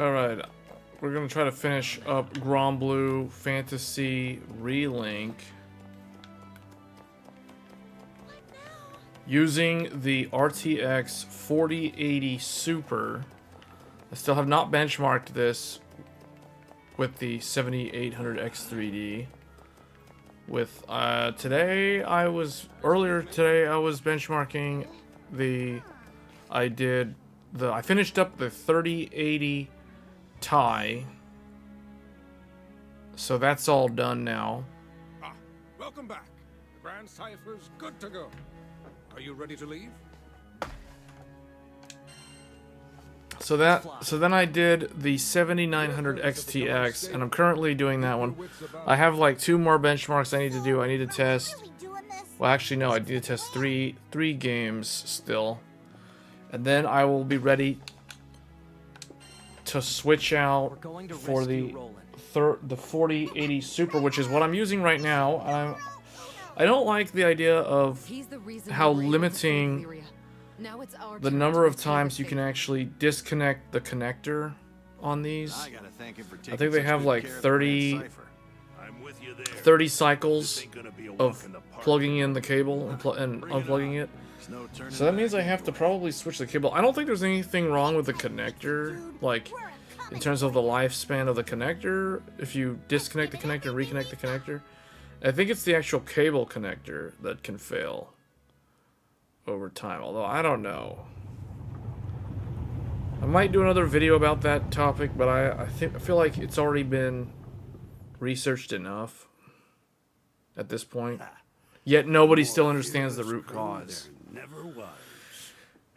Alright, we're gonna try to finish up Granblue Fantasy Relink using the RTX 4080 Super. I still have not benchmarked this with the 7800 X3D. With earlier today I was benchmarking I finished up the 3080 Ti, so that's all done now. Welcome back. The Grand Cipher's good to go. Are you ready to leave? So then I did the 7900 XTX, and I'm currently doing that one. I have like 2 more benchmarks I need to do. I need to test. Well, actually no, I need to test three games still, and then I will be ready to switch out for the 4080 Super, which is what I'm using right now. I don't like the idea of how limiting the number of times you can actually disconnect the connector on these. I think they have like 30 cycles of plugging in the cable and unplugging it. So that means I have to probably switch the cable. I don't think there's anything wrong with the connector, like in terms of the lifespan of the connector, if you disconnect the connector and reconnect the connector. I think it's the actual cable connector that can fail over time, although I don't know. I might do another video about that topic, but I feel like it's already been researched enough at this point. Yet nobody still understands the root cause.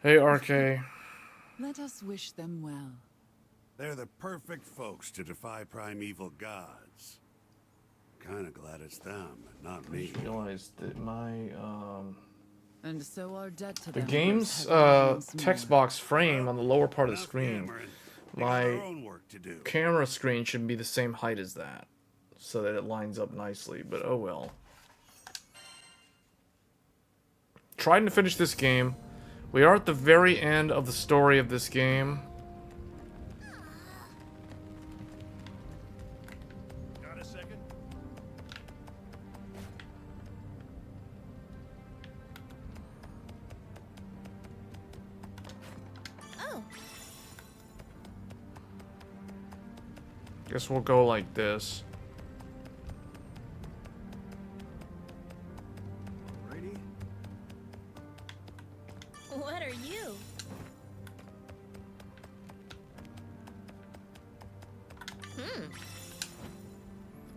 Hey, RK. Let us wish them well. They're the perfect folks to defy primeval gods. Kinda glad it's them, not me. I realized that my And so our debt to the them game's has text box frame on the lower part of the screen, my camera screen should be the same height as that, so that it lines up nicely, but oh well. Trying to finish this game. We are at the very end of the story of this game. Got a second? Oh. Guess we'll go like this. What are you?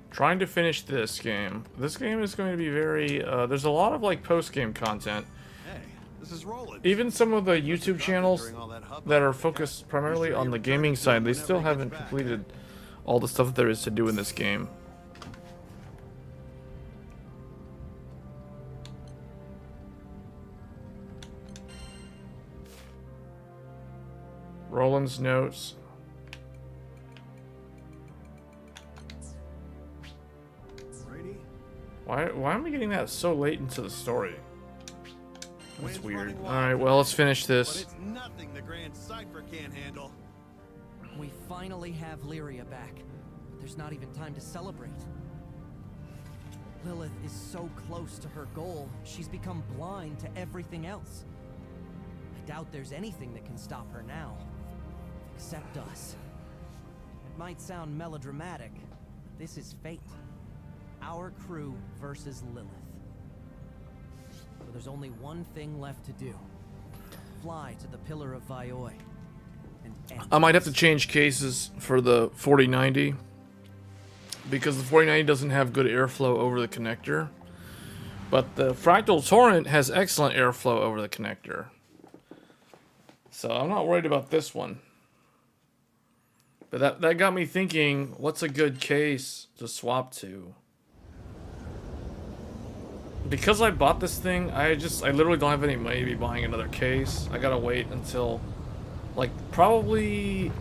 Trying to finish this game. This game is going to be very, there's a lot of like post-game content. Hey, this is Roland. Even some of the YouTube channels that are focused primarily on the gaming side, they still haven't completed all the stuff that there is to do in this game. Roland's notes. Why am I getting that so late into the story? That's weird. Alright, well, let's finish this. But it's nothing the Grand Cipher can't handle. We finally have Lyria back. There's not even time to celebrate. Lilith is so close to her goal, she's become blind to everything else. I doubt there's anything that can stop her now. Except us. It might sound melodramatic, but this is fate. Our crew versus Lilith. So there's only one thing left to do. Fly to the Pillar of Vioi. And end I might have to change cases for the 4090 because the 4090 doesn't have good airflow over the connector, but the Fractal Torrent has excellent airflow over the connector. So I'm not worried about this one. But that got me thinking, what's a good case to swap to? Because I bought this thing, I literally don't have any money to be buying another case. I gotta wait until, like, probably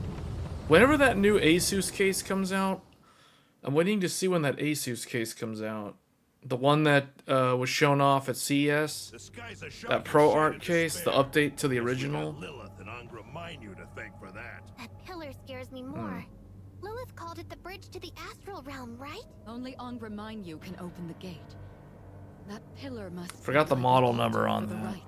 whenever that new Asus case comes out. I'm waiting to see when that Asus case comes out. The one that was shown off at CES. The sky's a That shot pro in art shade of case, the despair. update to the Guess we got original. Lilith and Angra Mainyu to thank for that. That pillar scares me more. Lilith called it the bridge to the astral realm, right? Only Angra Mainyu can open the gate. That pillar must be Forgot the like model an number altar on for the that. rites.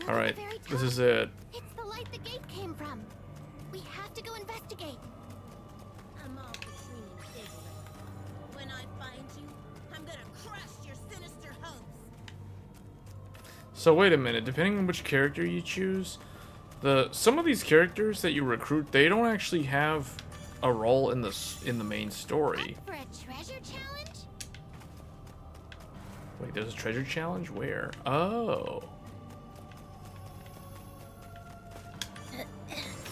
Look All at right, the very this top. is it. It's the light the gate came from. We have to go investigate. I'm all for dreaming big, Lilith. When I find you, I'm gonna crush your sinister hopes. So wait a minute. Depending on which character you choose, some of these characters that you recruit, they don't actually have a role in the main story. Up for a treasure challenge? Wait, there's a treasure challenge? Where? Oh.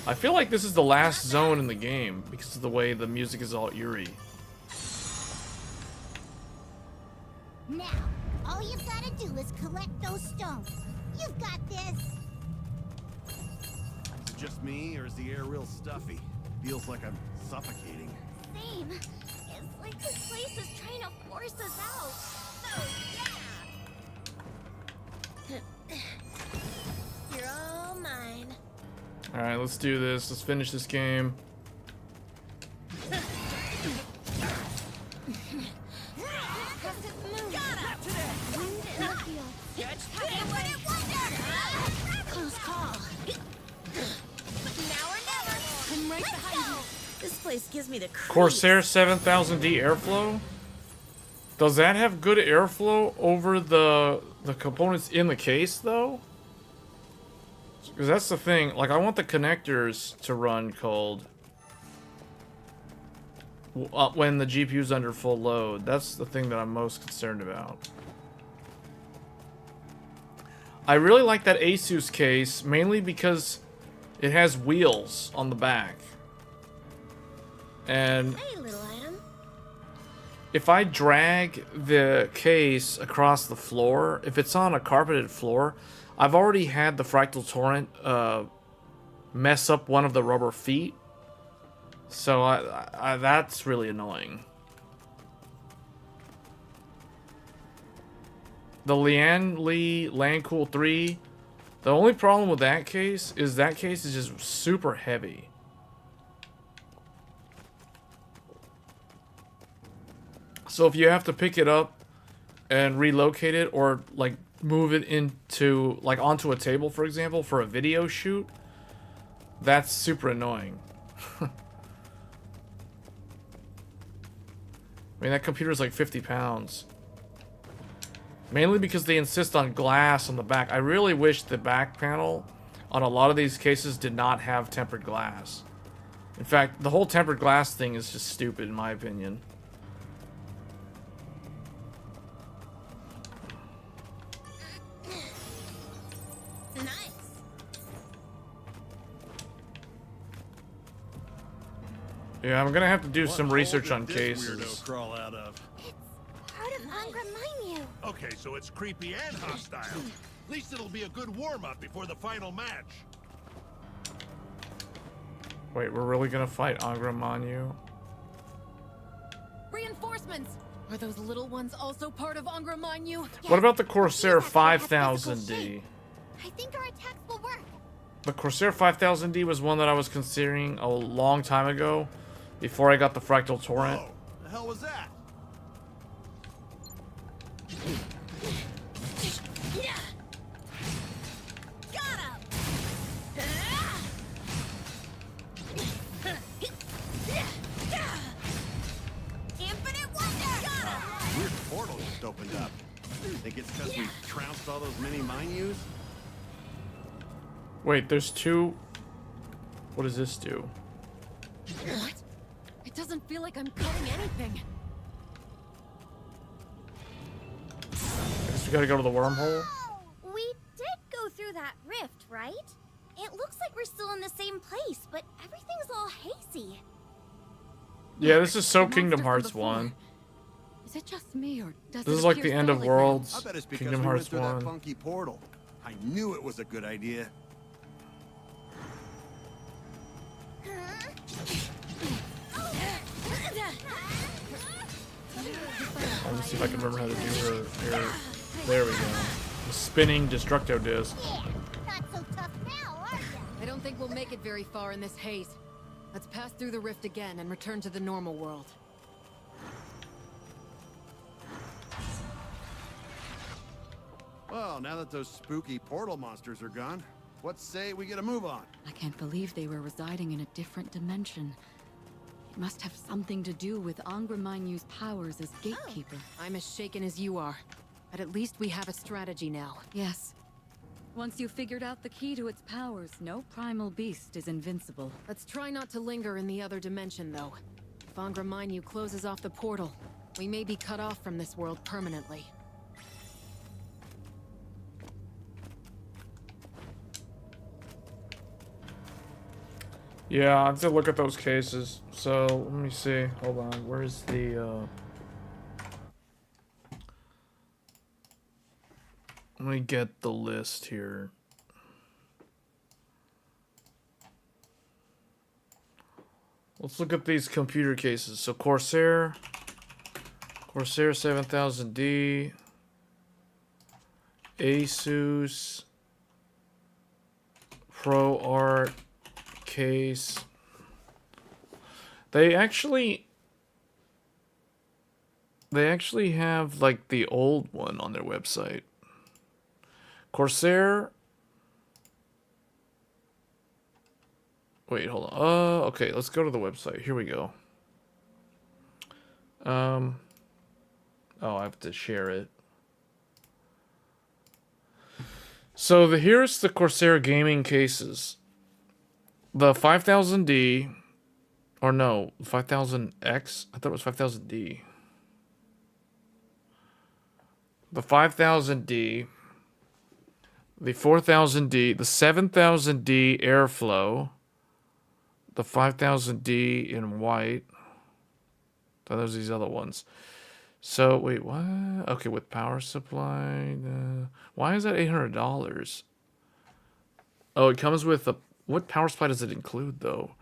I feel like this is the last zone in the game because of the way the music is all eerie. Now, all you've got to do is collect those stones. You've got this. Is it just me, or is the air real stuffy? Feels like I'm suffocating. Same. It's like this place is trying to force us out. So, yeah. You're all mine. Alright, let's do this. Let's finish this game. Close call. Now or never. I'm right behind you. This place gives me the creeps. Corsair 7000D airflow? Does that have good airflow over the components in the case, though? Because that's the thing. Like, I want the connectors to run cold when the GPU's under full load. That's the thing that I'm most concerned about. I really like that Asus case, mainly because it has wheels on the back. And Hey, little item. if I drag the case across the floor, if it's on a carpeted floor, I've already had the Fractal Torrent mess up one of the rubber feet. So that's really annoying. The Lian Li Landcool 3, the only problem with that case is just super heavy. So if you have to pick it up and relocate it, or like move it into like onto a table, for example, for a video shoot, that's super annoying. I mean, that computer's like 50 pounds. Mainly because they insist on glass on the back. I really wish the back panel on a lot of these cases did not have tempered glass. In fact, the whole tempered glass thing is just stupid in my opinion. Nice. Yeah, I'm gonna have to do What some hole research did on this cases. weirdo crawl out of? Part of Angra Mainyu. Okay, so it's creepy and hostile. At least it'll be a good warm-up before the final match. Wait, we're really gonna fight Angra Mainyu? Reinforcements! Are those little ones also part of Angra Mainyu? What about the Corsair These actually have 5000D? physical shape. I think our attacks will work. The Corsair 5000D was one that I was considering a long time ago, before I got the Fractal Torrent. Whoa, the hell was that? Yeah. Got him. Infinite wonder. Got him. Weird portal just opened up. Think it's because we trounced all those mini Mainyus? Wait, there's two. What does this do? What? It doesn't feel like I'm cutting anything. I guess we gotta go to the wormhole. Oh, we did go through that rift, right? It looks like we're still in the same place, but everything's all hazy. Yeah, this is so The Kingdom monster from Hearts before. 1. Is it just me, or does This it is like appear the end of solid worlds. I bet it's because Kingdom we went Hearts through that 1. funky portal. I knew it was a good idea. Huh? See if I can remember how to do her. There we go. The spinning Destructo disc. Yeah, not so tough now, are ya? I don't think we'll make it very far in this haze. Let's pass through the rift again and return to the normal world. Well, now that those spooky portal monsters are gone, what say we get a move on? I can't believe they were residing in a different dimension. It must have something to do with Angramainu's powers as gatekeeper. I'm as shaken as you are. But at least we have a strategy now. Yes. Once you've figured out the key to its powers, no primal beast is invincible. Let's try not to linger in the other dimension, though. If Angramainu closes off the portal, we may be cut off from this world permanently. Yeah, I have to look at those cases. So, let me see. Hold on. Where's the, Let me get the list here. Let's look at these computer cases. So, Corsair 7000D, Asus, ProArt case. They actually have like the old one on their website. Corsair. Wait, hold on. Okay, let's go to the website. Here we go. Oh, I have to share it. So here's the Corsair gaming cases. The 5000D, or no, 5000X? I thought it was 5000D. The 5000D, the 4000D, the 7000D Airflow, the 5000D in white. So there's these other ones. So, wait, what? Okay, with power supply. Why is that $800? Oh, it comes with a... What power supply does it include, though?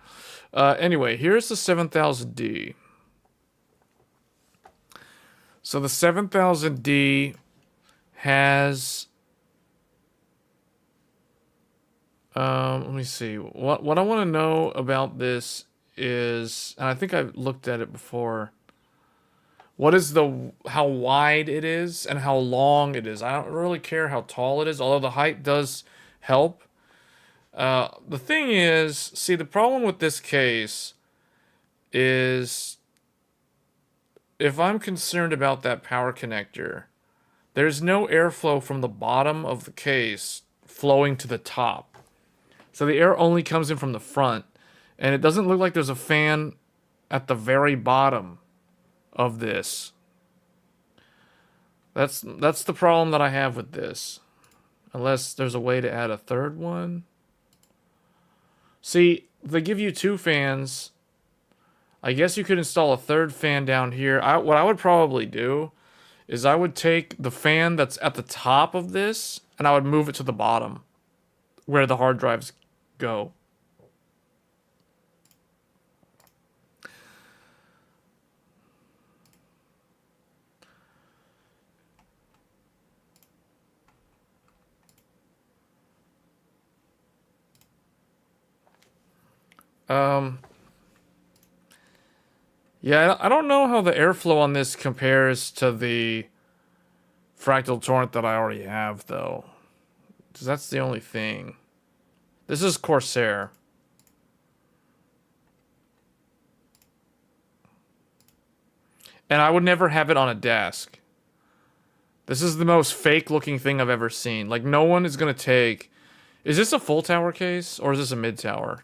Anyway, here's the 7000D. So the 7000D has... let me see. What I want to know about this is... And I think I've looked at it before. What is how wide it is and how long it is. I don't really care how tall it is, although the height does help. The thing is, see, the problem with this case is if I'm concerned about that power connector, there's no airflow from the bottom of the case flowing to the top. So the air only comes in from the front, and it doesn't look like there's a fan at the very bottom of this. That's the problem that I have with this. Unless there's a way to add a third one. See, they give you 2 fans. I guess you could install a third fan down here. What I would probably do is I would take the fan that's at the top of this and I would move it to the bottom where the hard drives go. Yeah, I don't know how the airflow on this compares to the Fractal Torrent that I already have, though. 'Cause that's the only thing. This is Corsair. And I would never have it on a desk. This is the most fake-looking thing I've ever seen. Like, no one is going to take... Is this a full tower case, or is this a mid-tower?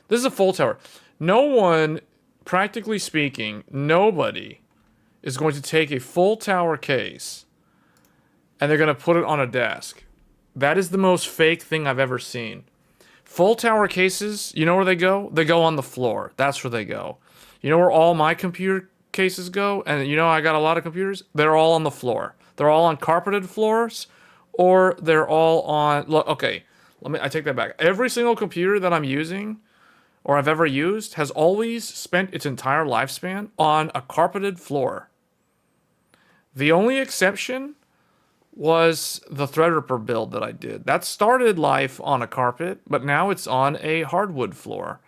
This is a full tower. No one, practically speaking, nobody is going to take a full tower case and they're going to put it on a desk. That is the most fake thing I've ever seen. Full tower cases, you know where they go? They go on the floor. That's where they go. You know where all my computer cases go? And you know I got a lot of computers? They're all on the floor. They're all on carpeted floors, or they're all on... Look, okay, I take that back. Every single computer that I'm using... or I've ever used, has always spent its entire lifespan on a carpeted floor. The only exception was the Threadripper build that I did. That started life on a carpet, but now it's on a hardwood floor.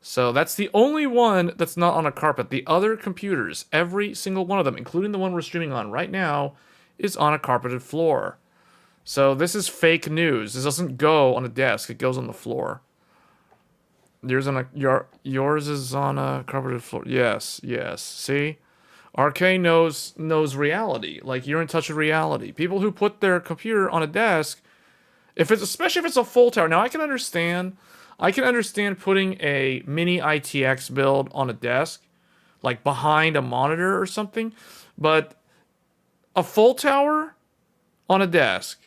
So that's the only one that's not on a carpet. The other computers, every single one of them, including the one we're streaming on right now, is on a carpeted floor. So this is fake news. This doesn't go on a desk. It goes on the floor. Yours is on a carpeted floor. Yes, yes. See? RK knows reality. Like, you're in touch with reality. People who put their computer on a desk, especially if it's a full tower. Now, I can understand putting a mini ITX build on a desk, like behind a monitor or something, but a full tower on a desk?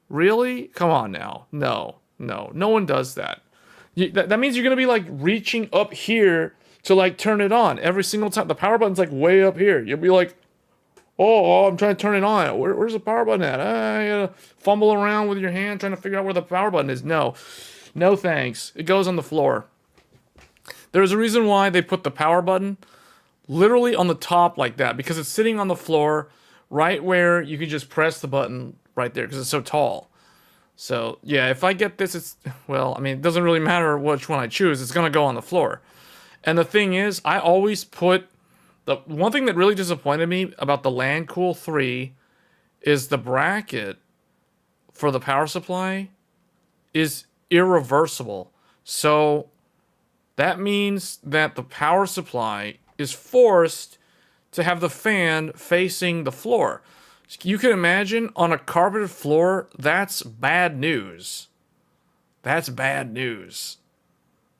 Really? Come on now. No one does that. That means you're going to be like reaching up here to like turn it on every single time. The power button's like way up here. You'll be like, oh, I'm trying to turn it on. Where's the power button at? You gotta fumble around with your hand trying to figure out where the power button is. No thanks. It goes on the floor. There's a reason why they put the power button literally on the top like that, because it's sitting on the floor right where you can just press the button right there because it's so tall. So yeah, if I get this, it doesn't really matter which one I choose. It's gonna go on the floor. And the thing is, I always put... The one thing that really disappointed me about the LandCool 3 is the bracket for the power supply is irreversible. So that means that the power supply is forced to have the fan facing the floor. You can imagine on a carpeted floor, that's bad news. That's bad news.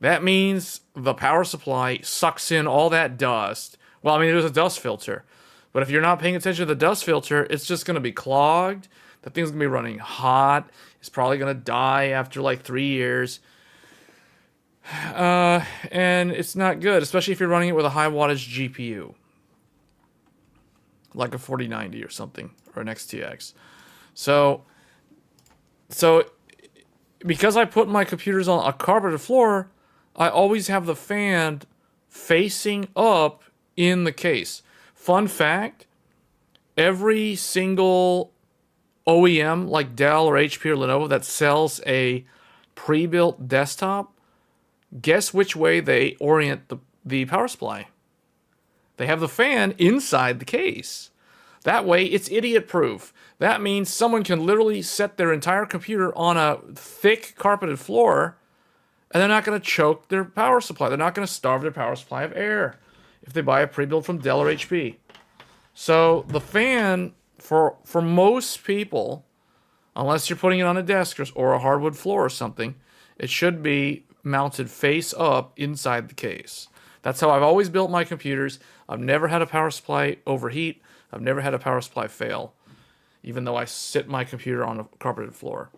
That means the power supply sucks in all that dust. Well, there's a dust filter. But if you're not paying attention to the dust filter, it's just going to be clogged. The thing's going to be running hot. It's probably going to die after like 3 years. And it's not good, especially if you're running it with a high wattage GPU. Like a 4090 or something, or an XTX. So because I put my computers on a carpeted floor, I always have the fan facing up in the case. Fun fact, every single OEM like Dell or HP or Lenovo that sells a pre-built desktop, guess which way they orient the power supply? They have the fan inside the case. That way, it's idiot-proof. That means someone can literally set their entire computer on a thick carpeted floor, and they're not going to choke their power supply. They're not going to starve their power supply of air if they buy a pre-built from Dell or HP. So the fan, for most people, unless you're putting it on a desk or a hardwood floor or something, it should be mounted face up inside the case. That's how I've always built my computers. I've never had a power supply overheat. I've never had a power supply fail, even though I sit my computer on a carpeted floor.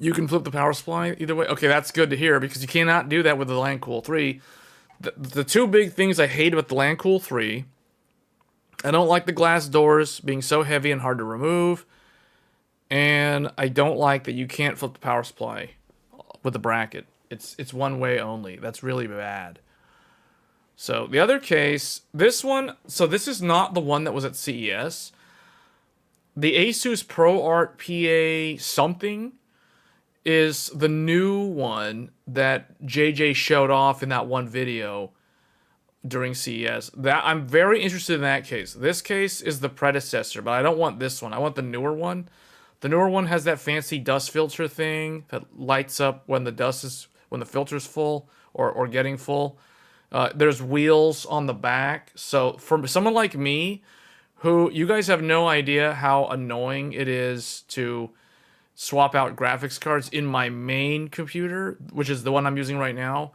You can flip the power supply either way. Okay, that's good to hear, because you cannot do that with the LandCool 3. The two big things I hate about the LandCool 3, I don't like the glass doors being so heavy and hard to remove, and I don't like that you can't flip the power supply with the bracket. It's one way only. That's really bad. So the other case, this one, so this is not the one that was at CES. The Asus ProArt PA something is the new one that JJ showed off in that one video during CES. That I'm very interested in that case. This case is the predecessor, but I don't want this one. I want the newer one. The newer one has that fancy dust filter thing that lights up when the filter's full or getting full. There's wheels on the back. So for someone like me, who you guys have no idea how annoying it is to swap out graphics cards in my main computer, which is the one I'm using right now,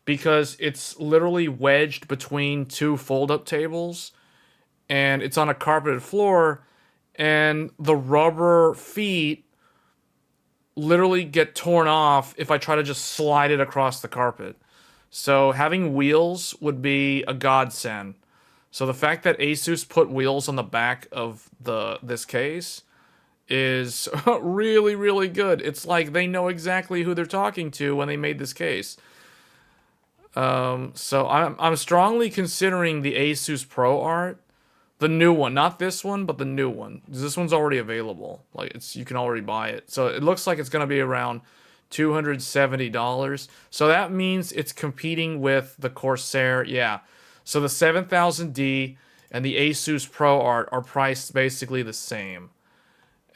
because it's literally wedged between two fold-up tables, and it's on a carpeted floor, and the rubber feet literally get torn off if I try to just slide it across the carpet. So having wheels would be a godsend. So the fact that Asus put wheels on the back of this case is really, really good. It's like they know exactly who they're talking to when they made this case. So I'm strongly considering the Asus ProArt The new one, not this one, but the new one. This one's already available. Like you can already buy it. So it looks like it's going to be around $270. So that means it's competing with the Corsair. Yeah. So the 7000D and the Asus Pro Art are priced basically the same.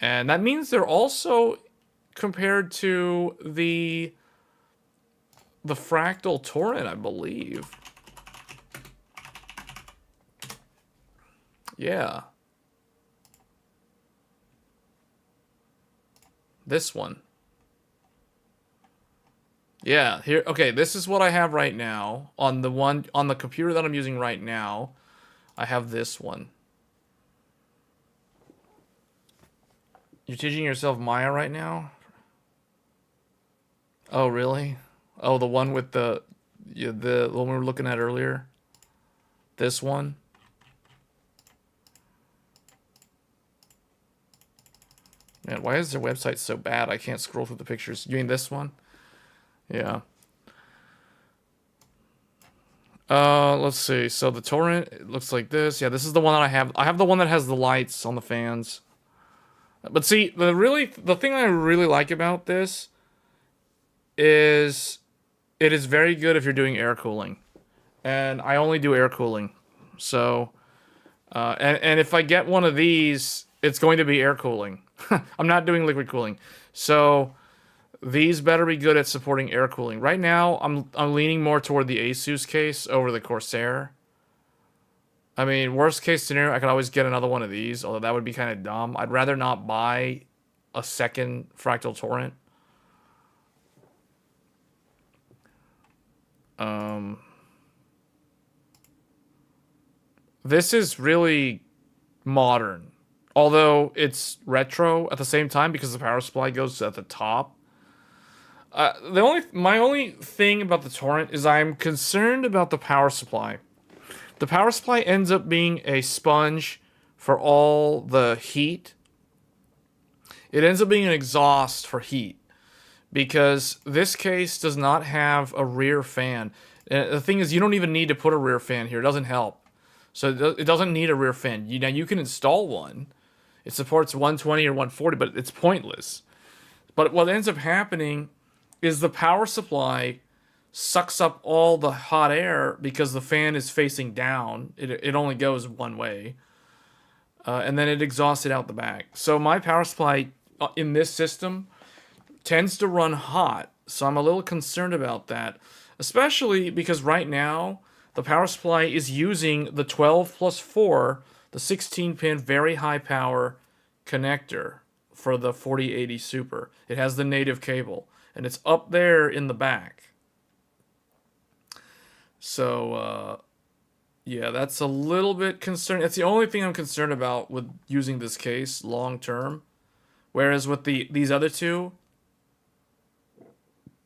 And that means they're also compared to the Fractal Torrent, I believe. Yeah. This one. Yeah, here, okay, this is what I have right now. On the computer that I'm using right now, I have this one. You're teaching yourself Maya right now? Oh, really? Oh, the one with the one we were looking at earlier? This one? Man, why is their website so bad? I can't scroll through the pictures. You mean this one? Yeah. Let's see. So the torrent, it looks like this. Yeah, this is the one that I have. I have the one that has the lights on the fans. But see, the thing I really like about this is it is very good if you're doing air cooling. And I only do air cooling. So, and if I get one of these, it's going to be air cooling. I'm not doing liquid cooling. So, these better be good at supporting air cooling. Right now, I'm leaning more toward the Asus case over the Corsair. I mean, worst case scenario, I could always get another one of these, although that would be kind of dumb. I'd rather not buy a second Fractal Torrent. This is really modern, although it's retro at the same time because the power supply goes at the top. My only thing about the Torrent is I'm concerned about the power supply. The power supply ends up being a sponge for all the heat. It ends up being an exhaust for heat because this case does not have a rear fan. And the thing is, you don't even need to put a rear fan here. It doesn't help. So it doesn't need a rear fan. Now you can install one. It supports 120 or 140, but it's pointless. But what ends up happening is the power supply sucks up all the hot air because the fan is facing down. It only goes one way. And then it exhausts it out the back. So my power supply in this system tends to run hot. So I'm a little concerned about that. Especially because right now, the power supply is using the 12+4, the 16-pin very high power connector for the 4080 Super. It has the native cable. And it's up there in the back. So, yeah, that's a little bit concerning. That's the only thing I'm concerned about with using this case long term. Whereas with these other two,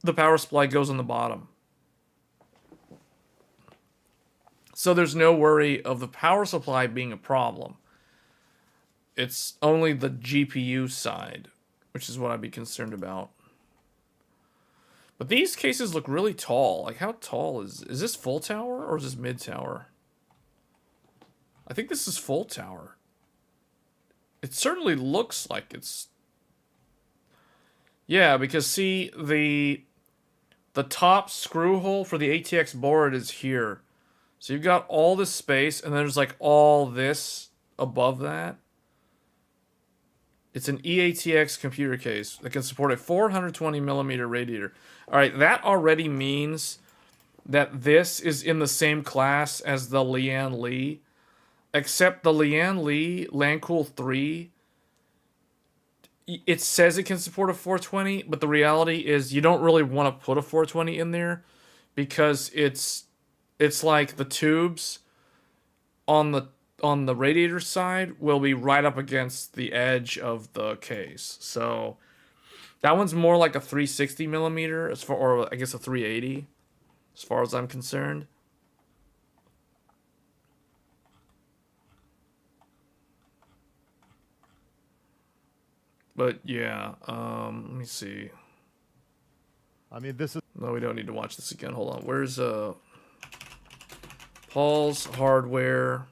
the power supply goes on the bottom. So there's no worry of the power supply being a problem. It's only the GPU side, which is what I'd be concerned about. But these cases look really tall. Like, how tall is this full tower or is this mid tower? I think this is full tower. It certainly looks like it's... Yeah, because see, the top screw hole for the ATX board is here. So you've got all this space, and then there's like all this above that. It's an EATX computer case that can support a 420mm radiator. Alright, that already means that this is in the same class as the Lian Li. Except the Lian Li Landcool 3, it says it can support a 420, but the reality is you don't really want to put a 420 in there because it's like the tubes on the radiator side will be right up against the edge of the case. So that one's more like a 360mm or I guess a 380 as far as I'm concerned. But yeah, let me see. I mean, this is... No, we don't need to watch this again. Hold on. Where's Paul's Hardware?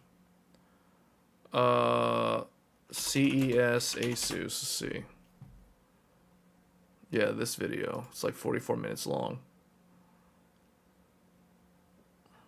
CES Asus. Let's see. Yeah, this video. It's like 44 minutes long.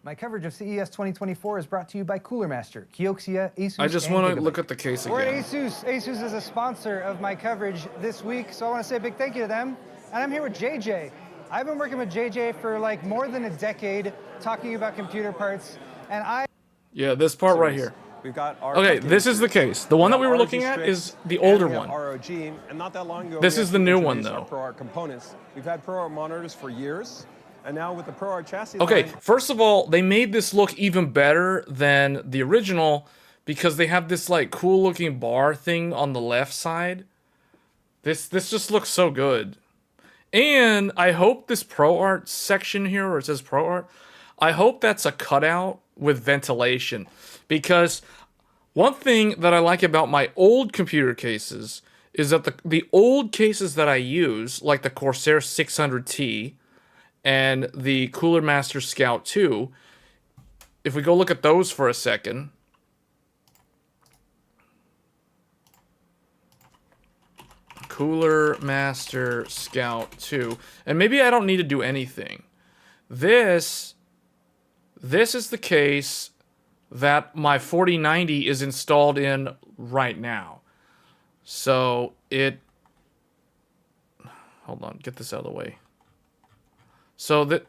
My coverage of CES 2024 is brought to you by Cooler Master, Kioxia, Asus, I just and want to Gigabyte. look at the case We're at again. Asus. Asus is a sponsor of my coverage this week, so I want to say a big thank you to them. And I'm here with JJ. I've been working with JJ for like more than a decade, talking about computer parts, and Yeah, this part right here. We've got our Okay, this is the case. The one that we were looking at is the older one. ROG, and not that long ago, This we is the new one, introduced our though. ProArt components. We've had ProArt monitors for years, and now with the ProArt chassis Okay, line, first of all, they made this look even better than the original because they have this like cool looking bar thing on the left side. This just looks so good. And I hope this ProArt section here where it says ProArt, I hope that's a cutout with ventilation, because one thing that I like about my old computer cases is that the old cases that I use, like the Corsair 600T and the Cooler Master Scout 2, if we go look at those for a second, Cooler Master Scout 2, and maybe I don't need to do anything. This is the case that my 4090 is installed in right now. So hold on, get this out of the way. So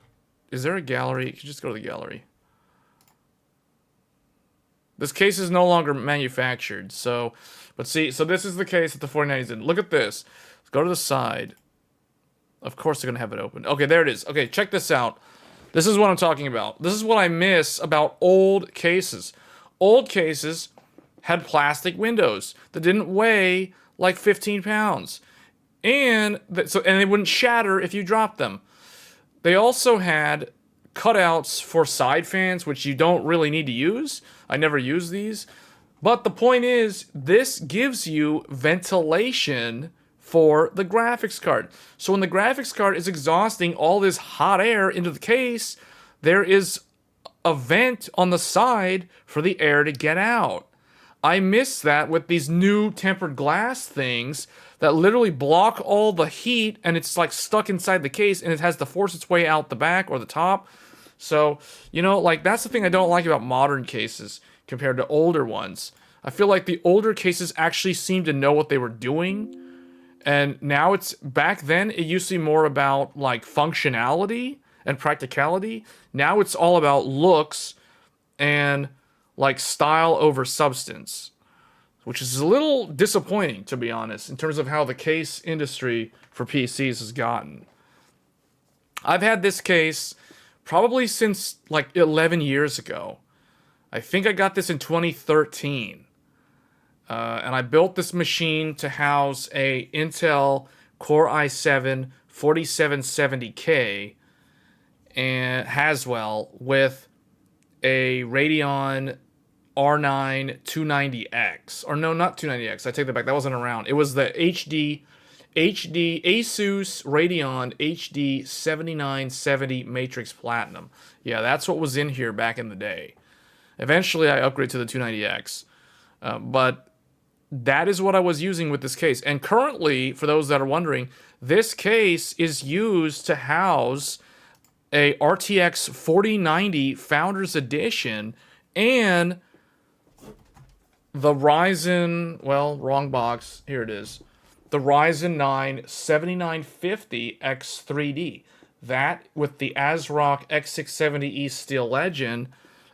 is there a gallery? You can just go to the gallery. This case is no longer manufactured. So this is the case that the 4090 is in. Look at this. Let's go to the side. Of course they're gonna have it open. Okay, there it is. Okay, check this out. This is what I'm talking about. This is what I miss about old cases. Old cases had plastic windows that didn't weigh like 15 pounds. And they wouldn't shatter if you dropped them. They also had cutouts for side fans, which you don't really need to use. I never use these. But the point is, this gives you ventilation for the graphics card. So when the graphics card is exhausting all this hot air into the case, there is a vent on the side for the air to get out. I miss that with these new tempered glass things that literally block all the heat, and it's like stuck inside the case, and it has to force its way out the back or the top. So, you know, like that's the thing I don't like about modern cases compared to older ones. I feel like the older cases actually seem to know what they were doing. And now back then it used to be more about like functionality and practicality. Now it's all about looks and like style over substance, which is a little disappointing, to be honest, in terms of how the case industry for PCs has gotten. I've had this case probably since like 11 years ago. I think I got this in 2013. And I built this machine to house a Intel Core i7 4770K and Haswell with a Radeon R9 290X. Or no, not 290X. I take that back. That wasn't around. It was the HD Asus Radeon HD 7970 Matrix Platinum. Yeah, that's what was in here back in the day. Eventually, I upgraded to the 290X. But that is what I was using with this case. And currently, for those that are wondering, this case is used to house a RTX 4090 Founders Edition and the Ryzen, well, wrong box, here it is. The Ryzen 9 7950X3D. That with the ASRock X670E Steel Legend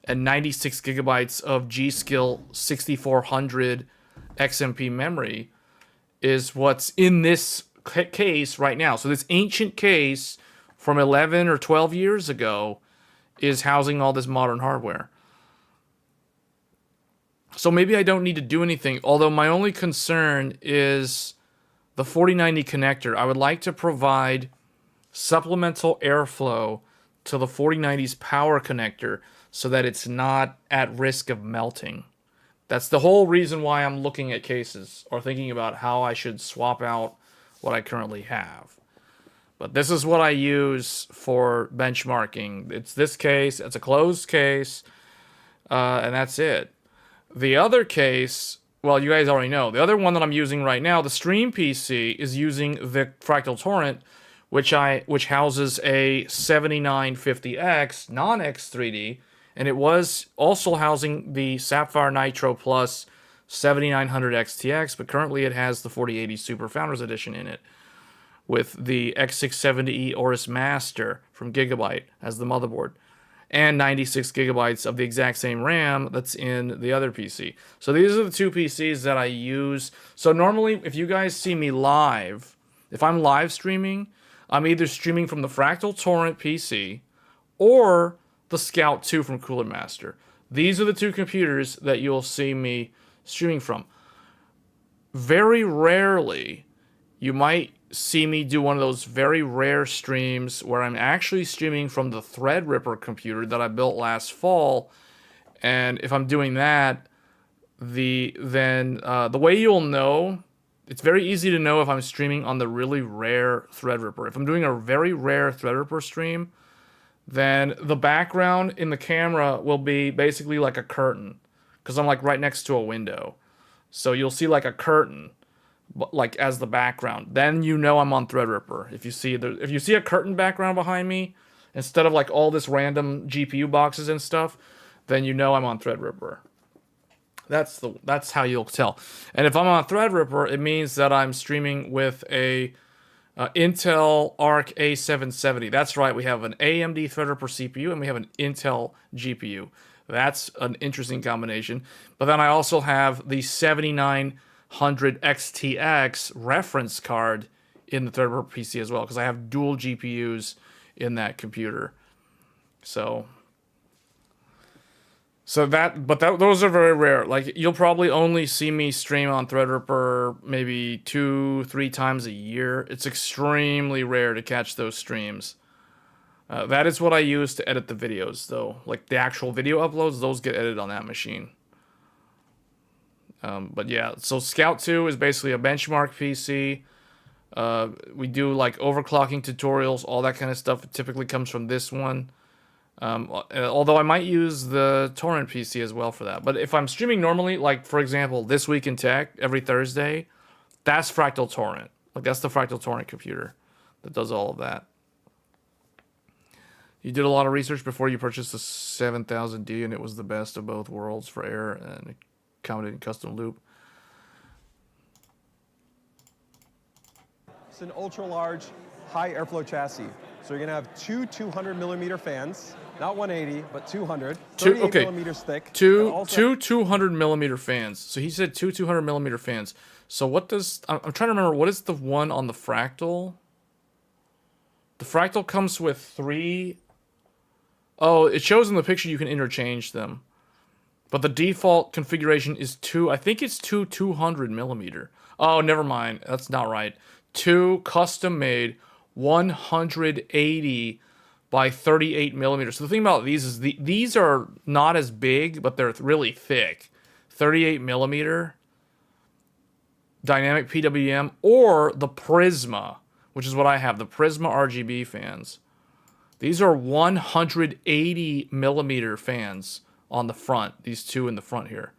and 96 gigabytes of G.Skill 6400 XMP memory is what's in this case right now. So this ancient case from 11 or 12 years ago is housing all this modern hardware. So maybe I don't need to do anything, although my only concern is the 4090 connector. I would like to provide supplemental airflow to the 4090's power connector so that it's not at risk of melting. That's the whole reason why I'm looking at cases or thinking about how I should swap out what I currently have. But this is what I use for benchmarking. It's this case, it's a closed case, and that's it. The other case, well, you guys already know. The other one that I'm using right now, the Stream PC, is using the Fractal Torrent, which houses a 7950X non-X3D, and it was also housing the Sapphire Nitro Plus 7900 XTX, but currently it has the 4080 Super Founders Edition in it, with the X670E Aorus Master from Gigabyte as the motherboard, and 96 gigabytes of the exact same RAM that's in the other PC. So these are the two PCs that I use. So normally, if you guys see me live, if I'm live streaming, I'm either streaming from the Fractal Torrent PC or the Scout 2 from Cooler Master. These are the two computers that you'll see me streaming from. Very rarely, you might see me do one of those very rare streams where I'm actually streaming from the Threadripper computer that I built last fall. And if I'm doing that, the way you'll know, it's very easy to know if I'm streaming on the really rare Threadripper. If I'm doing a very rare Threadripper stream, then the background in the camera will be basically like a curtain, because I'm like right next to a window. So you'll see like a curtain, like as the background. Then you know I'm on Threadripper. If you see a curtain background behind me instead of like all this random GPU boxes and stuff, then you know I'm on Threadripper. That's how you'll tell. And if I'm on Threadripper, it means that I'm streaming with a Intel Arc A770. That's right, we have an AMD Threadripper CPU and we have an Intel GPU. That's an interesting combination. But then I also have the 7900 XTX reference card in the Threadripper PC as well, because I have dual GPUs in that computer. Those are very rare. Like, you'll probably only see me stream on Threadripper maybe 2-3 times a year. It's extremely rare to catch those streams. That is what I use to edit the videos, though. Like, the actual video uploads, those get edited on that machine. But yeah, so Scout 2 is basically a benchmark PC. We do, like, overclocking tutorials, all that kind of stuff. It typically comes from this one. Although I might use the Torrent PC as well for that. But if I'm streaming normally, like, for example, This Week in Tech, every Thursday, that's Fractal Torrent. Like, that's the Fractal Torrent computer that does all of that. You did a lot of research before you purchased the 7000D, and it was the best of both worlds for air and accommodating custom loop. It's an ultra-large, high airflow chassis. So you're going to have two 200mm fans, not 180, but 200, 38mm thick. Two 200mm fans. So he said two 200mm fans. So what does... I'm trying to remember, what is the one on the Fractal? The Fractal comes with 3... Oh, it shows in the picture you can interchange them. But the default configuration is 2... I think it's two 200mm. Oh, never mind. That's not right. 2 custom-made 180 by 38mm. So the thing about these is these are not as big, but they're really thick. 38mm dynamic PWM, or the Prisma, which is what I have, the Prisma RGB fans. These are 180mm fans on the front, these two in the front here.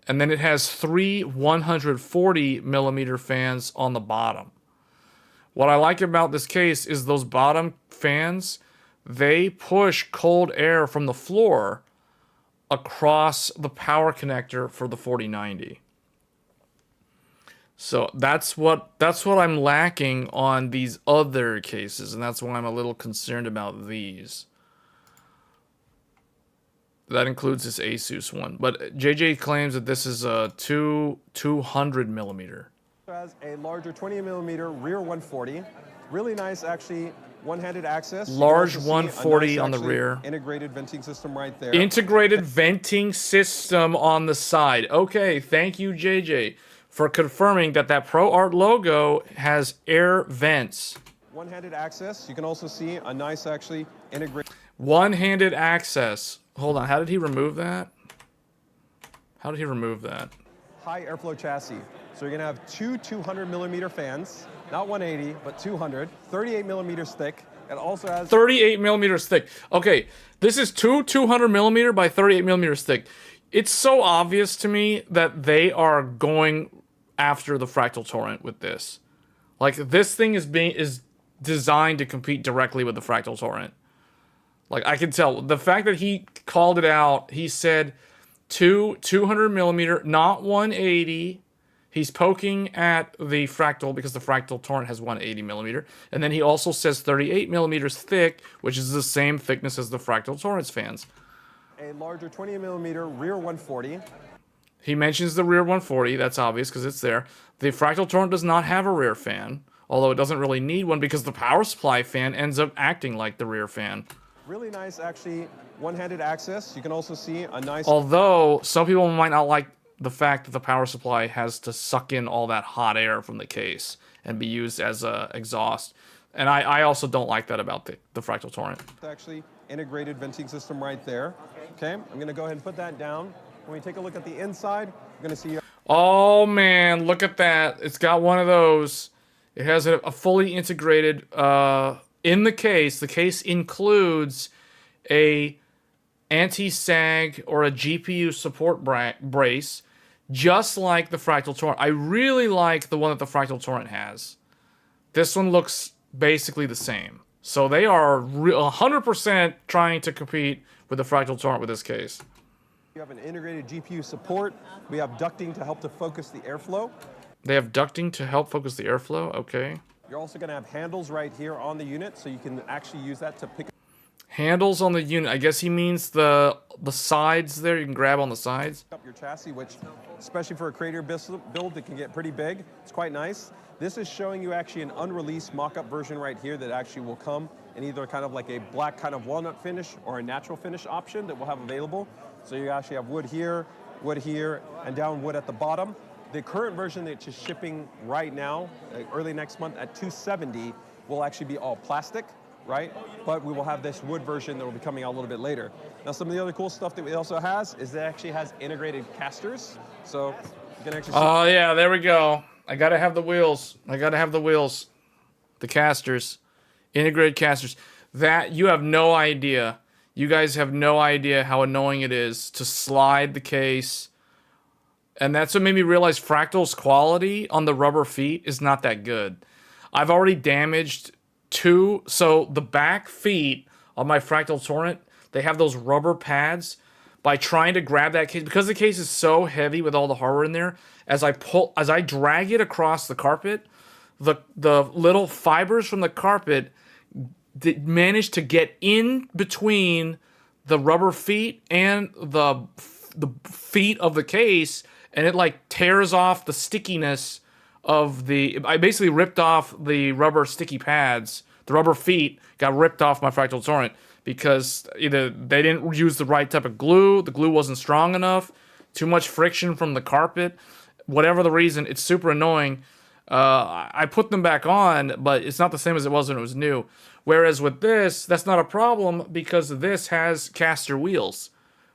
And then it has 3 140mm fans on the bottom. What I like about this case is those bottom fans, they push cold air from the floor across the power connector for the 4090. So that's what I'm lacking on these other cases, and that's why I'm a little concerned about these. That includes this Asus one, but JJ claims that this is a 200mm. Has a larger 20mm rear 140. Really nice, actually, one-handed access. Large 140 on the rear. Integrated venting system right there. Integrated venting system on the side. Okay, thank you, JJ, for confirming that ProArt logo has air vents. One-handed access. You can also see a nice, actually, integrated... One-handed access. Hold on, how did he remove that? How did he remove that? High airflow chassis. So you're going to have two 200mm fans, not 180, but 200, 38mm thick. It also has 38mm thick. Okay, this is two 200mm by 38mm thick. It's so obvious to me that they are going after the fractal torrent with this. Like, this thing is designed to compete directly with the fractal torrent. Like, I can tell. The fact that he called it out, he said 200 millimeter, not 180. He's poking at the fractal because the fractal torrent has 180 millimeter. And then he also says 38 millimeters thick, which is the same thickness as the fractal torrent's fans. A larger 20 millimeter rear 140. He mentions the rear 140. That's obvious because it's there. The fractal torrent does not have a rear fan, although it doesn't really need one because the power supply fan ends up acting like the rear fan. Really nice, actually, one-handed access. You can also see a nice... Although, some people might not like the fact that the power supply has to suck in all that hot air from the case and be used as a exhaust. And I also don't like that about the fractal torrent. It's actually integrated venting system right there. Okay, I'm going to go ahead and put that down. When we take a look at the inside, you're going to see... Oh, man, look at that. It's got one of those. It has a fully integrated... in the case includes a anti-sag or a GPU support brace, just like the fractal torrent. I really like the one that the fractal torrent has. This one looks basically the same. So they are 100% trying to compete with the fractal torrent with this case. You have an integrated GPU support. We have ducting to help to focus the airflow. They have ducting to help focus the airflow, okay. You're also going to have handles right here on the unit, so you can actually use that to pick... Handles on the unit. I guess he means the sides there. You can grab on the sides. Up your chassis, which, especially for a crater build, it can get pretty big. It's quite nice. This is showing you actually an unreleased mock-up version right here that actually will come in either kind of like a black kind of walnut finish or a natural finish option that we'll have available. So you actually have wood here, and down wood at the bottom. The current version that's just shipping right now, early next month at $270, will actually be all plastic, right? But we will have this wood version that will be coming out a little bit later. Now, some of the other cool stuff that it also has is it actually has integrated casters. So you can actually... Oh, yeah, there we go. I gotta have the wheels. The casters. Integrated casters. That, you have no idea. You guys have no idea how annoying it is to slide the case. And that's what made me realize Fractal's quality on the rubber feet is not that good. I've already damaged two. So the back feet on my Fractal Torrent, they have those rubber pads. By trying to grab that case, because the case is so heavy with all the hardware in there, as I drag it across the carpet, the little fibers from the carpet manage to get in between the rubber feet and the feet of the case, and it like tears off the stickiness of I basically ripped off the rubber sticky pads. The rubber feet got ripped off my Fractal Torrent because either they didn't use the right type of glue, the glue wasn't strong enough, too much friction from the carpet, whatever the reason, it's super annoying. I put them back on, but it's not the same as it was when it was new. Whereas with this, that's not a problem because this has caster wheels,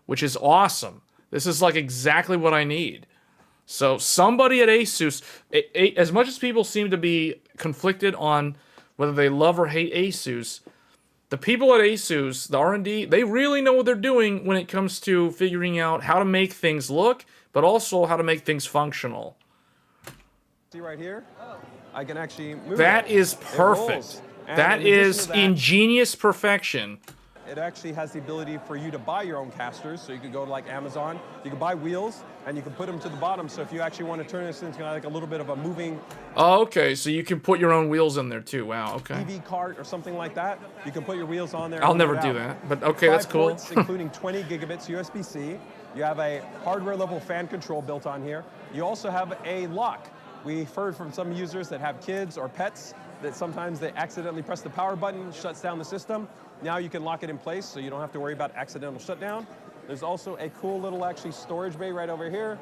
which is awesome. This is like exactly what I need. So somebody at Asus, as much as people seem to be conflicted on whether they love or hate Asus, the people at Asus, the R&D, they really know what they're doing when it comes to figuring out how to make things look, but also how to make things functional. See right here? I can actually move that it. Is perfect. That is ingenious perfection. It actually has the ability for you to buy your own casters. So you could go to like Amazon, you can buy wheels, and you can put them to the bottom. So if you actually want to turn this into like a little bit of a moving... Oh, okay. So you can put your own wheels in there too. Wow, okay. EV cart or something like that. You can put your wheels on there. I'll never do that, but okay, that's cool. 5 ports, including 20 gigabits USB-C. You have a hardware level fan control built on here. You also have a lock. We've heard from some users that have kids or pets that sometimes they accidentally press the power button, shuts down the system. Now you can lock it in place so you don't have to worry about accidental shutdown. There's also a cool little actually storage bay right over here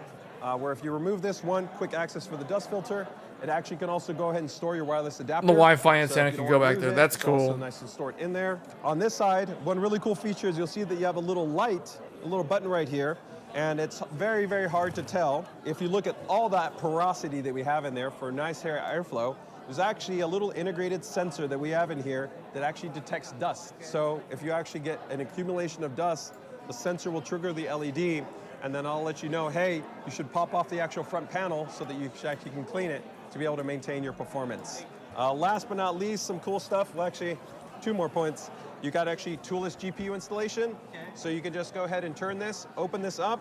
where if you remove this one, quick access for the dust filter, it actually can also go ahead and store your wireless adapter. The Wi-Fi antenna can go back there. That's cool. Also nice to store it in there. On this side, one really cool feature is you'll see that you have a little light, a little button right here, and it's very, very hard to tell. If you look at all that porosity that we have in there for nice airflow, there's actually a little integrated sensor that we have in here that actually detects dust. So if you actually get an accumulation of dust, the sensor will trigger the LED and then I'll let you know, hey, you should pop off the actual front panel so that you actually can clean it to be able to maintain your performance. Last but not least, some cool stuff. Well, actually, 2 more points. You got actually toolless GPU installation. Okay. So you can just go ahead and turn this, open this up.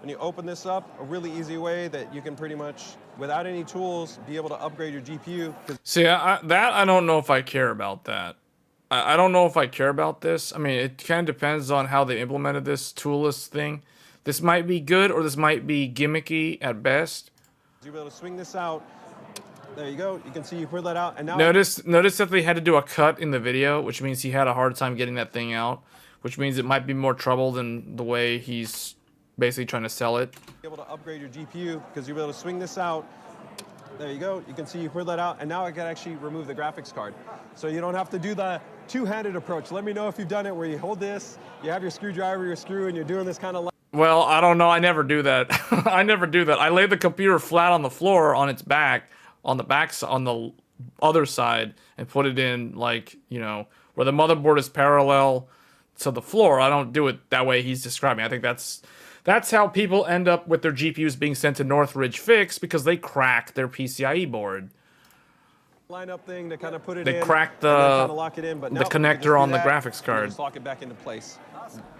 When you open this up, a really easy way that you can pretty much, without any tools, be able to upgrade your GPU. See, I don't know if I care about that. I don't know if I care about this. I mean, it kind of depends on how they implemented this toolless thing. This might be good, or this might be gimmicky at best. You'll be able to swing this out. There you go. You can see you pull that out, and now notice that they had to do a cut in the video, which means he had a hard time getting that thing out, which means it might be more trouble than the way he's basically trying to sell it. Be able to upgrade your GPU because you'll be able to swing this out. There you go. You can see you pull that out, and now I can actually remove the graphics card. So you don't have to do the two-handed approach. Let me know if you've done it where you hold this, you have your screwdriver, your screw, and you're doing this kind of. Well, I don't know. I never do that. I never do that. I lay the computer flat on the floor on its back, on the other side, and put it in, like, you know, where the motherboard is parallel to the floor. I don't do it that way he's describing. I think that's how people end up with their GPUs being sent to Northridge Fix, because they crack their PCIe board. Lineup thing to kind of put it they in. They crack lock it in, but the connector on the graphics card. Just lock it back into place.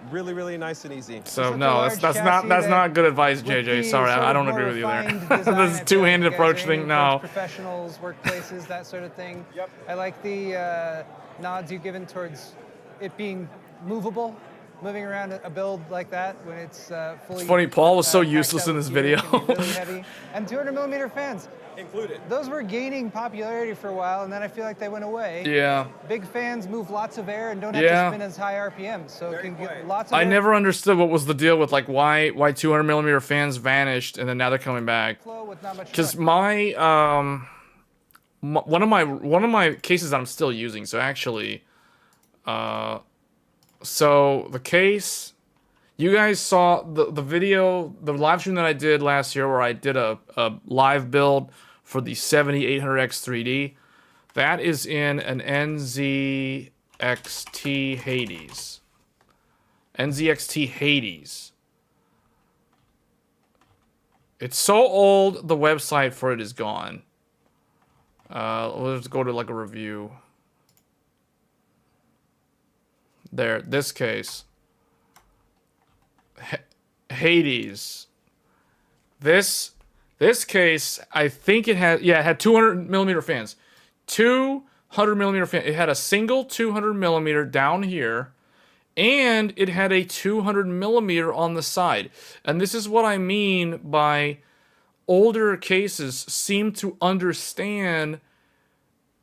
Really, really nice and easy. So no, that's not good advice, JJ. Sorry, I don't agree with you there. This two-handed approach thing, no. Professionals, workplaces, that sort of thing. Yep. I like the nods you've given towards it being movable. Moving around a build like that when it's fully. It's funny, Paul was so useless in this video. Really heavy. And 200mm fans. Included. Those were gaining popularity for a while, and then I feel like they went away. Yeah. Big fans move lots of air and don't have to spin as high RPM, so it can get lots of I air. never understood what was the deal with, like, why 200mm fans vanished and then now they're coming back. Because my one of my cases that I'm still using. So actually, so the case, you guys saw the video, the live stream that I did last year where I did a live build for the 7800X3D. That is in an NZXT Hades. NZXT Hades. It's so old, the website for it is gone. Let's go to like a review. There, this case. Hades. This case, I think it had, yeah, it had 200mm fans. 200mm fan. It had a single 200mm down here, and it had a 200mm on the side. And this is what I mean by older cases seem to understand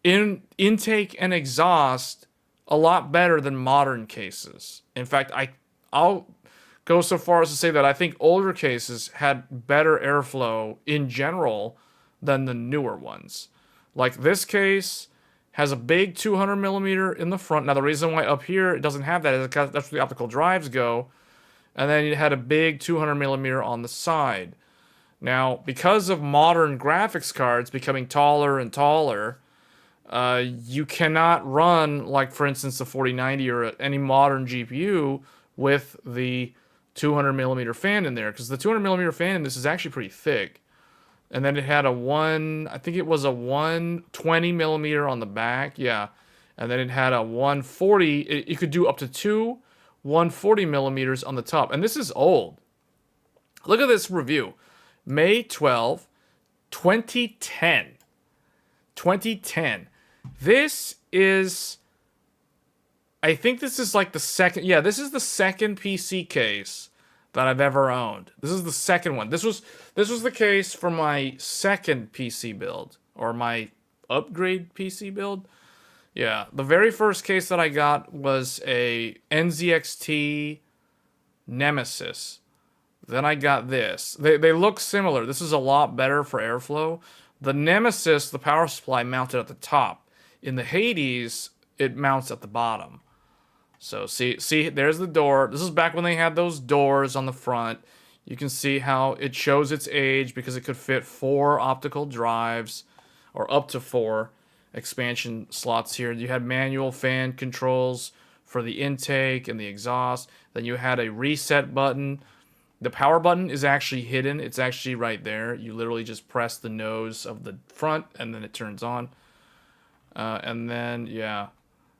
intake and exhaust a lot better than modern cases. In fact, I'll go so far as to say that I think older cases had better airflow in general than the newer ones. Like this case has a big 200mm in the front. Now the reason why up here it doesn't have that is because that's where the optical drives go. And then it had a big 200mm on the side. Now, because of modern graphics cards becoming taller and taller, you cannot run, like for instance the 4090 or any modern GPU with the 200mm fan in there, because the 200mm fan in this is actually pretty thick. And then it had a 120mm on the back, yeah. And then it had a 140, it could do up to two 140mm on the top. And this is old. Look at this review. May 12, 2010. 2010. This is, I think this is like the second, yeah, this is the second PC case that I've ever owned. This is the second one. This was the case for my second PC build, or my upgrade PC build. Yeah, the very first case that I got was a NZXT Nemesis. Then I got this. They look similar. This is a lot better for airflow. The Nemesis, the power supply mounted at the top. In the Hades, it mounts at the bottom. So see, there's the door. This is back when they had those doors on the front. You can see how it shows its age because it could fit 4 optical drives, or up to 4 expansion slots here. You had manual fan controls for the intake and the exhaust. Then you had a reset button The power button is actually hidden. It's actually right there. You literally just press the nose of the front and then it turns on. And then, yeah.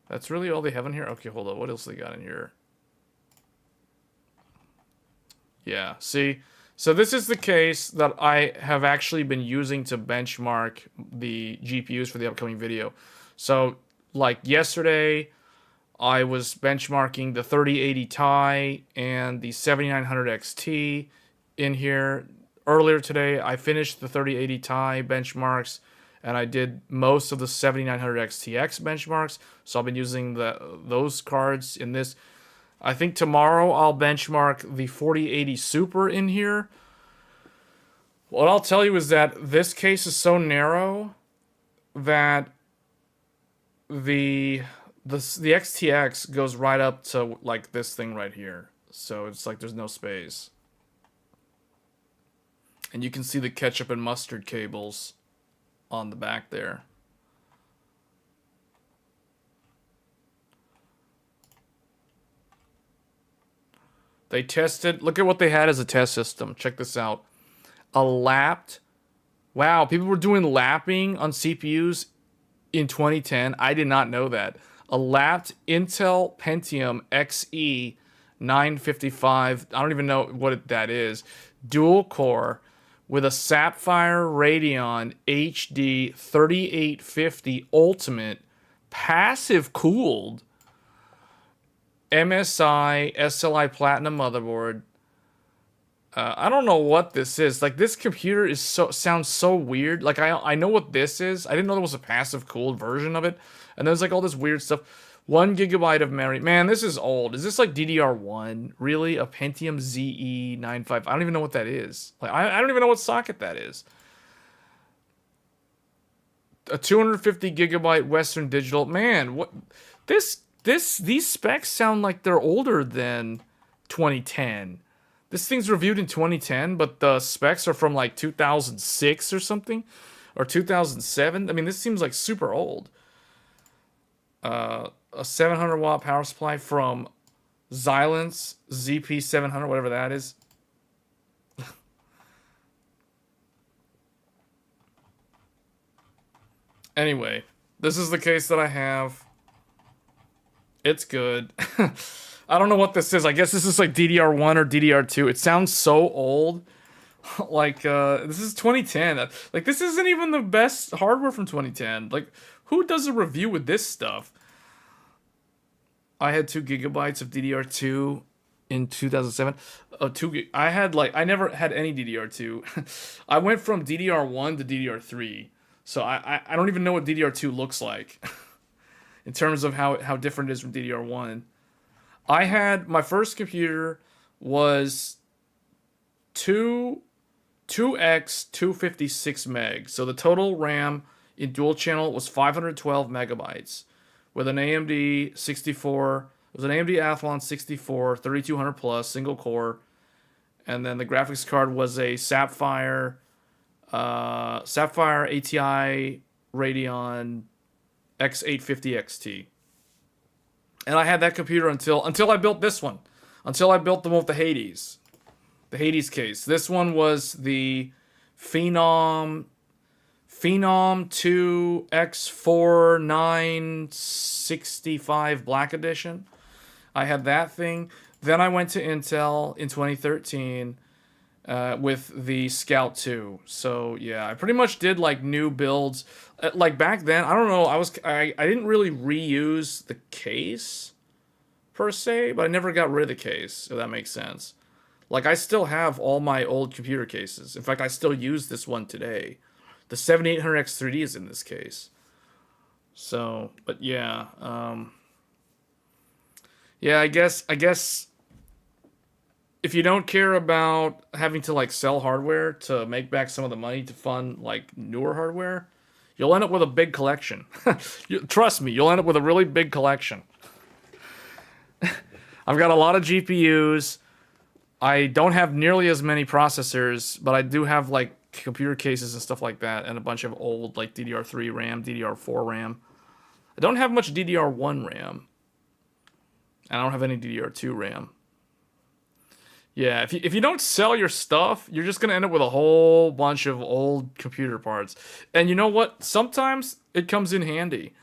That's really all they have in here? Okay, hold on. What else they got in here? Yeah, see? So this is the case that I have actually been using to benchmark the GPUs for the upcoming video. So, like yesterday, I was benchmarking the 3080 Ti and the 7900 XT in here. Earlier today, I finished the 3080 Ti benchmarks, and I did most of the 7900 XTX benchmarks. So I've been using those cards in this. I think tomorrow I'll benchmark the 4080 Super in here. What I'll tell you is that this case is so narrow that the XTX goes right up to like this thing right here. So it's like there's no space. And you can see the ketchup and mustard cables on the back there. They tested, look at what they had as a test system. Check this out. A lapped, wow, people were doing lapping on CPUs in 2010. I did not know that. A lapped Intel Pentium XE 955, I don't even know what that is, dual core with a Sapphire Radeon HD 3850 Ultimate passive cooled MSI SLI Platinum motherboard. I don't know what this is. Like, this computer is sounds so weird. Like, I know what this is. I didn't know there was a passive cooled version of it. And there's like all this weird stuff. 1 GB of memory. Man, this is old. Is this like DDR1? Really? A Pentium ZE95? I don't even know what that is. Like, I don't even know what socket that is. A 250 GB Western Digital. Man, what these specs sound like they're older than 2010. This thing's reviewed in 2010, but the specs are from like 2006 or something, or 2007. I mean, this seems like super old. A 700 watt power supply from Xilinx ZP700, whatever that is. Anyway, this is the case that I have. It's good. I don't know what this is. I guess this is like DDR1 or DDR2. It sounds so old. Like, this is 2010. Like, this isn't even the best hardware from 2010. Like, who does a review with this stuff? I had 2 GB of DDR2 in 2007. I never had any DDR2. I went from DDR1 to DDR3. So I don't even know what DDR2 looks like. In terms of how different it is from DDR1. I had, my first computer was 2x 256 meg. So the total RAM in dual channel was 512 megabytes with an AMD 64. It was an AMD Athlon 64, 3200 plus, single core. And then the graphics card was a Sapphire ATI Radeon X850 XT. And I had that computer until I built this one. Until I built the one with the Hades. The Hades case. This one was the Phenom 2 X4 965 Black Edition. I had that thing. Then I went to Intel in 2013 with the Scout 2. So yeah, I pretty much did like new builds. Like back then, I don't know, I didn't really reuse the case per se, but I never got rid of the case, if that makes sense. Like, I still have all my old computer cases. In fact, I still use this one today. The 7800X3D is in this case. So, but yeah, yeah, I guess if you don't care about having to like sell hardware to make back some of the money to fund like newer hardware, you'll end up with a big collection. Trust me, you'll end up with a really big collection. I've got a lot of GPUs. I don't have nearly as many processors, but I do have like computer cases and stuff like that, and a bunch of old like DDR3 RAM, DDR4 RAM. I don't have much DDR1 RAM. I don't have any DDR2 RAM. Yeah, if you don't sell your stuff, you're just gonna end up with a whole bunch of old computer parts. And you know what? Sometimes it comes in handy.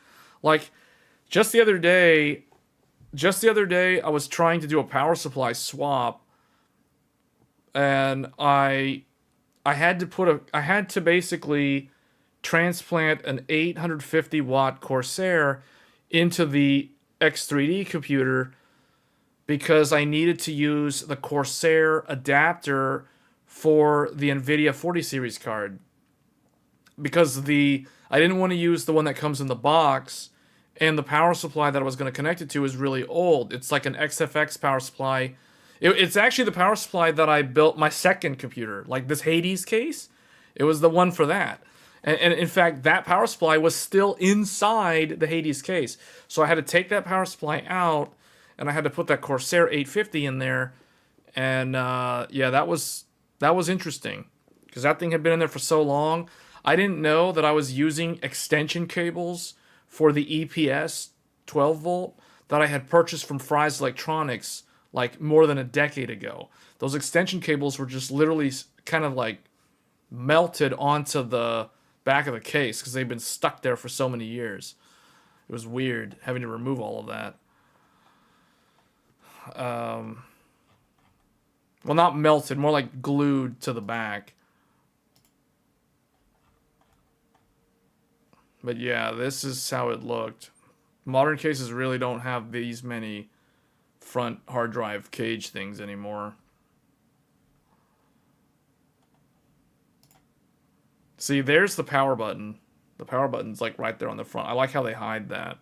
Like, just the other day, I was trying to do a power supply swap, and I had to basically transplant an 850 watt Corsair into the X3D computer because I needed to use the Corsair adapter for the nvidia 40 series card, because I didn't want to use the one that comes in the box, and the power supply that I was going to connect it to is really old. It's like an XFX power supply. It's actually the power supply that I built my second computer, like this Hades case. It was the one for that. And in fact, that power supply was still inside the Hades case. So I had to take that power supply out, and I had to put that Corsair 850 in there. And yeah, that was interesting, because that thing had been in there for so long. I didn't know that I was using extension cables for the EPS 12 volt that I had purchased from Fry's Electronics like more than a decade ago. Those extension cables were just literally kind of like melted onto the back of the case because they've been stuck there for so many years. It was weird having to remove all of that. Well, not melted, more like glued to the back. But yeah, this is how it looked. Modern cases really don't have these many front hard drive cage things anymore. See, there's the power button. The power button's like right there on the front. I like how they hide that.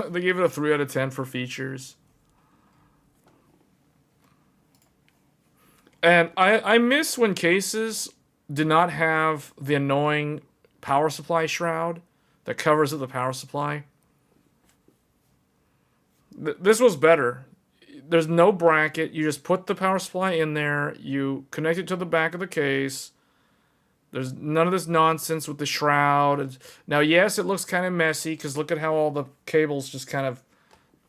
They gave it a 3 out of 10 for features. And I miss when cases did not have the annoying power supply shroud that covers the power supply. This was better. There's no bracket. You just put the power supply in there. You connect it to the back of the case. There's none of this nonsense with the shroud. Now, yes, it looks kind of messy because look at how all the cables just kind of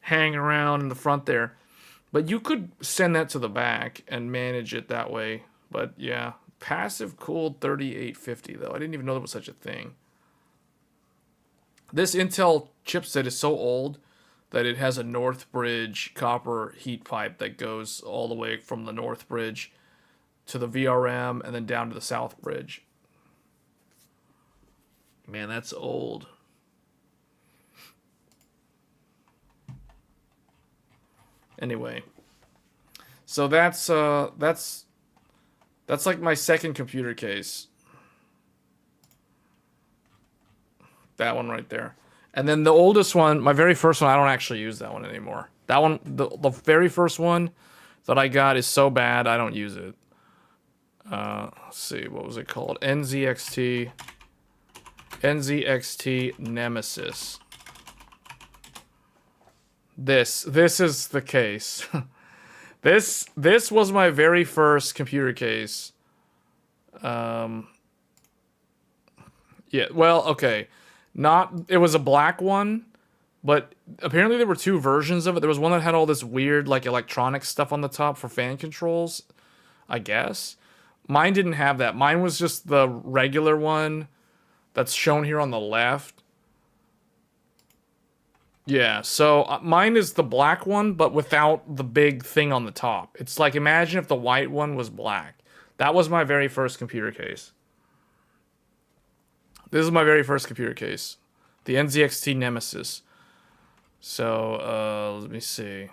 hang around in the front there. But you could send that to the back and manage it that way. But yeah, passive cooled 3850 though. I didn't even know there was such a thing. This Intel chipset is so old that it has a North Bridge copper heat pipe that goes all the way from the North Bridge to the VRM and then down to the South Bridge. Man, that's old. Anyway, so that's like my second computer case. That one right there. And then the oldest one, my very first one, I don't actually use that one anymore. That one, the very first one that I got is so bad, I don't use it. Let's see, what was it called? NZXT Nemesis. This is the case. This was my very first computer case. Yeah, well, okay. It was a black one, but apparently there were two versions of it. There was one that had all this weird like electronic stuff on the top for fan controls, I guess. Mine didn't have that. Mine was just the regular one that's shown here on the left. Yeah, so mine is the black one, but without the big thing on the top. It's like, imagine if the white one was black. That was my very first computer case. This is my very first computer case. The NZXT Nemesis. So, let me see.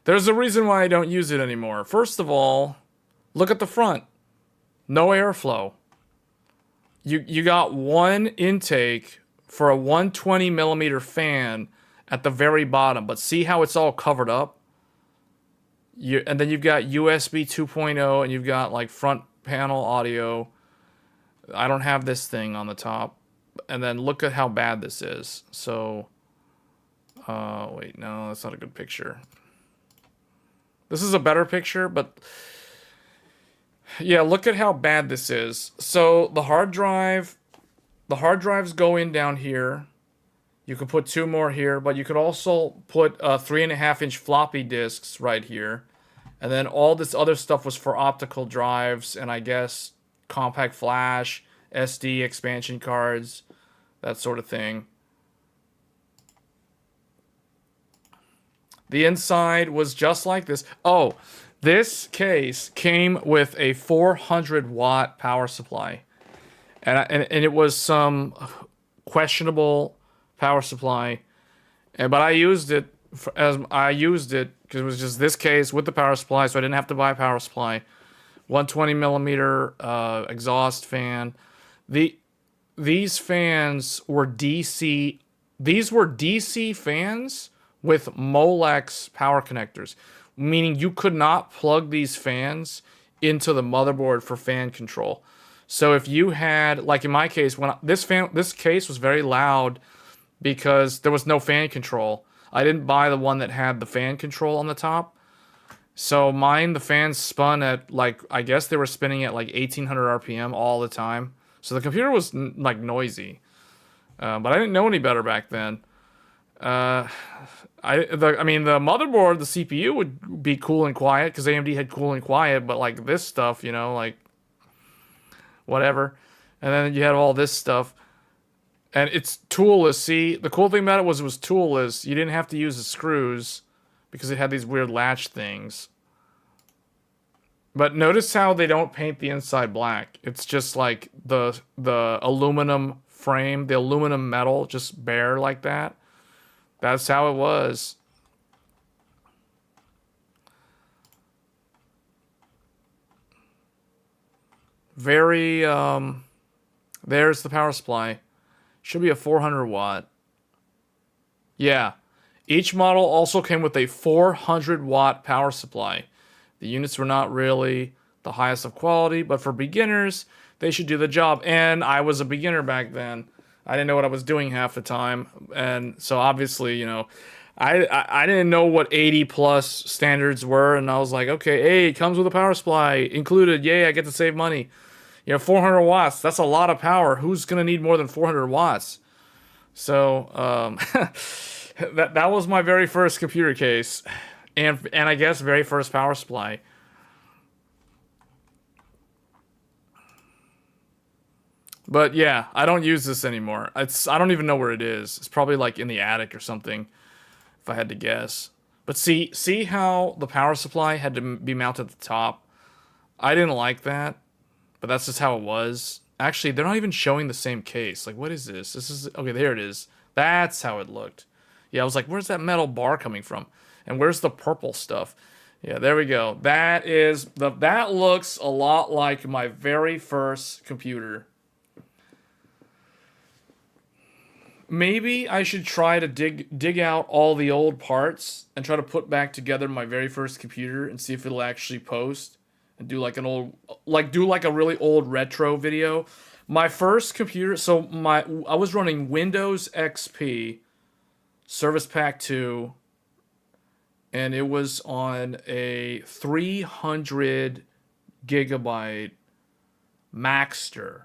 There's a reason why I don't use it anymore. First of all, look at the front. No airflow. You got one intake for a 120 millimeter fan at the very bottom, but see how it's all covered up? And then you've got USB 2.0 and you've got like front panel audio. I don't have this thing on the top. And then look at how bad this is. So, wait, no, that's not a good picture. This is a better picture, but yeah, look at how bad this is. So the hard drives go in down here. You could put 2 more here, but you could also put 3.5-inch floppy disks right here. And then all this other stuff was for optical drives and I guess compact flash, SD expansion cards, that sort of thing. The inside was just like this. Oh, this case came with a 400-watt power supply. And it was some questionable power supply. But I used it because it was just this case with the power supply, so I didn't have to buy a power supply. 120mm exhaust fan. These fans were DC. These were DC fans with Molex power connectors, meaning you could not plug these fans into the motherboard for fan control. So if you had, like in my case, when this case was very loud because there was no fan control. I didn't buy the one that had the fan control on the top. So mine, the fans spun at like, I guess they were spinning at like 1800 RPM all the time. So the computer was like noisy. But I didn't know any better back then. I mean, the motherboard, the CPU would be cool and quiet because AMD had cool and quiet, but like this stuff, you know, like whatever. And then you had all this stuff. And it's toolless. See, the cool thing about it was toolless. You didn't have to use the screws because it had these weird latch things. But notice how they don't paint the inside black. It's just like the aluminum frame, the aluminum metal, just bare like that. That's how it was. Very, there's the power supply. Should be a 400 watt. Yeah. Each model also came with a 400 watt power supply. The units were not really the highest of quality, but for beginners, they should do the job. And I was a beginner back then. I didn't know what I was doing half the time. And so obviously, you know, I didn't know what 80 plus standards were. And I was like, okay, hey, it comes with a power supply included. Yay, I get to save money. You know, 400 watts, that's a lot of power. Who's going to need more than 400 watts? So, that was my very first computer case. And I guess very first power supply. But yeah, I don't use this anymore. I don't even know where it is. It's probably like in the attic or something, if I had to guess. But see how the power supply had to be mounted at the top? I didn't like that. But that's just how it was. Actually, they're not even showing the same case. Like, what is this? This is... Okay, there it is. That's how it looked. Yeah, I was like, where's that metal bar coming from? And where's the purple stuff? Yeah, there we go. That looks a lot like my very first computer. Maybe I should try to dig out all the old parts and try to put back together my very first computer and see if it'll actually post. And do like an old, do like a really old retro video. My first computer, so I was running Windows XP, Service Pack 2, and it was on a 300 gigabyte Maxter,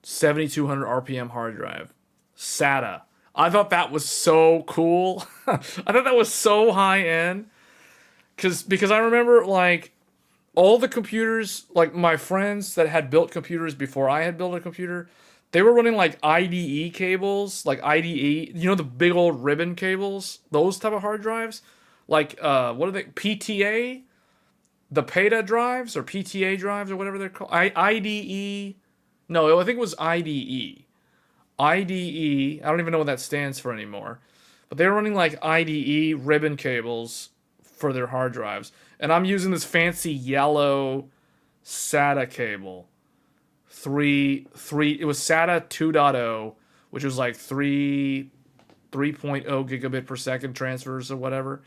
7200 RPM hard drive, SATA. I thought that was so cool. I thought that was so high end, because I remember like. All the computers, like my friends that had built computers before I had built a computer, they were running like IDE cables, like IDE, you know, the big old ribbon cables, those type of hard drives, like what are they? PTA, the PETA drives or PTA drives or whatever they're called. IDE, no, I think it was IDE. IDE, I don't even know what that stands for anymore, but they were running like IDE ribbon cables for their hard drives. And I'm using this fancy yellow SATA cable. It was SATA 2.0, which was like 3.0 gigabit per second transfers or whatever.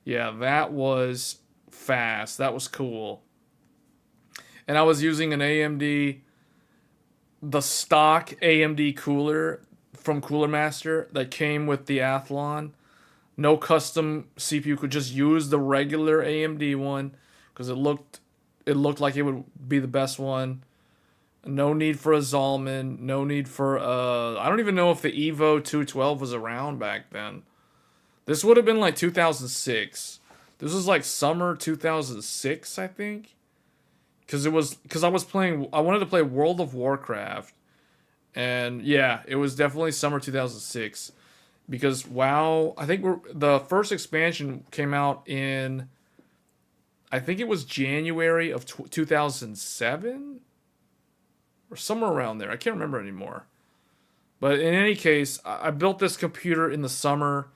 Yeah, that was fast. That was cool. And I was using an AMD, the stock AMD cooler from Cooler Master that came with the Athlon. No custom CPU, could just use the regular AMD one because it looked like it would be the best one. No need for a Zalman. No need for I don't even know if the Evo 212 was around back then. This would have been like 2006. This was like summer 2006, I think. Because I wanted to play World of Warcraft. And yeah, it was definitely summer 2006. Because WoW, I think the first expansion came out in, I think it was January of 2007? Or somewhere around there. I can't remember anymore. But in any case, I built this computer in the summer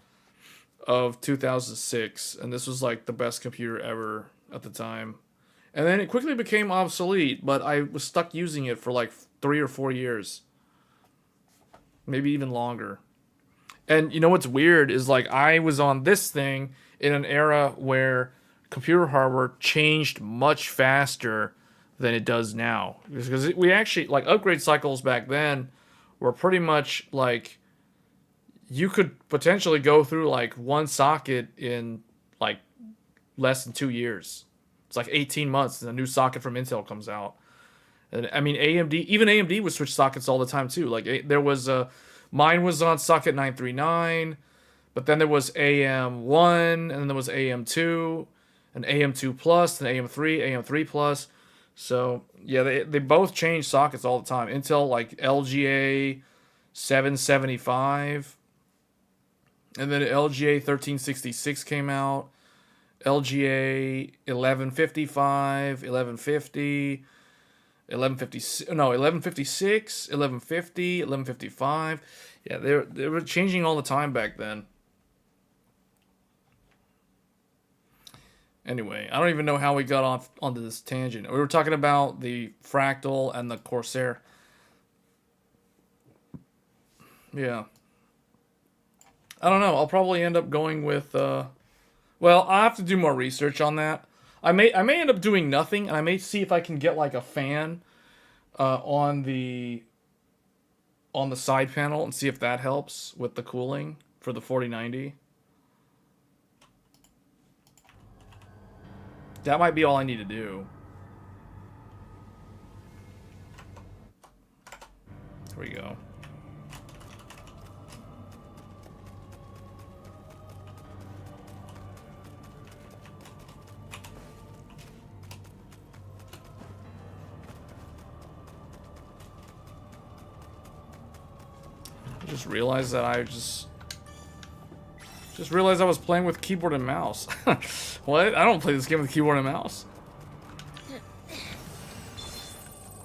of 2006. And this was like the best computer ever at the time. And then it quickly became obsolete. But I was stuck using it for like 3 or 4 years. Maybe even longer. And you know what's weird is like I was on this thing in an era where computer hardware changed much faster than it does now. Because we actually, like, upgrade cycles back then were pretty much like you could potentially go through like one socket in like less than 2 years. It's like 18 months and a new socket from Intel comes out. And I mean, even AMD would switch sockets all the time too. Like there was mine was on socket 939, but then there was AM1, and then there was AM2, and AM2 plus, and AM3, AM3 plus. So yeah, they both change sockets all the time. Intel like LGA 775, and then LGA 1366 came out. LGA 1155, 1150. 1156, 1150, 1155. Yeah, they were changing all the time back then. Anyway, I don't even know how we got off onto this tangent. We were talking about the Fractal and the Corsair. Yeah. I don't know. I'll probably end up going with well, I'll have to do more research on that. I may end up doing nothing, and I may see if I can get like a fan on the side panel and see if that helps with the cooling for the 4090. That might be all I need to do. There we go. Just realized that I just realized I was playing with keyboard and mouse. What? I don't play this game with keyboard and mouse.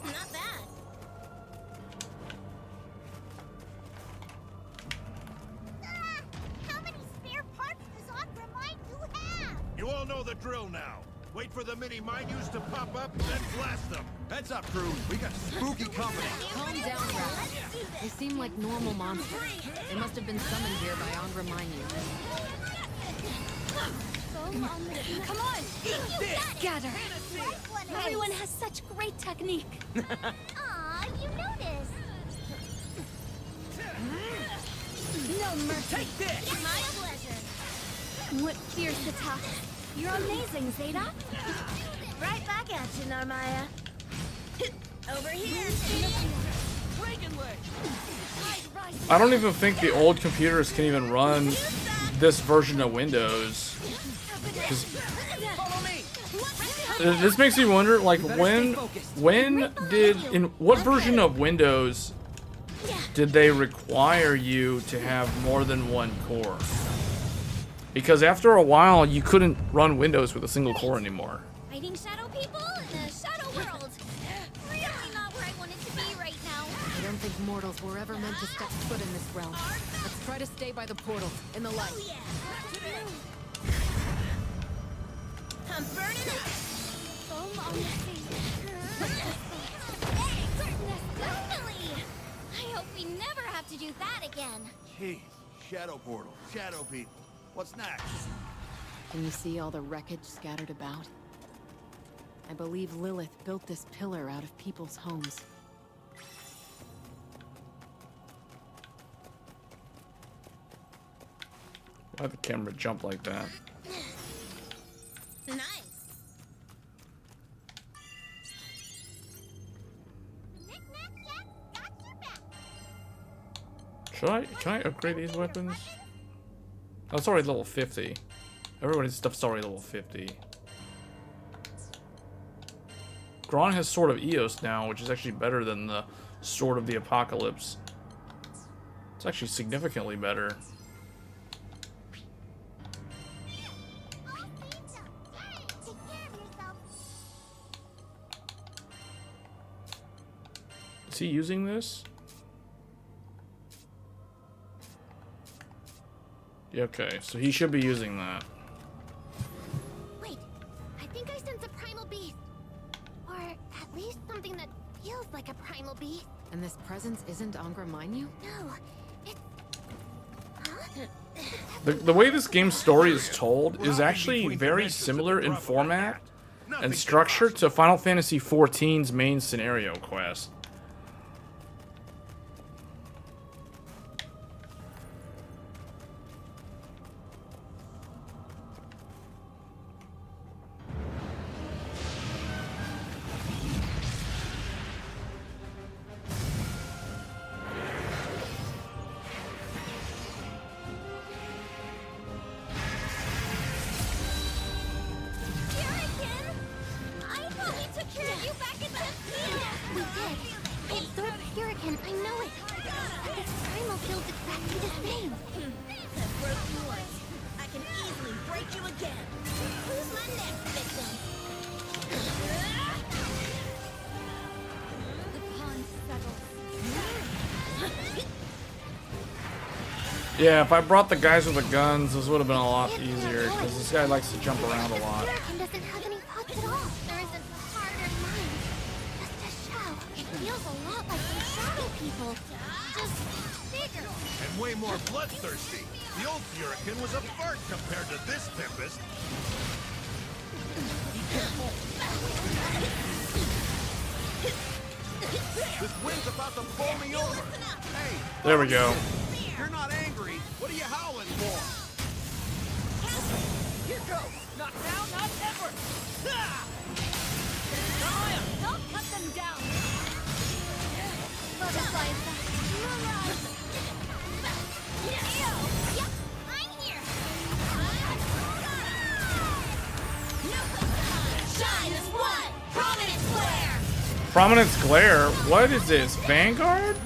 Not bad. How many spare parts does Aqua Mine you have? You all know the drill now. Wait for the mini minus to pop up, then blast them. Heads up, crew. We got spooky company. Calm down, Rat. They seem like normal monsters. They must have been summoned here by Angra Mainyu. Come on! Scatter! Everyone has such great technique. Aw, you noticed. No mercy. Take this! My pleasure. What fierce attack. You're amazing, Zeta. Right back at you, Narmaya. Over here. I don't even think the old computers can even run this version of Windows. This makes me wonder, like, in what version of Windows did they require you to have more than one core? Because after a while, you couldn't run Windows with a single core anymore. Fighting shadow people in the shadow world. Really not where I wanted to be right now. I don't think mortals were ever meant to step foot in this realm. Let's try to stay by the portal, in the light. I'm burning up. Foam on the sea. Finally! I hope we never have to do that again. Jeez, shadow portal, shadow people. What's next? Can you see all the wreckage scattered about? I believe Lilith built this pillar out of people's homes. Why'd the camera jump like that? Nice. The Can I upgrade these weapons? Oh, it's already level 50. Everybody's stuff's already level 50. Gron has Sword of Eos now, which is actually better than the Sword of the Apocalypse. It's actually significantly better. Is he using this? Yeah, okay, so he should be using that. Wait, I think I sense a primal beast. Or at least something that feels like a primal beast. And this presence isn't Angra Mainyu? No, it's... Huh? The way this game's story is told is actually very similar in format and structure to Final Fantasy XIV's main scenario quest. Yeah, if I brought the guys with the guns, this would have been a lot easier, because this guy likes to jump around a lot. Hurricane doesn't have any thoughts at all. There isn't heart or mind. Just a shell. It feels a lot like the shadow people. Just bigger. And way more bloodthirsty. The old Furican was a fart compared to this Tempest. This wind's about to pull me over. Hey, there we go. You're not angry. What are you howling for? Here goes. Not now, not ever. Don't cut them down. Butterfly effect. Mirage. Yep, I'm here. Shine as one. Prominence glare. Prominence Glare? What is this? Vanguard?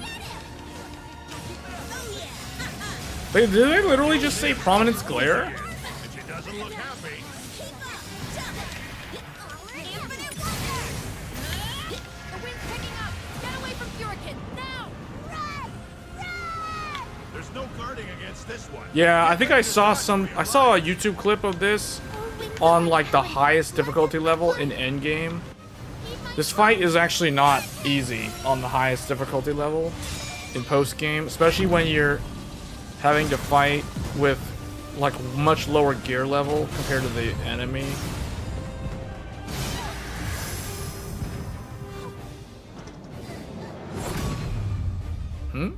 Did they literally just say Prominence Glare? And she doesn't look happy. The wind's picking up! Get away from Furican, now! Run! Run! There's no guarding against this one. Yeah, I think I saw a YouTube clip of this on like the highest difficulty level in Endgame. This fight is actually not easy on the highest difficulty level in post-game, especially when you're having to fight with like much lower gear level compared to the enemy. Hmm?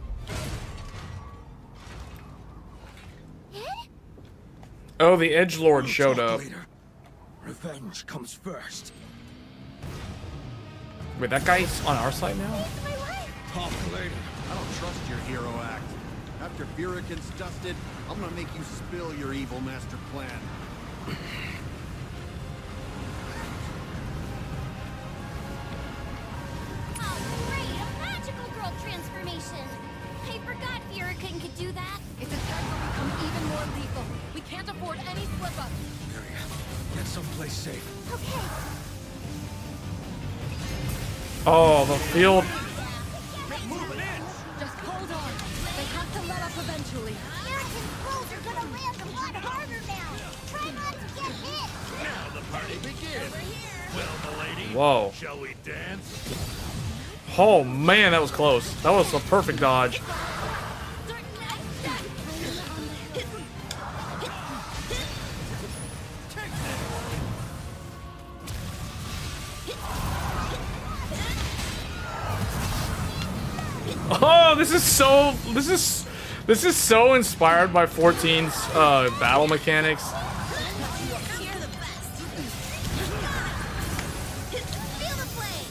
Oh, the Edgelord showed up. Revenge comes first. Wait, that guy's on our side now? Talk later. I don't trust your hero act. After Furican's dusted, I'm gonna make you spill your evil master plan. Oh, great! A magical girl transformation. I forgot Furican could do that. It's a time to become even more lethal. We can't afford any slip-ups. Get someplace safe. Okay. Oh, the field. Just hold on. They have to let up eventually. Furican's blows are gonna land a lot harder now. Try not to get hit. Now the party begins. Well, milady, Whoa. shall we dance? Oh man, that was close. That was a perfect dodge. Oh, this is so inspired by 14's battle mechanics. You're the best. Feel the flame.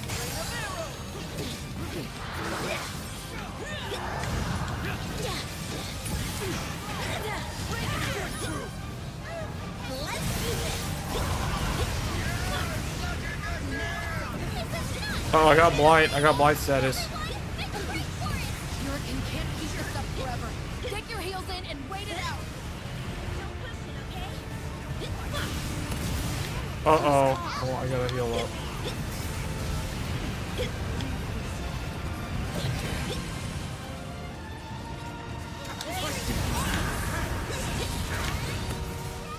Oh, I got blight. I got blight status. Hurricane can't keep this up forever. Dig your heels in and wait it out. Uh-oh. Oh, I gotta heal up.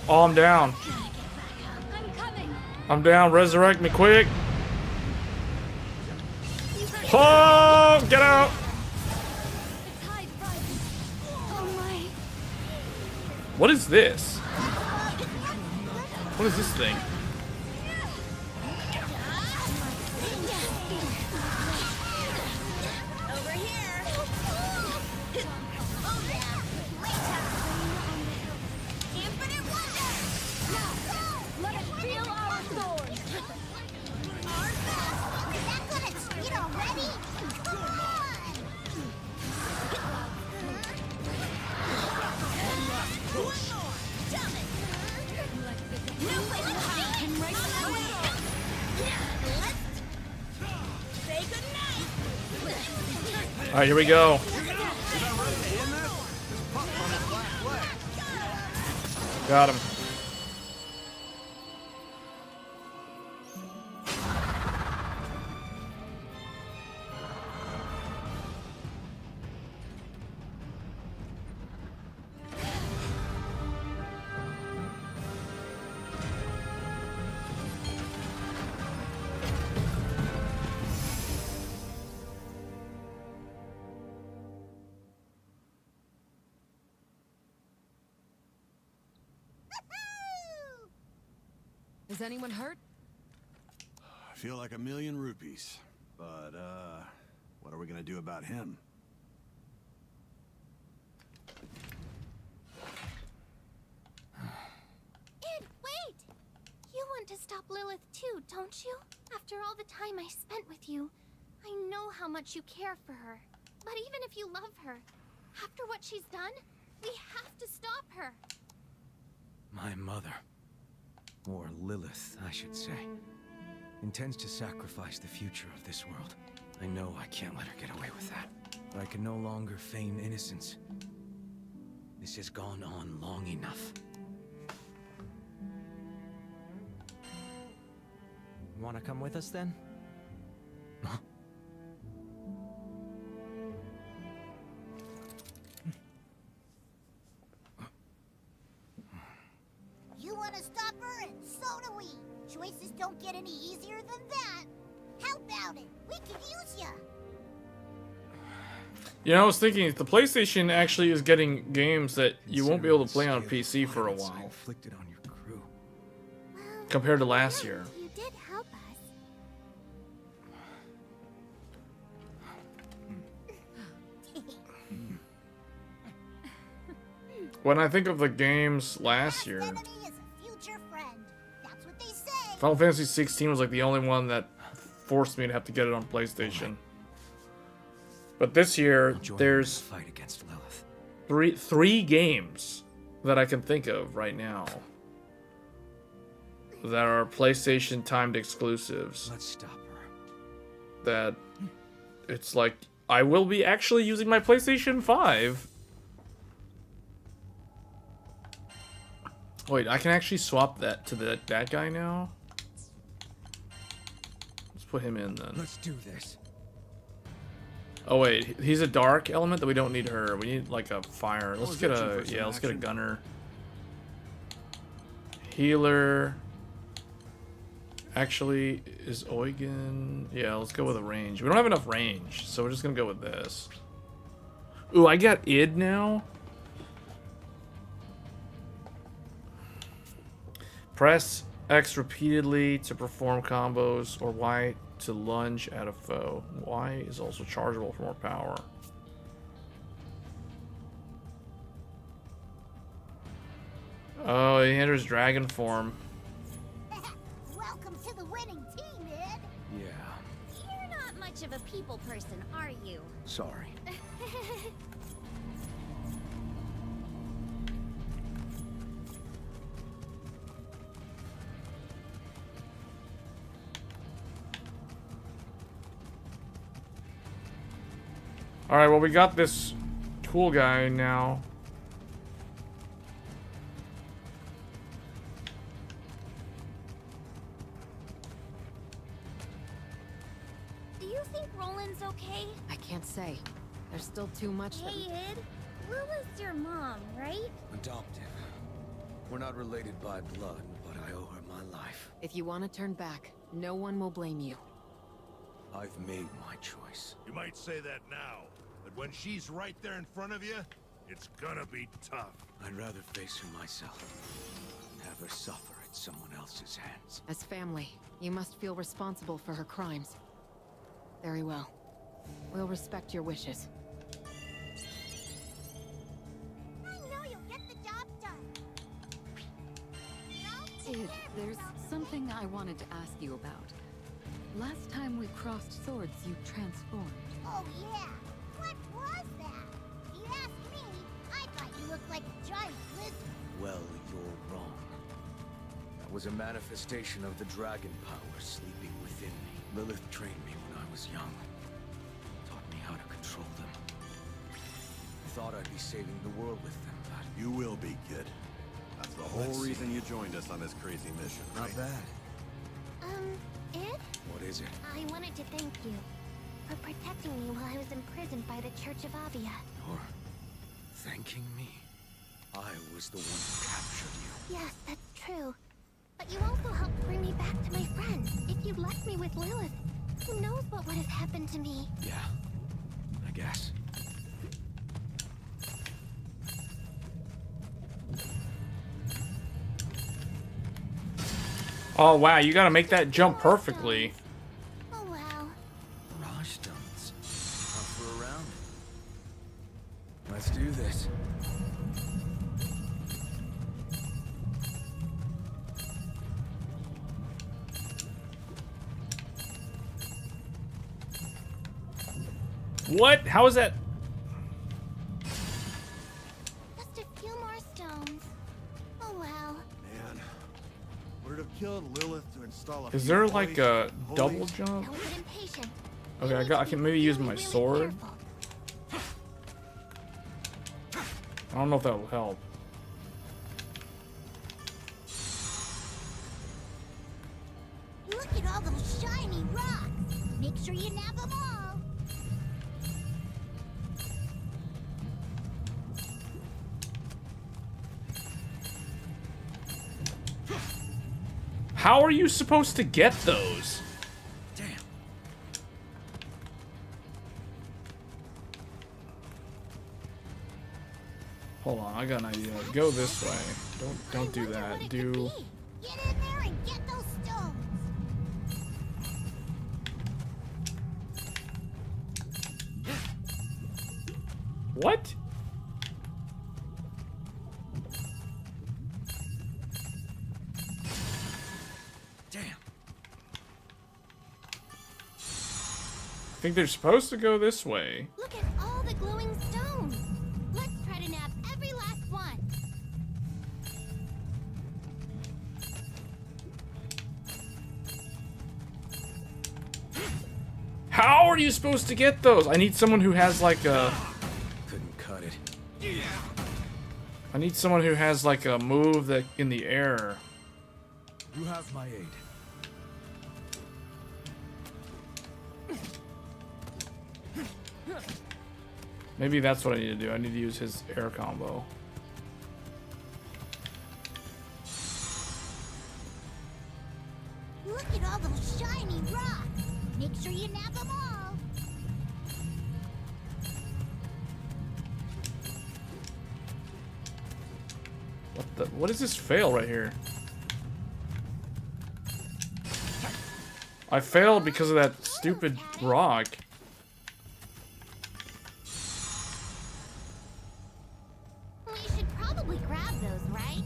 Oh, I'm down. I'm down. Resurrect me quick. Oh, get out. What is this? What is this thing? Over here. Infinite wonder. Let us feel our sword. Our best. Is that gonna cheat already? Come on. One more. Dumb it. No place to hide. On my way. Let's say goodnight. All right, here we go. Got him. Is anyone hurt? I feel like 1,000,000 rupees. But, what are we gonna do about him? Id, wait! You want to stop Lilith too, don't you? After all the time I spent with you, I know how much you care for her. But even if you love her, after what she's done, we have to stop her. My mother, or Lilith, I should say, intends to sacrifice the future of this world. I know I can't let her get away with that, but I can no longer feign innocence. This has gone on long enough. Want to come with us then? Huh? You want to stop her, and so do we. Choices don't get any easier than that. How about it? We could use ya. You know, I was thinking the PlayStation actually is getting games that you won't be able to play on PC for a while. Inflicted on your crew. Compared to last year. You did help us. When I think of the games last year, Enemy is a future friend. That's what they say. Final Fantasy 16 was like the only one that forced me to have to get it on PlayStation. But this year, there's Fight against Lilith. three games that I can think of right now that are PlayStation timed exclusives. Let's stop her. That it's like I will be actually using my PlayStation 5. Wait, I can actually swap that to that guy now? Let's put him in then. Let's do this. Oh wait, he's a dark element that we don't need her. We need like a fire. Let's get a let's get a gunner. Healer. Actually, is Eugen? Yeah, let's go with a range. We don't have enough range, so we're just gonna go with this. Ooh, I got id now. Press X repeatedly to perform combos, or Y to lunge at a foe. Y is also chargeable for more power. Oh, he enters dragon form. Welcome to the winning team, Ed. Yeah, You're not much of a people person, are you? sorry. Alright, well, we got this cool guy now. Do you think Roland's okay? I can't say. There's still too much that... Hey, Id. Lilith's your mom, right? Adoptive. We're not related by blood, but I owe her my life. If you want to turn back, no one will blame you. I've made my choice. You might say that now, but when she's right there in front of you, it's gonna be tough. I'd rather face her myself and have her suffer at someone else's hands. As family, you must feel responsible for her crimes. Very well. We'll respect your wishes. I know you'll get the job done. Id, there's something I wanted to ask you about. Last time we crossed swords, you transformed. Oh yeah, what was that? If you ask me, I thought you looked like a giant lizard. Well, you're wrong. That was a manifestation of the dragon power sleeping within me. Lilith trained me when I was young. Taught me how to control them. I thought I'd be saving the world with them, but... You will be, kid. That's the whole reason you joined us on this crazy mission, Not bad. Id? What is it? I wanted to thank you for protecting me while I was imprisoned by the Church of Avia. You're thanking me? I was the one who captured you. Yes, that's true. But you also helped bring me back to my friends. If you'd left me with Lilith, who knows what would have happened to me? Yeah, I guess. Oh, wow, you gotta make that jump perfectly. Oh well. Mirage stones. Up for a round? Let's do this. What? How is that? Just a few more stones. Oh well. Man, would it have killed Lilith to install a Is few there holy- like a holy- double jump? Don't get impatient. Okay, I can maybe use my sword. I don't know if that will help. Look at all those shiny rocks. Make sure you nab them all. How are you supposed to get those? Damn. Hold on, I got an idea. Go this way. Don't do that. Do Get in there and get those stones. what? Damn. I think they're supposed to go this way. Look at all the glowing stones. Let's try to nab every last one. How are you supposed to get those? I need someone who has like a... Couldn't cut it. I need someone who has like a move that in the air. You have my aid. Maybe that's what I need to do. I need to use his air combo. Look at all those shiny rocks. Make sure you nab them all. What is this fail right here? I failed because of that stupid rock. We should probably grab those, right?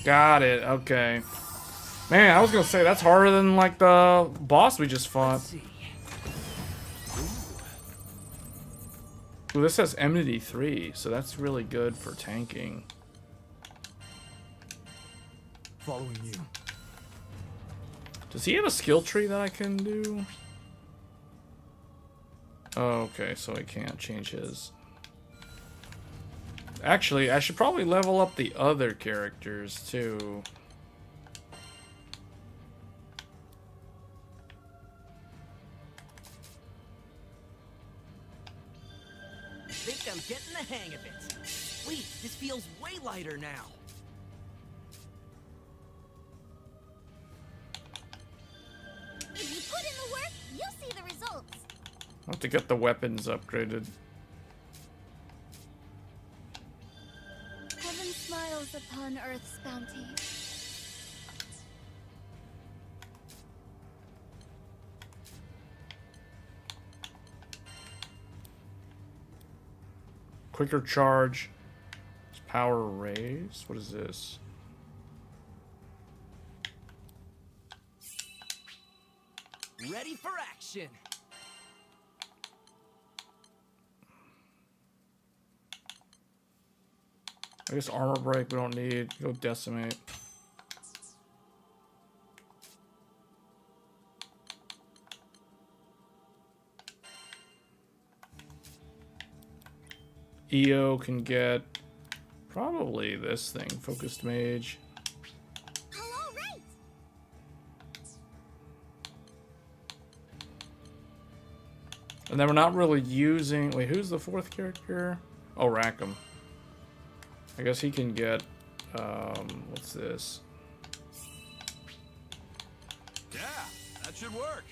Got it. Okay. Man, I was gonna say that's harder than like the boss we just fought. Let's see. Ooh. Well, this has Enmity 3, so that's really good for tanking. Following you. Does he have a skill tree that I can do? Oh, okay, so I can't change his. Actually, I should probably level up the other characters too. I think I'm getting the hang of it. Wait, this feels way lighter now. If you put in the work, you'll see the results. I'll have to get the weapons upgraded. Heaven smiles upon Earth's bounty. Quicker charge. Power raise. What is this? Ready for action. I guess armor break we don't need. Go decimate. EO can get probably this thing, focused mage. Hello, right. And then we're not really using. Wait, who's the fourth character? Oh, Rackham. I guess he can get. What's this? Yeah, that should work.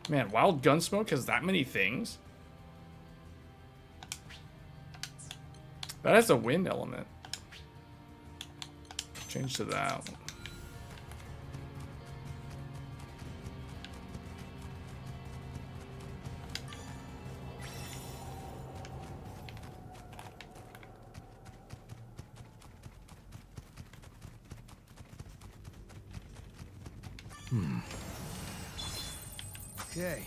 Man, Wild Gunsmoke has that many things? That has a wind element. Change to that. Okay.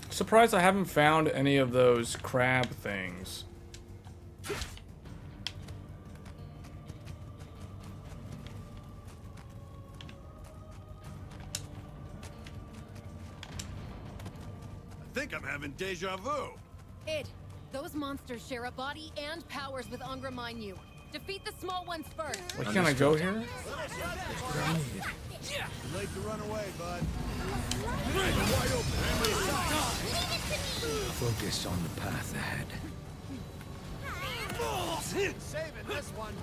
Surprised I haven't found any of those crab things. I think I'm having deja vu. Id, those monsters share a body and powers with Angra Mainyu. Defeat the small ones first. Wait, can I go here? Too late to run away, bud. Focus on the path ahead. Saving this one.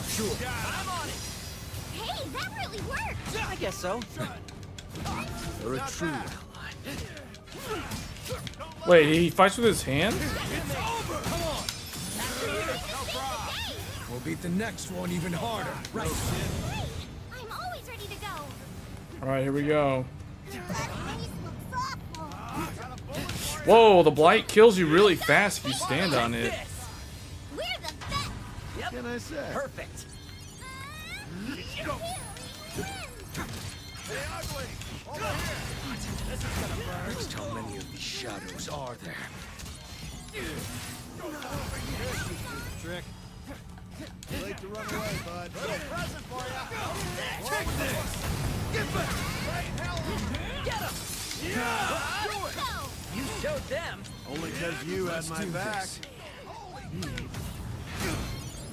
Sure. I'm on it. Hey, that really worked. I guess so. You're a true ally. Wait, he fights with his hands? It's over. Come on. We'll beat the next one even harder. Right. Hey, I'm always ready to go. Alright, here we go. That place looks awful. Whoa, the blight kills you really fast if you stand on it. We're the best. What can I say? Perfect. Hey, ugly. Over here. This is gonna burn. Just how many of these shadows are there? Trick. Too late to run away, bud. Little present for you. Take this. Get back. Right, hell. Get him. Yeah. Do it. You showed them. Only because you had my back.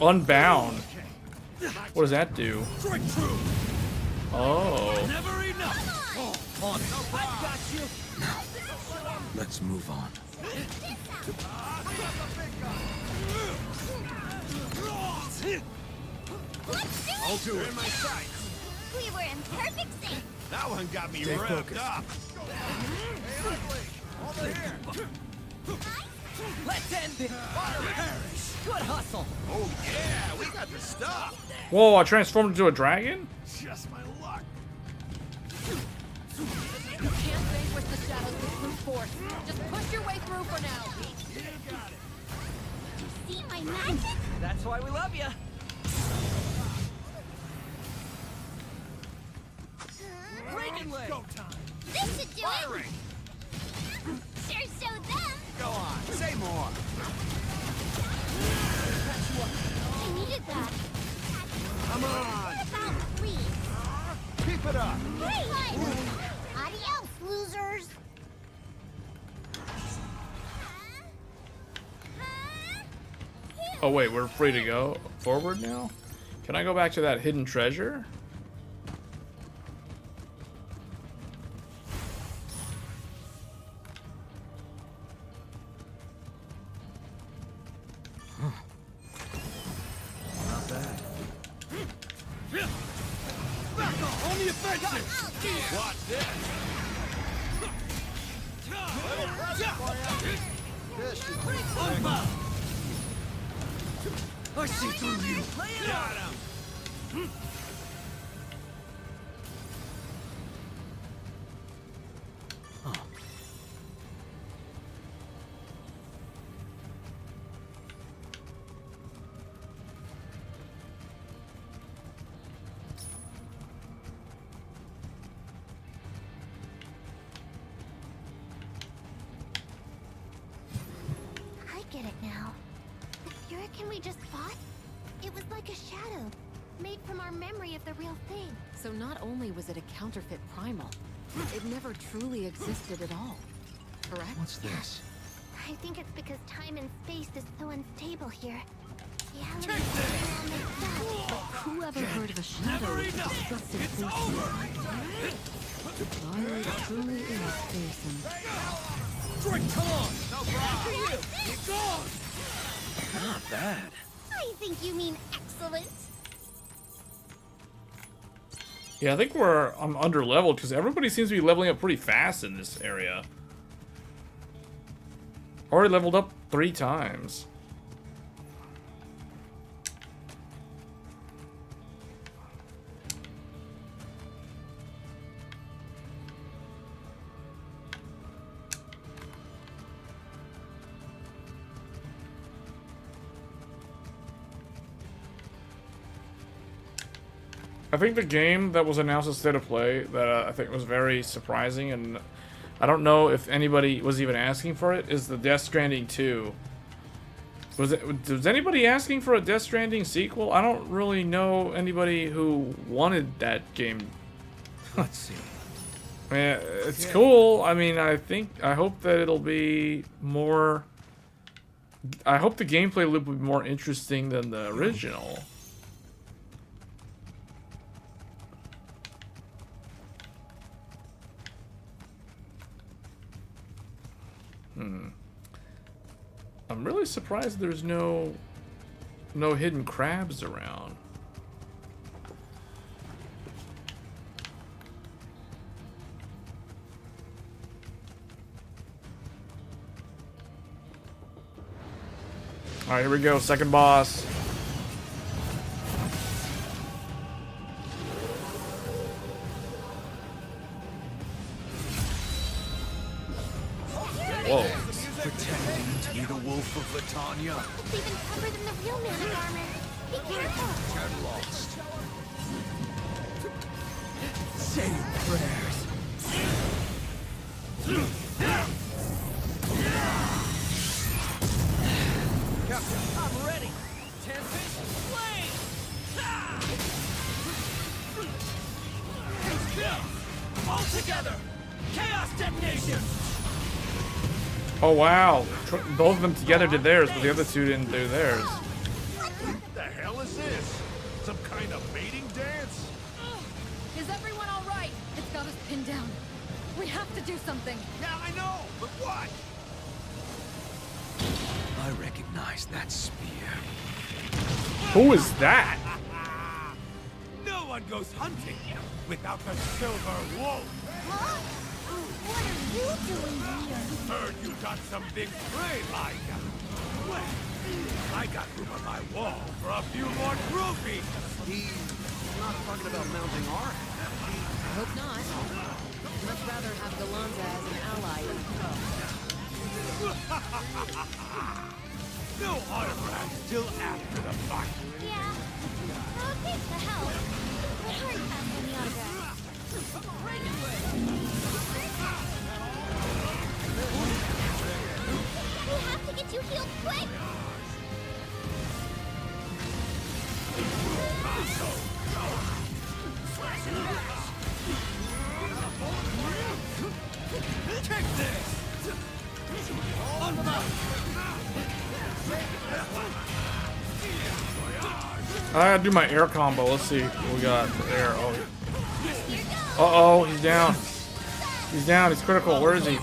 Unbound. What does that do? Strike true. Oh. Never enough. Oh, on it. I got you. Let's move on. I'll do it. In my sights. We were in perfect sync. That one got me Stay revved focused. up. Hey, ugly. Over here. Let's end this. Good hustle. Oh yeah, we got the stuff. Whoa, I transformed into a dragon? Just my luck. You can't vanquish the shadows with brute force. Just push your way through for now. See my magic? That's why we love you. Breaking leg. Go time. This should do it! Sure showed them! Go on. Say more. I needed that. Come on. What about three? Keep it up. Great! Adios, losers! Oh wait, we're free to go forward now? Can I go back to that hidden treasure? Not bad. Back off. On the offensive. Watch this. Little present for you. This should be quick. I see through you. Got him. I get it now. The Hurricane we just fought? It was like a shadow, made from our memory of the real thing. So not only was it a counterfeit primal, it never truly existed at all. Correct? What's this? I think it's because time and space is so unstable here. Reality is getting all mixed up. Who ever heard of a shadow with a destructive force? Twilight truly is fearsome. Drink, come on. No problem. Keep going. Not bad. I think you mean excellent. Yeah, I think I'm under leveled because everybody seems to be leveling up pretty fast in this area. Already leveled up 3 times. I think the game that was announced as State of Play that I think was very surprising, and I don't know if anybody was even asking for it, is the Death Stranding 2. Was anybody asking for a Death Stranding sequel? I don't really know anybody who wanted that game. Let's see. Yeah, it's cool. I mean, I hope that it'll be more. I hope the gameplay loop will be more interesting than the original. I'm really surprised there's no hidden crabs around. All right, here we go. Second boss. Whoa. Pretending to be the Wolf of Latanya. It's even tougher than the real man in armor. Be careful. Turn lost. Say your prayers. Captain, I'm ready. Tempest, flame! All together! Chaos detonation! Oh wow. Both of them together did theirs, but the other two didn't do theirs. What the hell is this? Some kind of mating dance? Is everyone all right? It's got us pinned down. We have to do something. Yeah, I know, but what? I recognize that spear. Who is that? No one goes hunting without the silver wolf. Huh? What are you doing here? Heard you got some big prey, like. Well, I got room on my wall for a few more trophies. He's not talking about mounting our. Hope not. Much rather have Galanza as an ally than a foe. No autographs till after the fight. Yeah. I'll take the help. But hard pass on the autograph. We have to get you healed quick! Take this! I gotta do my air combo. Let's see what we got for air. Oh, uh-oh, he's down. He's down. He's critical. Where is he?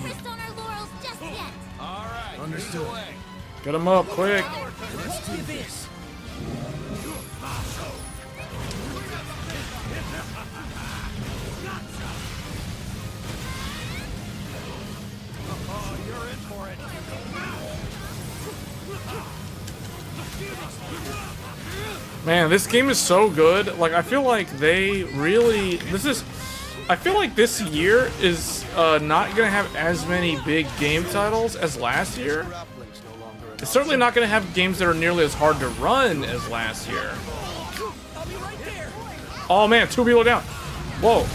Alright, understood. Get him up, quick. Let's do this. Oh, you're in for it. Man, this game is so good. Like, I feel like they really... I feel like this year is not going to have as many big game titles as last year. It's certainly not going to have games that are nearly as hard to run as last year. Oh man, 2 people down. Whoa.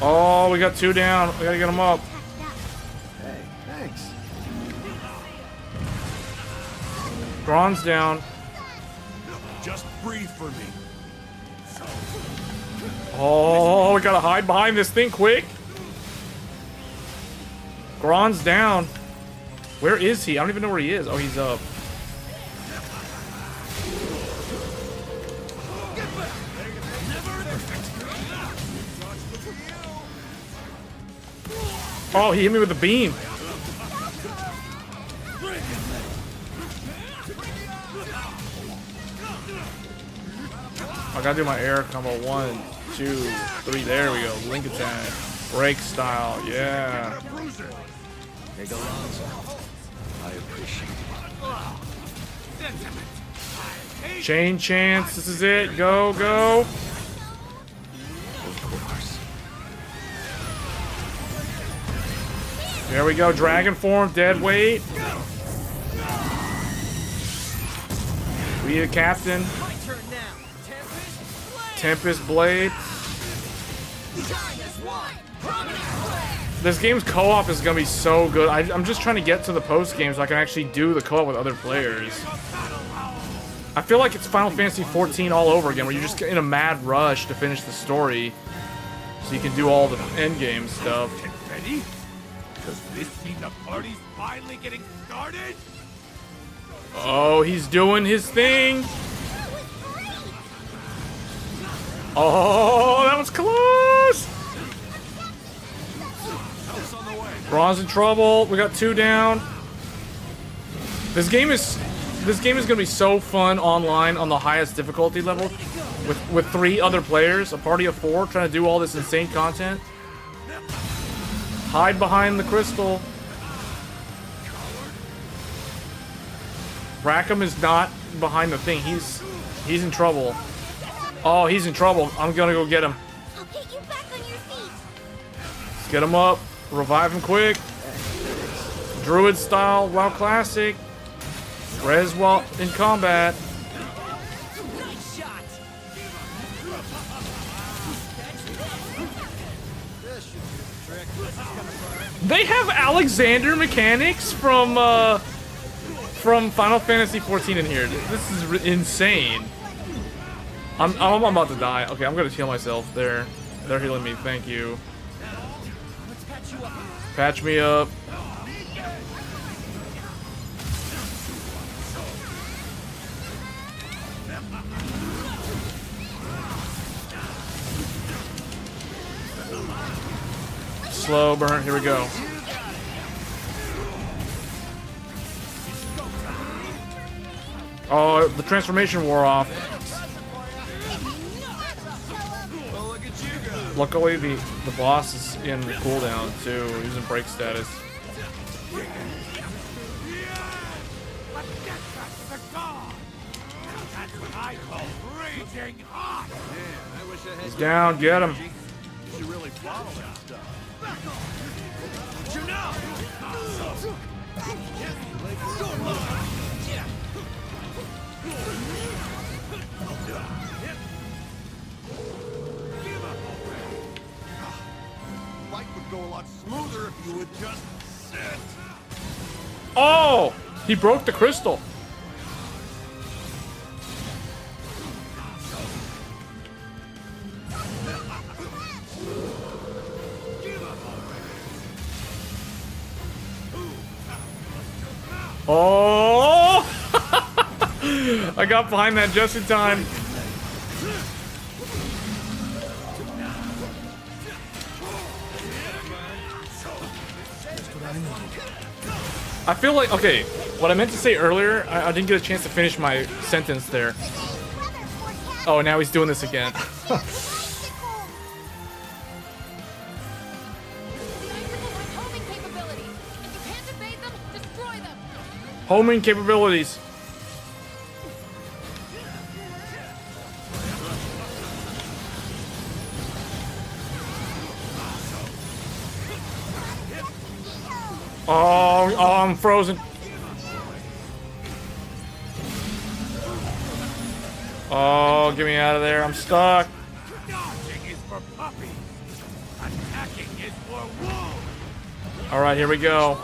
Oh, we got 2 down. We gotta get them up. Hey, thanks. Braun's down. Just breathe for me. Oh, we gotta hide behind this thing quick. Gron's down. Where is he? I don't even know where he is. Oh, he's up. Oh, he hit me with a beam. I gotta do my air combo. 1, 2, 3. There we go. Link attack. Break style. Yeah. Hey, Galanza. I appreciate it. Chain chance. This is it. Go, go. Of course. There we go. Dragon form. Dead weight. We need a captain. My turn now. Tempest Blade. This game's co-op is gonna be so good. I'm just trying to get to the post game so I can actually do the co-op with other players. I feel like it's Final Fantasy 14 all over again, where you're just in a mad rush to finish the story, so you can do all the end game stuff. Get ready? Because this means the party's finally getting started? Oh, he's doing his thing. Oh, that was close. Braun's in trouble. We got 2 down. This game is gonna be so fun online on the highest difficulty level, with 3 other players, a party of 4, trying to do all this insane content. Hide behind the crystal. Rackham is not behind the thing. He's in trouble. Oh, he's in trouble. I'm gonna go get him. I'll get you back on your feet. Let's get him up. Revive him quick. Druid style WoW Classic. Res while in combat. Nice shot. They have Alexander mechanics from Final Fantasy 14 in here. This is insane. I'm about to die. Okay, I'm gonna heal myself. They're healing me. Thank you. Patch me up. Slow burn. Here we go. Oh, the transformation wore off. Luckily, the boss is in cooldown too. He's in break status. That's what I call raging hot. Man, I He's down. Get him. You should really follow that stuff. Fight would go a lot smoother if you would just sit. Oh! He broke the crystal. Oh! I got behind that just in time. I feel like, okay, what I meant to say earlier, I didn't get a chance to finish my sentence there. Oh, now he's doing this again. Homing capabilities. Oh, I'm frozen. Oh, get me out of there. I'm stuck. All right, here we go.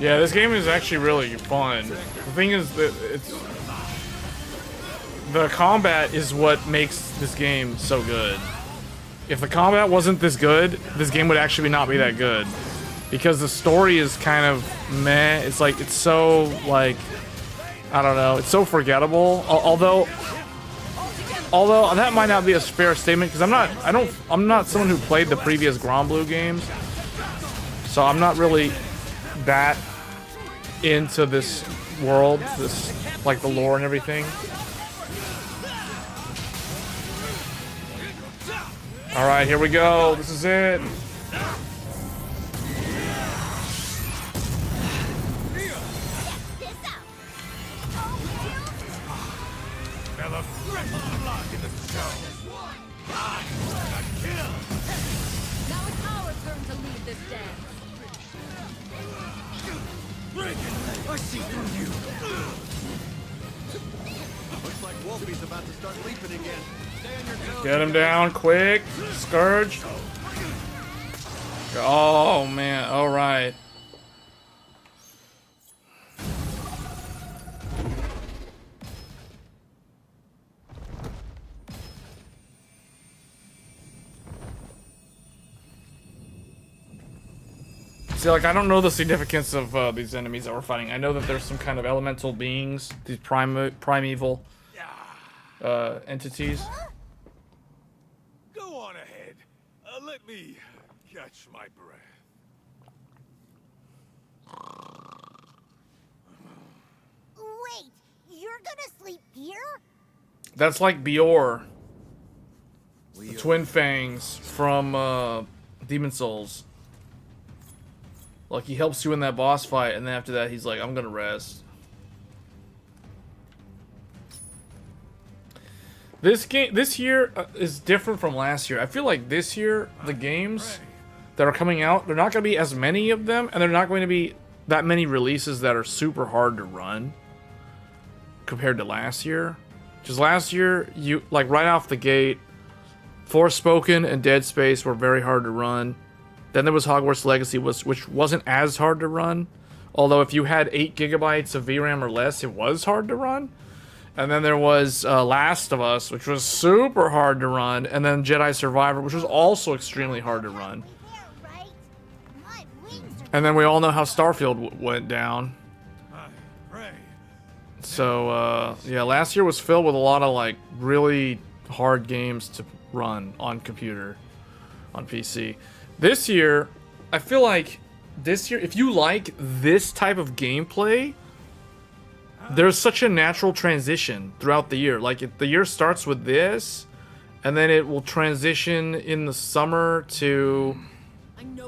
Yeah, this game is actually really fun. The thing is that the combat is what makes this game so good. If the combat wasn't this good, this game would actually not be that good. Because the story is kind of meh. It's like, it's so, like, I don't know, it's so forgettable. Although that might not be a fair statement, because I'm not someone who played the previous Granblue games. So I'm not really that into this world, this, like, the lore and everything. Alright, here we go. This is it. I see through you. Looks like Wolfie's about to start leaping again. Stay on your toes. Get him down quick. Scourge. Oh, man. All right. See, like, I don't know the significance of these enemies that we're fighting. I know that there's some kind of elemental beings, these primeval entities. Go on ahead. Let me catch my breath. Wait, you're gonna sleep here? That's like Bior, the Twin Fangs from Demon Souls. Like, he helps you in that boss fight, and then after that, he's like, I'm gonna rest. This year is different from last year. I feel like this year, the games that are coming out, they're not gonna be as many of them, and they're not going to be that many releases that are super hard to run compared to last year. Because last year, you, like, right off the gate, Forspoken and Dead Space were very hard to run. Then there was Hogwarts Legacy, which wasn't as hard to run. Although if you had 8 gigabytes of VRAM or less, it was hard to run. And then there was Last of Us, which was super hard to run. And then Jedi Survivor, which was also extremely hard to run. And then we all know how Starfield went down. So, yeah, last year was filled with a lot of, like, really hard games to run on computer, on PC. This year, I feel like this year, if you like this type of gameplay, there's such a natural transition throughout the year. Like, the year starts with this, and then it will transition in the summer to,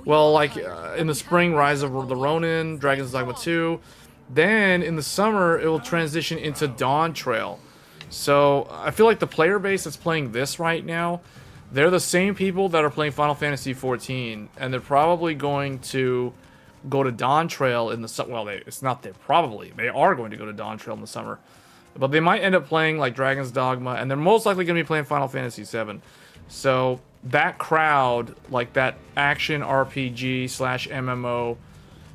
well, like in the spring, Rise of the Ronin, Dragon's Dogma 2. Then in the summer, it will transition into Dawn Trail. So I feel like the player base that's playing this right now, they're the same people that are playing Final Fantasy XIV, and they're probably going to go to Dawn Trail in the summer. Well, it's not they probably. They are going to go to Dawn Trail in the summer. But they might end up playing like Dragon's Dogma, and they're most likely going to be playing Final Fantasy VII. So that crowd, like that action RPG / MMO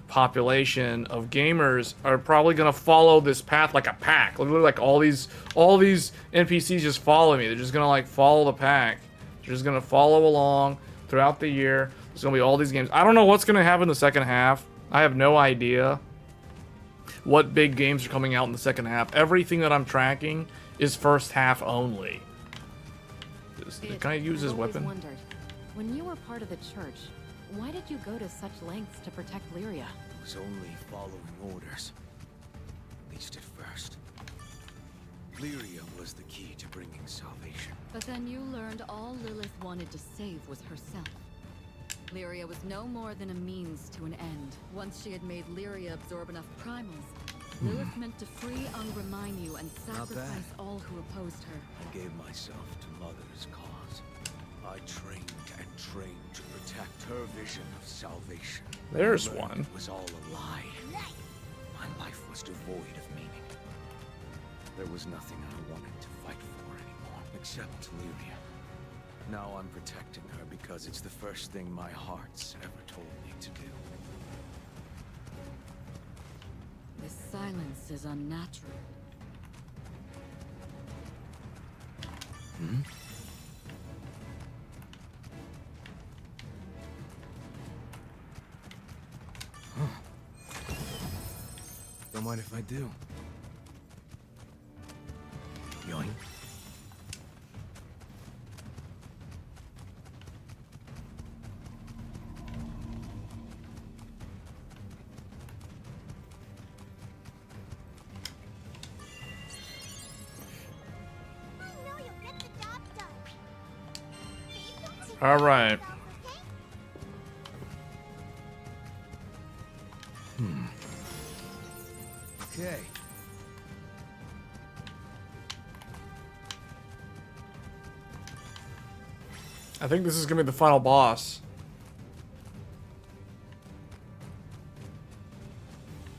population of gamers, are probably going to follow this path like a pack. Literally, like all these NPCs just follow me. They're just going to like follow the pack. They're just going to follow along throughout the year. There's going to be all these games. I don't know what's going to happen in the second half. I have no idea what big games are coming out in the second half. Everything that I'm tracking is first half only. Can I use his weapon? Wondered, when you were part of the church, why did you go to such lengths to protect Lyria? I was only following orders. At least at first. Lyria was the key to bringing salvation. But then you learned all Lilith wanted to save was herself. Lyria was no more than a means to an end. Once she had made Lyria absorb enough primals, Lilith meant to free Angraminyu and sacrifice all who opposed her. I gave myself to Mother's cause. I trained and trained to protect her vision of salvation. There's I learned one. It was all a lie. My life was devoid of meaning. There was nothing I wanted to fight for anymore, except Lyria. Now I'm protecting her because it's the first thing my heart's ever told me to do. This silence is unnatural. Hmm? Huh. Don't mind if I do. Yoink. All right. Okay. I think this is gonna be the final boss.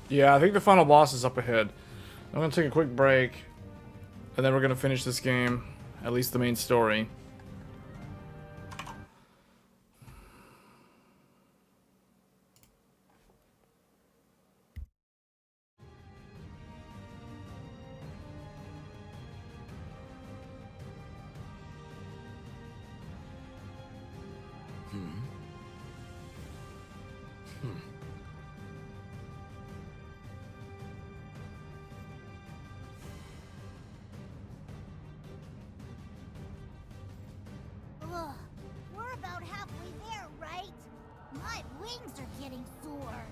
Yeah, I think the final boss is up ahead. I'm gonna take a quick break, and then we're gonna finish this game, at least the main story. Ugh, we're about halfway there, right? My wings are getting sore.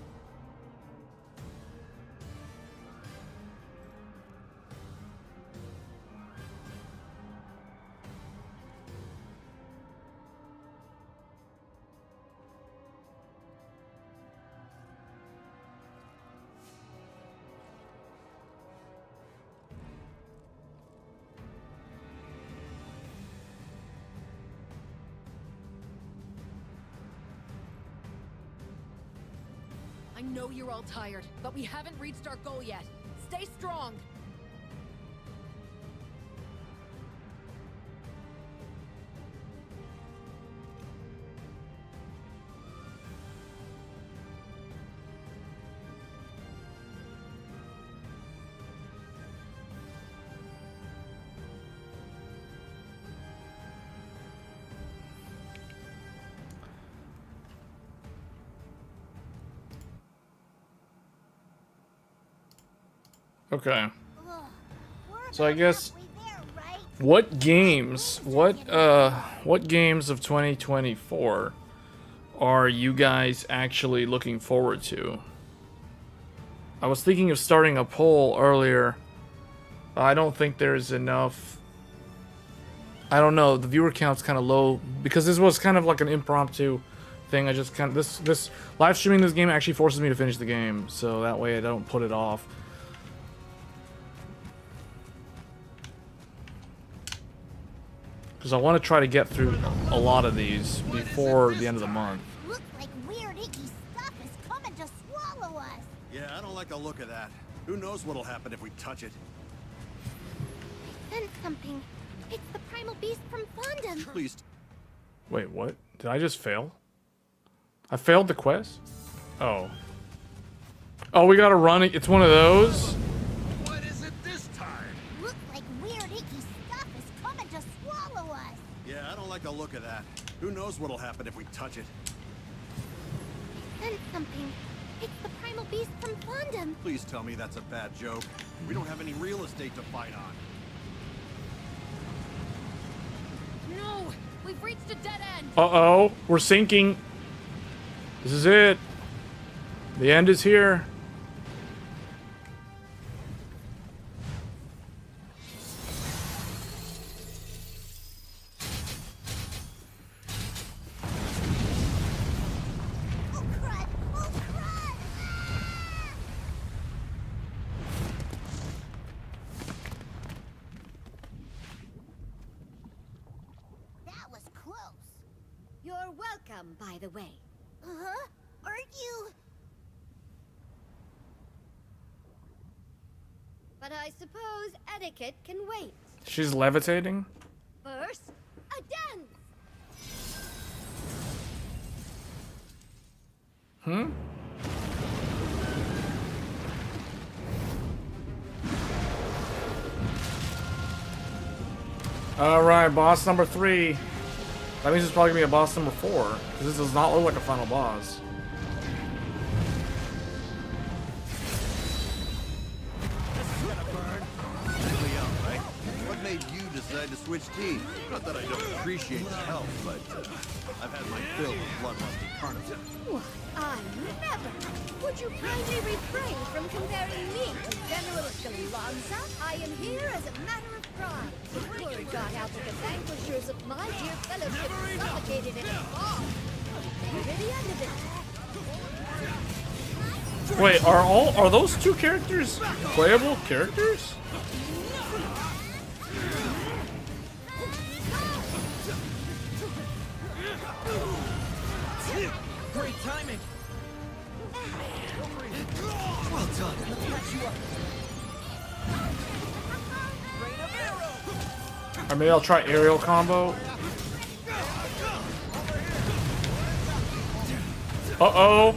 I know you're all tired, but we haven't reached our goal yet. Stay strong! Okay. So I guess what games of 2024 are you guys actually looking forward to? I was thinking of starting a poll earlier. I don't think there's enough I don't know. The viewer count's kind of low because this was kind of like an impromptu thing. I just kind of this live streaming this game actually forces me to finish the game, so that way I don't put it off. Because I want to try to get through a lot of these before the end of the month. Looks like weird icky stuff is coming to swallow us. Yeah, I don't like the look of that. Who knows what'll happen if we touch it? I sense something. It's the primal beast from Fondom. Please. Wait, what? Did I just fail? I failed the quest? Oh. Oh, we gotta run it. It's one of those? What is it this time? Looks like weird icky stuff is coming to swallow us. Yeah, I don't like the look of that. Who knows what'll happen if we touch it? I sense something. It's the primal beast from Fondom. Please tell me that's a bad joke. We don't have any real estate to fight on. No! We've reached a dead end! Uh-oh. We're sinking. This is it. The end is here. Oh crud! Oh crud! That was close. You're welcome, by the way. Huh? Aren't you? But I suppose etiquette can wait. She's levitating? First, a dance! Hmm? Alright, boss number 3. That means it's probably gonna be a boss number 4. Because this does not look like a final boss. What made you decide to switch teams? Not that I don't appreciate the help, but I've had my fill of bloodlusty carnivores. Why, I never! Would you kindly refrain from comparing me to General Galanza? I am here as a matter of pride. Word got out that the vanquishers of my dear fellowship suffocated in a fall. Near the end of it. Wait, are those two characters playable characters? Great timing. Well done. Let's patch you up. Or maybe I'll try aerial combo. Uh-oh.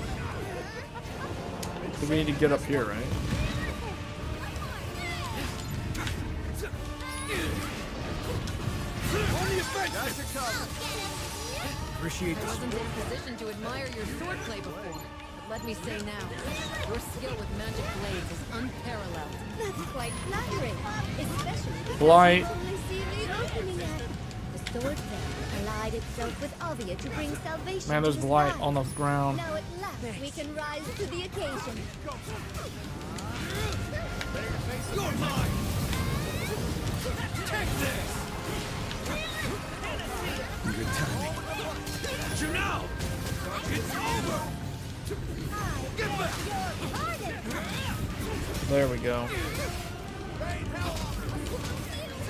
We need to get up here, right? Appreciate I wasn't in a position to admire your swordplay before. But let me say now, your skill with magic blades is unparalleled. That's quite flattering, especially because Blight. you've only seen the opening act. The sword then allied itself with Avia to bring salvation Man, there's to his blight life. on the ground. Now at last we can rise to the occasion. You're mine! Take this! good timing. You know! It's over! Get back! There we go.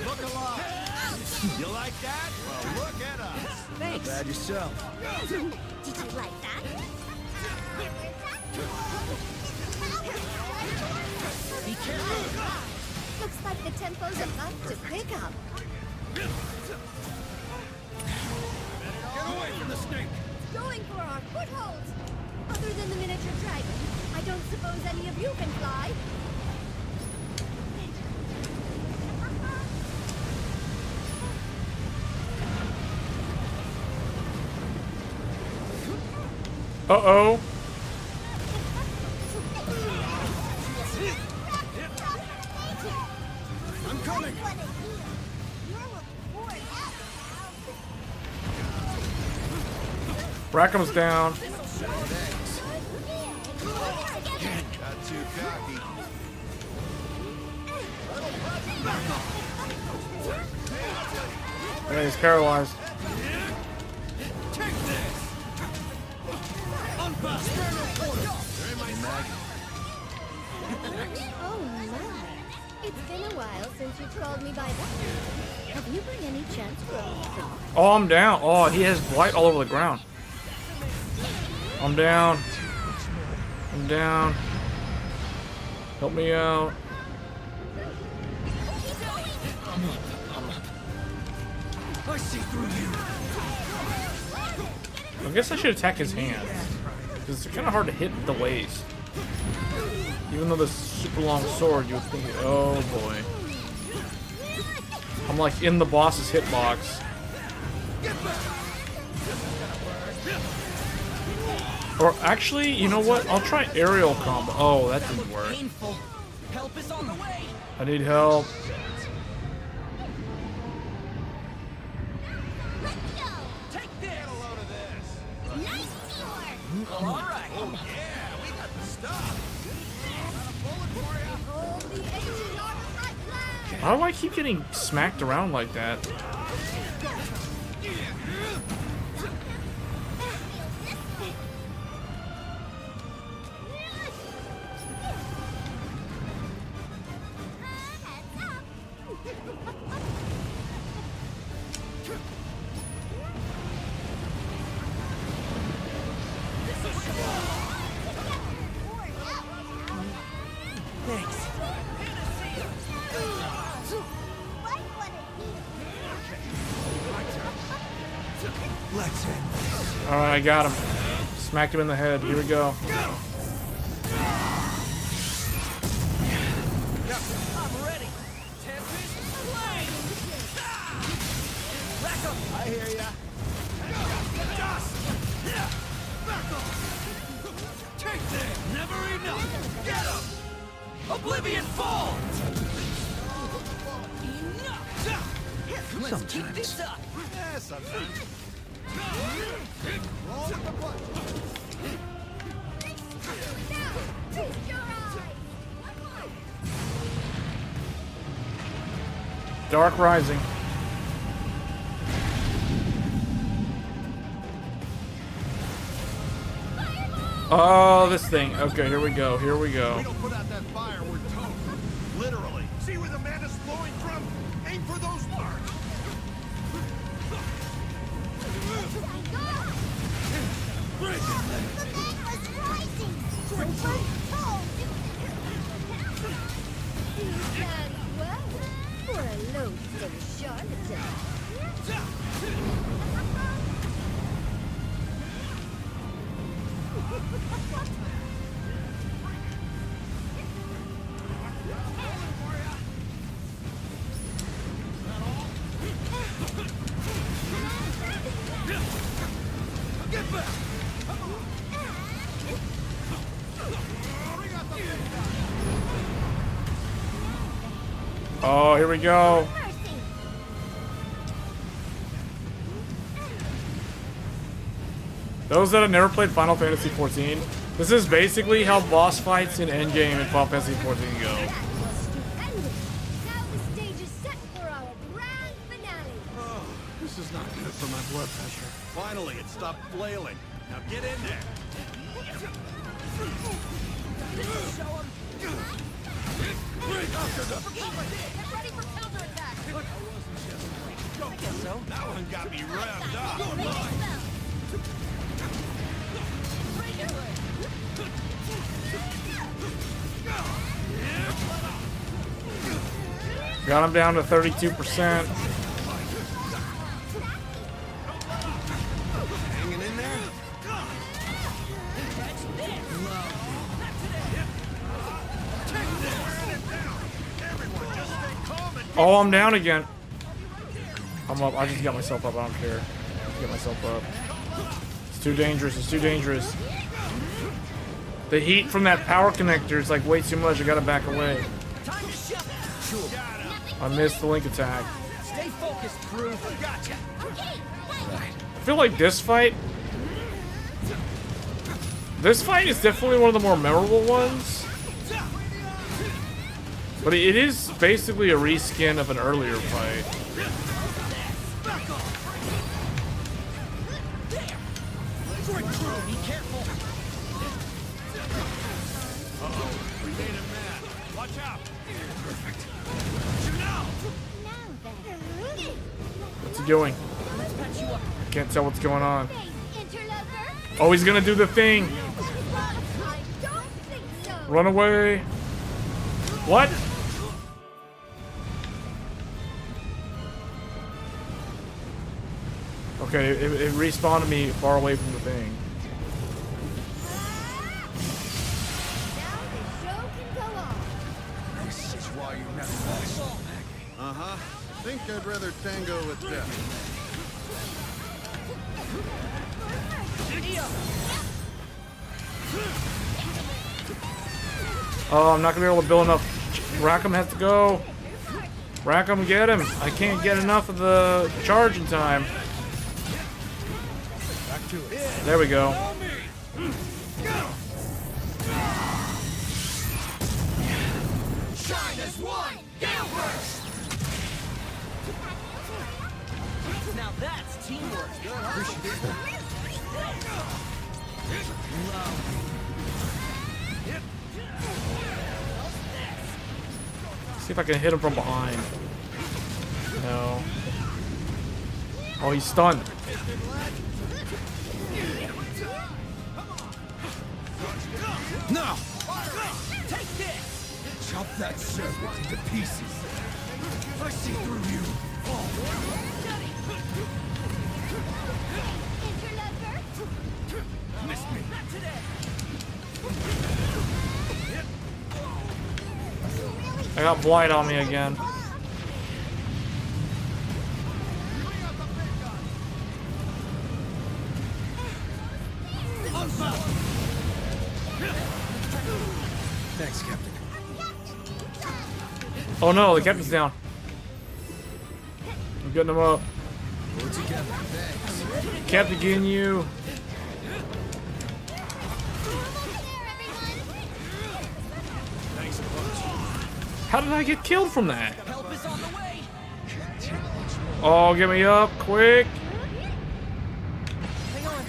Look alive! You like that? Well, look at us! Not bad yourself. Did you like that? Be careful. Looks like the tempo's about to pick up. Get away from the snake! Going for our footholds. Other than the miniature dragon, I don't suppose any of you can fly. Uh-oh. I'm coming! Rackham's down. Got too cocky. Yeah, he's paralyzed. Oh my. It's been a while since you've called me by that. Have you by any chance grown? Oh, I'm down. Oh, he has blight all over the ground. I'm down. I'm down. Help me out. I see through you. I guess I should attack his hands. Because it's kind of hard to hit the waist. Even though this super long sword, you would think, oh boy. I'm like in the boss's hitbox. Or actually, you know what? I'll try aerial combo. Oh, that didn't work. Help is on the way. I need help. Take this. Get a load of this. Nice teamwork. All right. Oh yeah, we got the stuff. Got a bullet for you. Hold the engine on the right line. How do I keep getting smacked around like that? Thanks. Let's end. Alright, I got him. Smacked him in the head. Here we go. I'm ready. Tempest, flame. Rack 'em. I hear ya. Take this. Never enough. Get him. Oblivion fall. Let's keep this up. Yeah, sometimes. Roll with the punch. Feast your eyes. Dark Rising. Oh, this thing. Okay, here we go. Here we go. We don't put out that fire, we're toast. Literally. See where the man is flowing from? Aim for those marks. He stands well for a loathsome charlatan. Get back! Oh, here we go. Those that have never played Final Fantasy XIV, this is basically how boss fights in Endgame in Final Fantasy XIV go. Now the stage is set for our grand finale. Oh, this is not good for my blood pressure. Finally, it stopped flailing. Now get in there. Show him. Get ready for counterattack. I guess so. That one got me revved up. Got him down to 32%. Hanging in there? Oh, I'm down again. I'm up. I just got myself up. I don't care. Just get myself up. It's too dangerous. It's too dangerous. The heat from that power connector is like way too much. I gotta back away. I missed the link attack. Stay focused, crew. Gotcha. I feel like this fight is definitely one of the more memorable ones. But it is basically a reskin of an earlier fight. Strike true! Be careful! Uh-oh, we made him mad. Watch out! Perfect. Shoot now! What's he doing? Let's patch you up. I can't tell what's going on. Interloper? Oh, he's gonna do the thing. I don't think so. Run away. What? Okay, it respawned me far away from the thing. Now the show can go on. This is why you never lost. Uh-huh. Think I'd rather tango with death. Oh, I'm not gonna be able to build enough. Rackham has to go. Rackham, get him. I can't get enough of the charging time. Back to it. There we go. Shine as one! Downburst! Now that's teamwork. See if I can hit him from behind. No. Oh, he's stunned. No! Take this! Chop that serpent into pieces. I see through you. Miss me. I got blight on me again. Thanks, Captain. Oh no, the captain's down. I'm getting him up. We're together. Thanks. Captain getting you. Thanks a bunch. How did I get killed from that? Help is on the way. Oh, get me up, quick. Hang on.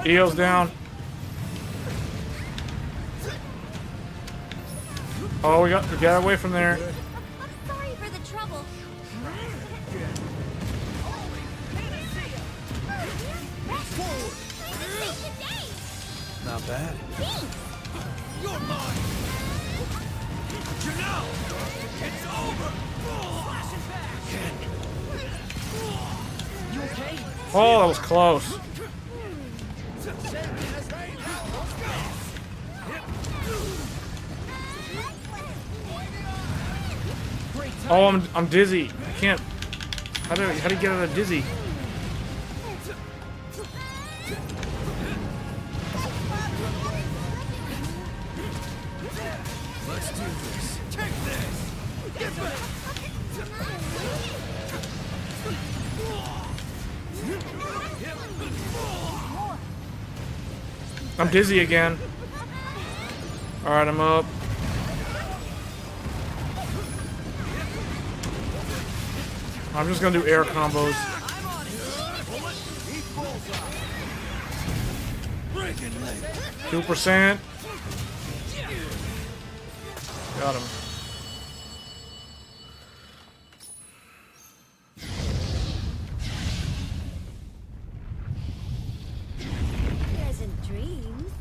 EO's down. Oh, we got away from there. Sorry for the trouble. Not bad. You're mine! Janelle! It's over! You okay? Oh, that was close. Oh, I'm dizzy. I can't. How do you get out of dizzy? Let's do this. Take this! Get back! I'm dizzy again. All right, I'm up. I'm just gonna do air combos. 2%. Got him. Pleasant dreams.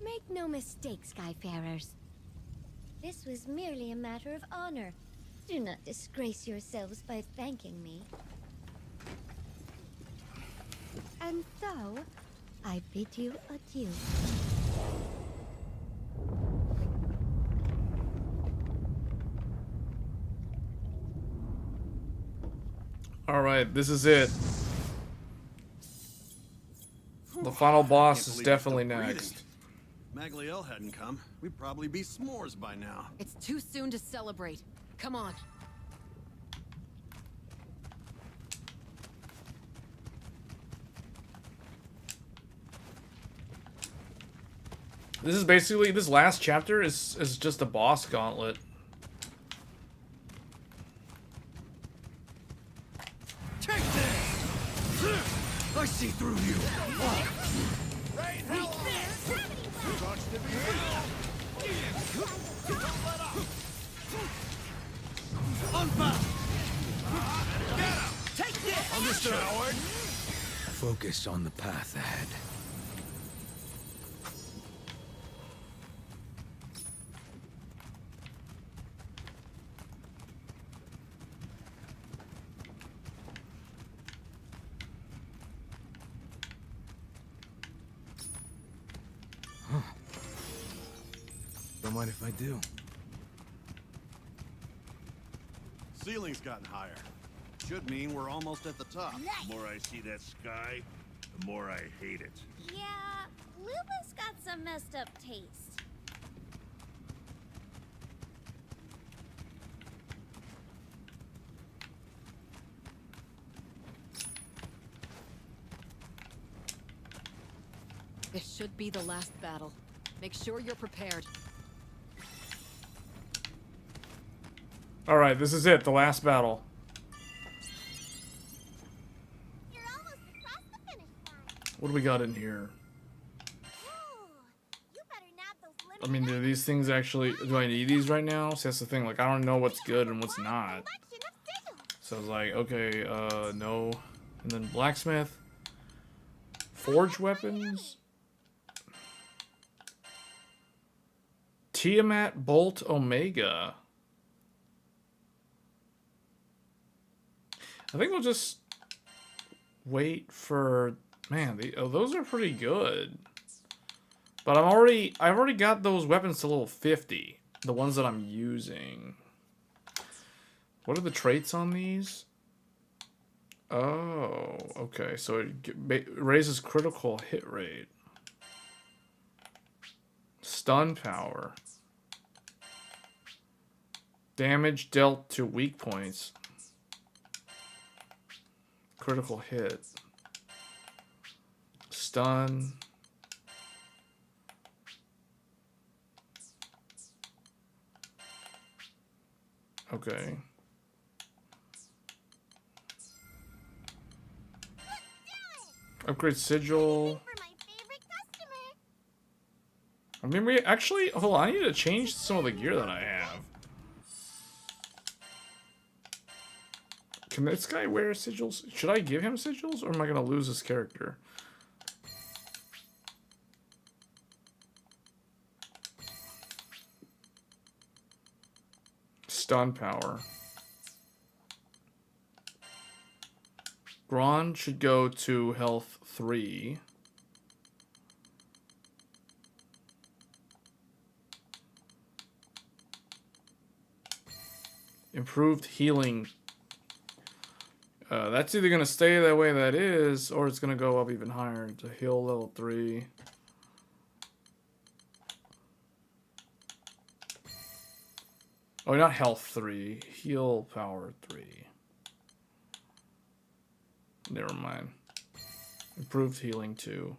Make no mistake, Skyfarers. This was merely a matter of honor. Do not disgrace yourselves by thanking me. And so, I bid you adieu. Alright, this is it. The final boss is definitely next. If Magliel hadn't come, we'd probably be s'mores by now. It's too soon to celebrate. Come on. This is basically, this last chapter is just a boss gauntlet. Take this! I see through you. Rain hell on this! Watch the Unbound! Get him! Take this! Understood, Howard. Focus on the path ahead. Don't mind if I do. Ceiling's gotten higher. Should mean we're almost at the top. The more I see that sky, the more I hate it. Yeah, Lulu's got some messed up taste. This should be the last battle. Make sure you're prepared. Alright, this is it, the last battle. You're almost across the finish line. What do we got in here? Ooh, you better nab those I mean, do these things actually, do I need these right now? See, that's the thing, like, I don't know what's good and what's not. So I was like, okay, no. And then blacksmith. Forge weapons. Tiamat Bolt Omega. I think we'll just wait for, man, those are pretty good. But I've already got those weapons to level 50, the ones that I'm using. What are the traits on these? Oh, okay, so it raises critical hit rate. Stun power. Damage dealt to weak points. Critical hit. Stun. Okay. Upgrade sigil. I mean, we actually, hold on, I need to change some of the gear that I have. Can this guy wear sigils? Should I give him sigils, or am I going to lose his character? Stun power. Brawn should go to health 3. Improved healing. That's either going to stay that way that is, or it's going to go up even higher to heal level 3. Oh, not health 3. Heal power 3. Never mind. Improved healing 2.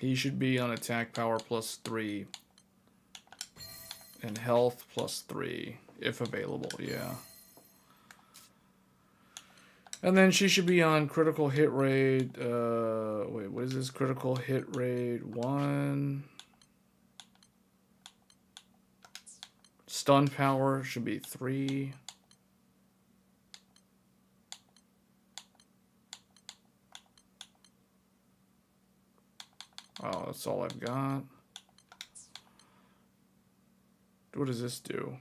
He should be on attack power plus 3. And health plus 3, if available, yeah. And then she should be on critical hit rate. Wait, what is this? Critical hit rate 1. Stun power should be 3. Oh, that's all I've got. What does this do?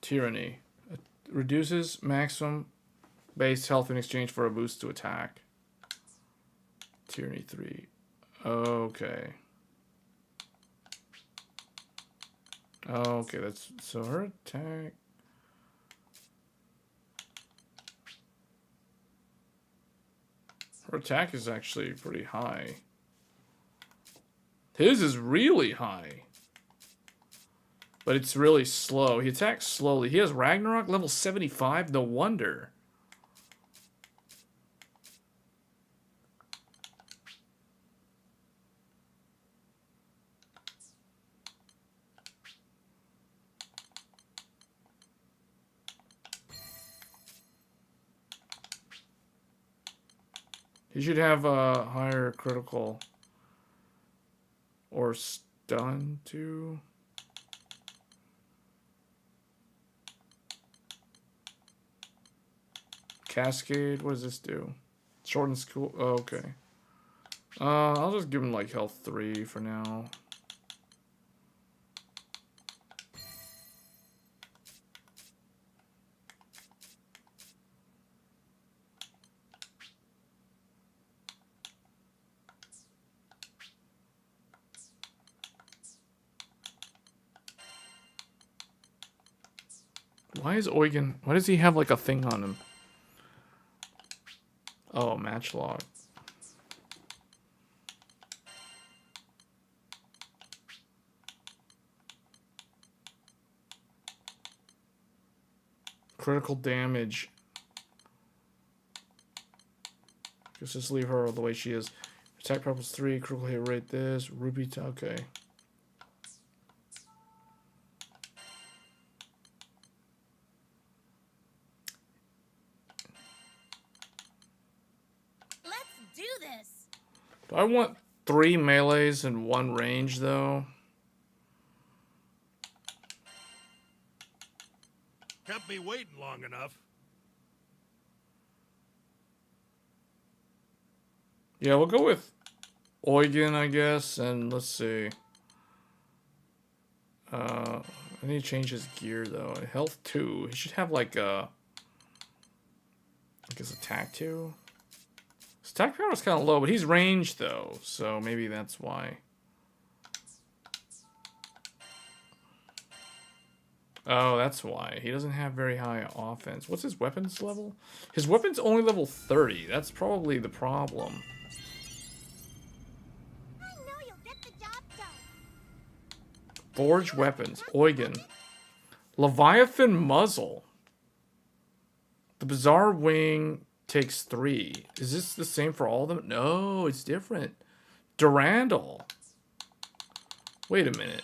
Tyranny. It reduces maximum base health in exchange for a boost to attack. Tyranny 3. Okay. Oh, okay, that's so her attack. Her attack is actually pretty high. His is really high. But it's really slow. He attacks slowly. He has Ragnarok level 75. No wonder. He should have a higher critical or stun too. Cascade, what does this do? Shorten school. Oh, okay. I'll just give him like health 3 for now. Why is Eugen... Why does he have like a thing on him? Oh, match log. Critical damage. Just leave her the way she is. Attack purpose 3, critical hit rate this. Ruby, okay. Let's do this. Do I want 3 melees and 1 range though? Kept me waiting long enough. Yeah, we'll go with Eugen, I guess, and let's see. I need to change his gear though. Health 2. He should have like a... I guess attack 2. His attack power is kind of low, but he's ranged though, so maybe that's why. Oh, that's why. He doesn't have very high offense. What's his weapons level? His weapon's only level 30. That's probably the problem. I know you'll get the job done. Forged weapons. Eugen. Leviathan muzzle. The bizarre wing takes 3. Is this the same for all of them? No, it's different. Durandal. Wait a minute.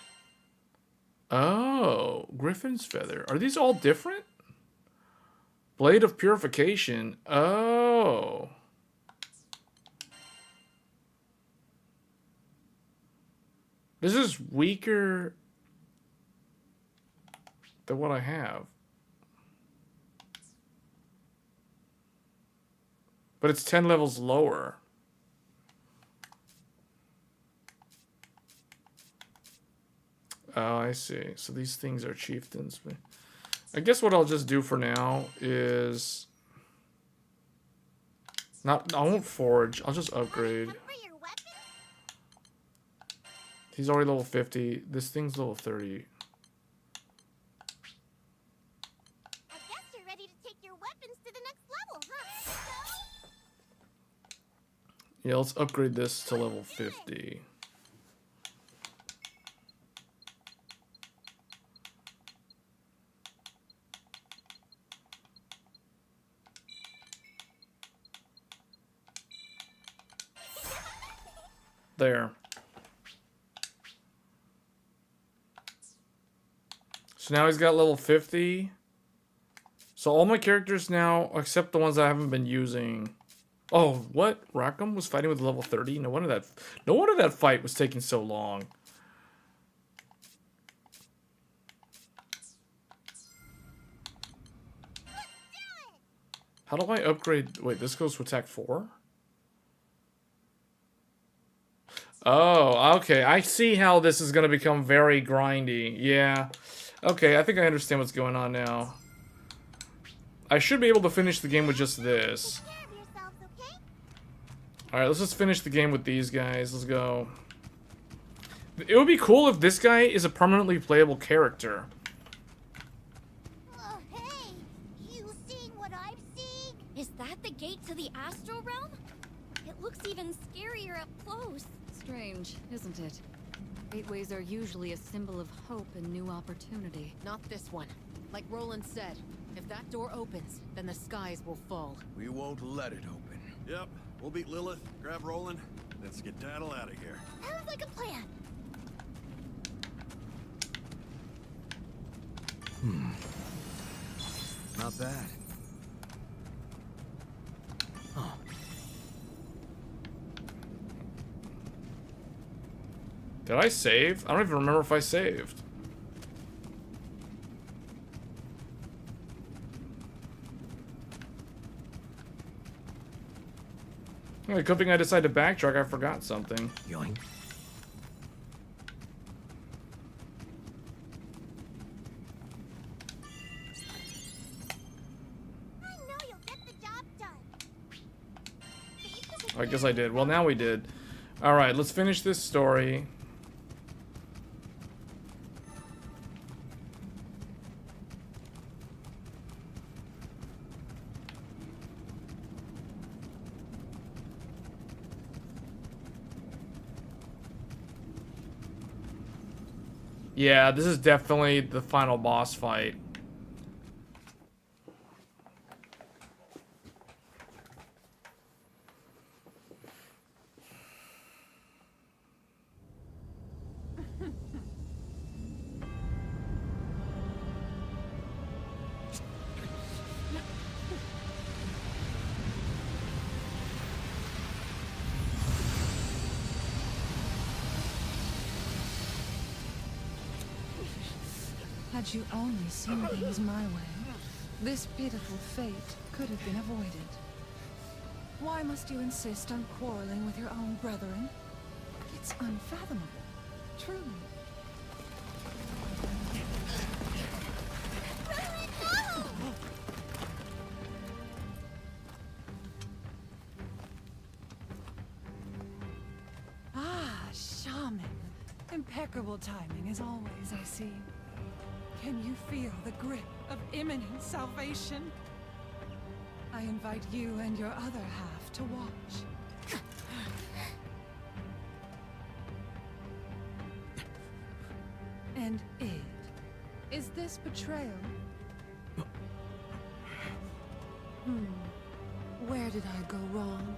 Oh, Griffin's feather. Are these all different? Blade of purification. Oh. This is weaker than what I have. But it's 10 levels lower. Oh, I see. So these things are chieftains. I guess what I'll just do for now is... I won't forge. I'll just upgrade. He's already level 50. This thing's level 30. I guess you're ready to take your weapons to the next level, huh? Yeah, let's upgrade this to level 50. There. So now he's got level 50. So all my characters now, except the ones I haven't been using. Oh, what? Rackham was fighting with level 30? No wonder that fight was taking so long. How do I upgrade? Wait, this goes to attack 4? Oh, okay. I see how this is going to become very grindy. Yeah. Okay, I think I understand what's going on now. I should be able to finish the game with just this. Alright, let's just finish the game with these guys. Let's go. It would be cool if this guy is a permanently playable character. Oh, hey! You seeing what I'm seeing? Is that the gate to the astral realm? It looks even scarier up close. Strange, isn't it? Gateways are usually a symbol of hope and new opportunity. Not this one. Like Roland said, if that door opens, then the skies will fall. We won't let it open. Yep. We'll beat Lilith, grab Roland, then skedaddle out of here. Sounds like a plan. Not bad. Huh. Did I save? I don't even remember if I saved. Well, good thing I decided to backtrack. I forgot something. Yoink. I know you'll get the job done. I guess I did. Well, now we did. Alright, let's finish this story. Yeah, this is definitely the final boss fight. Had you only seen things my way, this pitiful fate could have been avoided. Why must you insist on quarreling with your own brethren? It's unfathomable, truly. Ah, shaman. Impeccable timing as always, I see. Can you feel the grip of imminent salvation? I invite you and your other half to watch. And it? Is this betrayal? Where did I go wrong?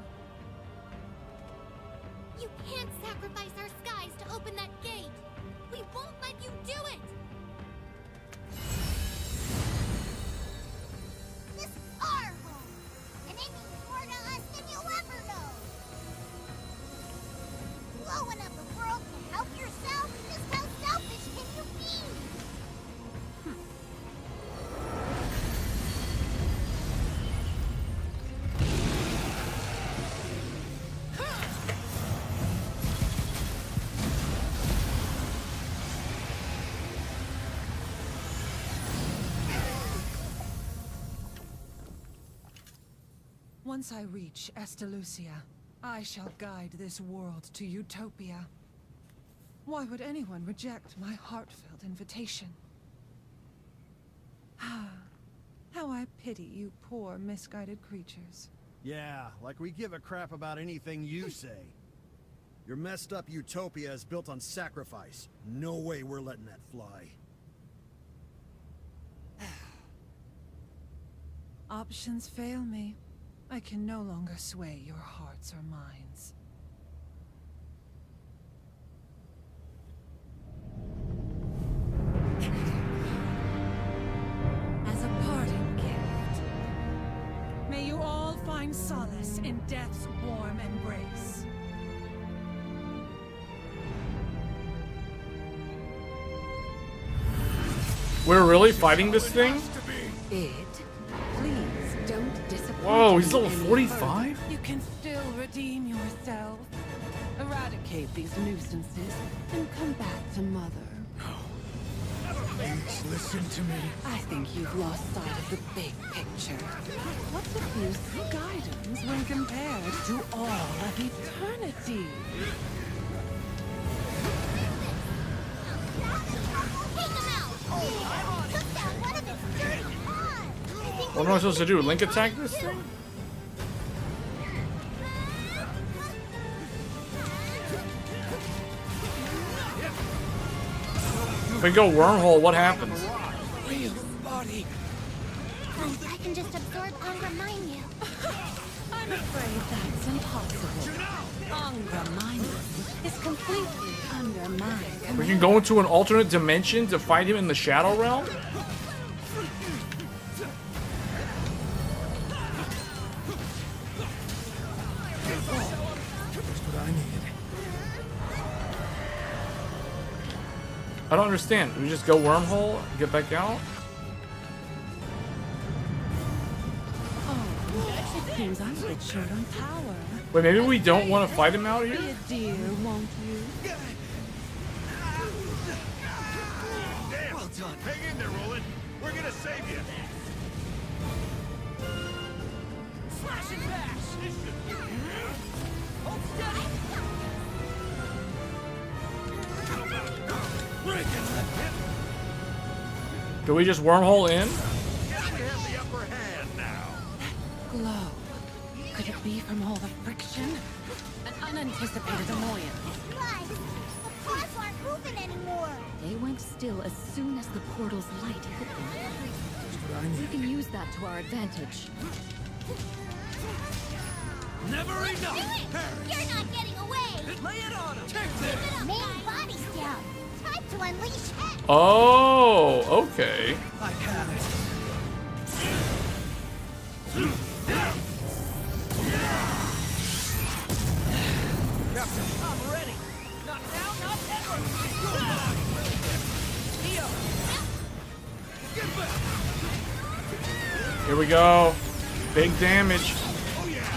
You can't sacrifice our skies to open that gate. We won't let you do it. This is our home, and it means more to us than you'll ever know. Blowing up a world to help yourself? Just how selfish can you be? Once I reach Estalucia, I shall guide this world to utopia. Why would anyone reject my heartfelt invitation? How I pity you poor, misguided creatures. Yeah, like we give a crap about anything you say. Your messed up utopia is built on sacrifice. No way we're letting that fly. Options fail me. I can no longer sway your hearts or minds. As a parting gift, may you all find solace in death's warm embrace. We're really fighting this thing? Please don't disappoint. Whoa, he's me level any 45? further. You can still redeem yourself. Eradicate these nuisances and come back to Mother. Please listen to me. I think you've lost sight of the big picture. What's of use guidance when compared to all of eternity? What am I supposed to do? Link attack this thing? If we go wormhole, what happens? I can just absorb Angra you. I'm afraid that's impossible. Angra is completely under my command. We can go into an alternate dimension to fight him in the Shadow Realm? I don't understand. We just go wormhole, get back out? Oh, it seems I'm a bit short on power. Wait, maybe we don't want to fight him out here? Be a dear, won't you? Well done. Hang in there, Roland. We're gonna save you. Slash and bash. Hold steady. Do we just wormhole in? Guess we have the upper hand now. Glow. Could it be from all the friction? An unanticipated annoyance. Plus, the cars aren't moving anymore. They went still as soon as the portal's light hit them. We can use that to our advantage. Never enough. You're not getting away. Lay it on him. Take this. Main body's down. Time to unleash heck. Oh, okay. I had it. Captain, I'm ready. Not now, not ever. Neo. Get back. Here we go. Big damage. Oh yeah.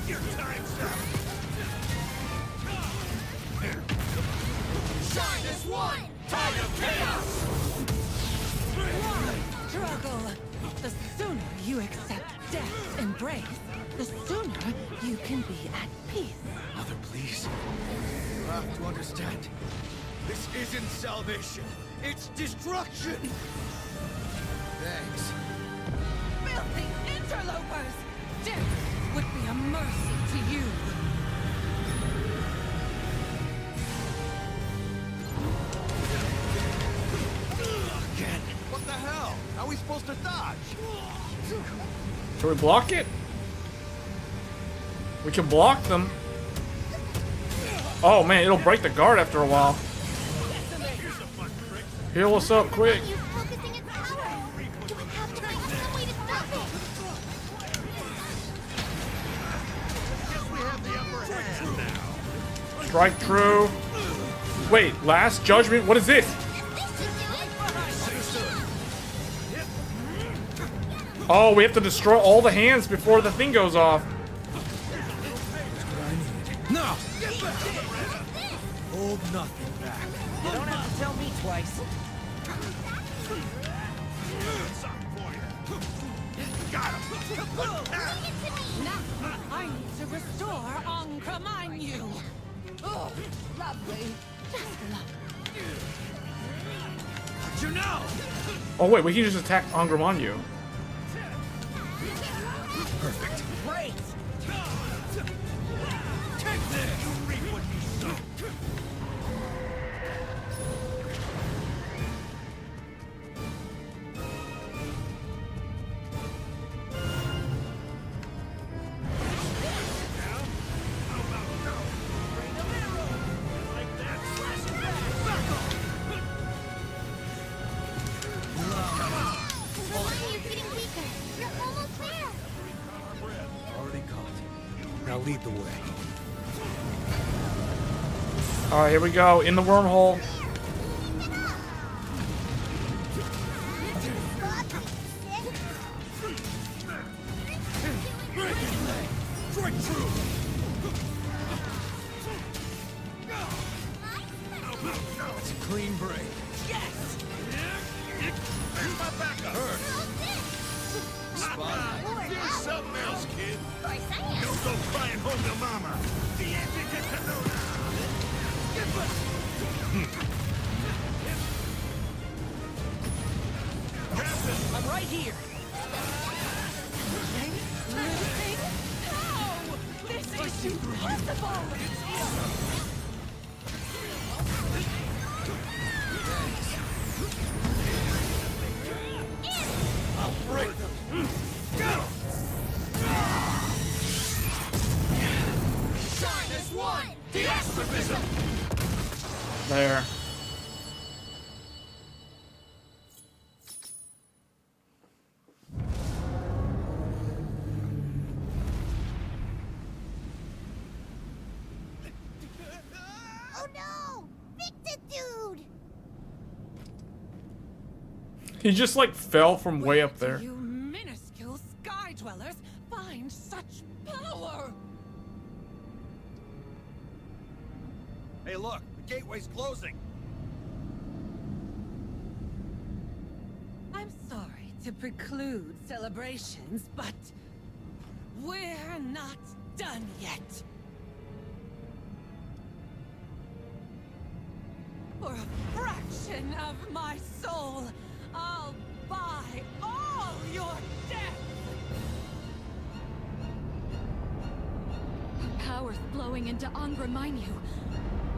Your time's up. Shine as one. Tide of chaos. Struggle. The sooner you accept death's embrace, the sooner you can be at peace. Mother, please. You have to understand. This isn't salvation. It's destruction. Thanks. Filthy interlopers! Death would be a mercy to you. Again. What the hell? How are we supposed to dodge? Can we block it? We can block them. Oh man, it'll break the guard after a while. Heal us up quick. You focusing its power. Do we have to find some way to stop it? Guess we have the upper hand now. Strike true. Wait, last judgment? What is this? Oh, we have to destroy all the hands before the thing goes off. No! Hold nothing back. You don't have to tell me twice. Got him! Now I need to restore Angra. Oh, lovely. Just lovely. How'd you know? Oh wait, we can just attack Angra. Perfect. Great! Take this! You reap what you sow. Now lead the way. Alright, here we go. In the wormhole. Strike true! It's a clean break. Yes! Here's my backup. Spot. Do something else, kid. Don't go crying home to mama. The answer gets to know now. Get back. here. Losing? How? This is impossible! I'll break them. Go! Shine as one! The astrophism! There. Oh no! Fix it, dude! He just like fell from way up there. You minuscule sky dwellers find such power! Hey, look, the gateway's closing. I'm sorry to preclude celebrations, but we're not done yet. For a fraction of my soul, I'll buy all your death! Her power's flowing into Angra.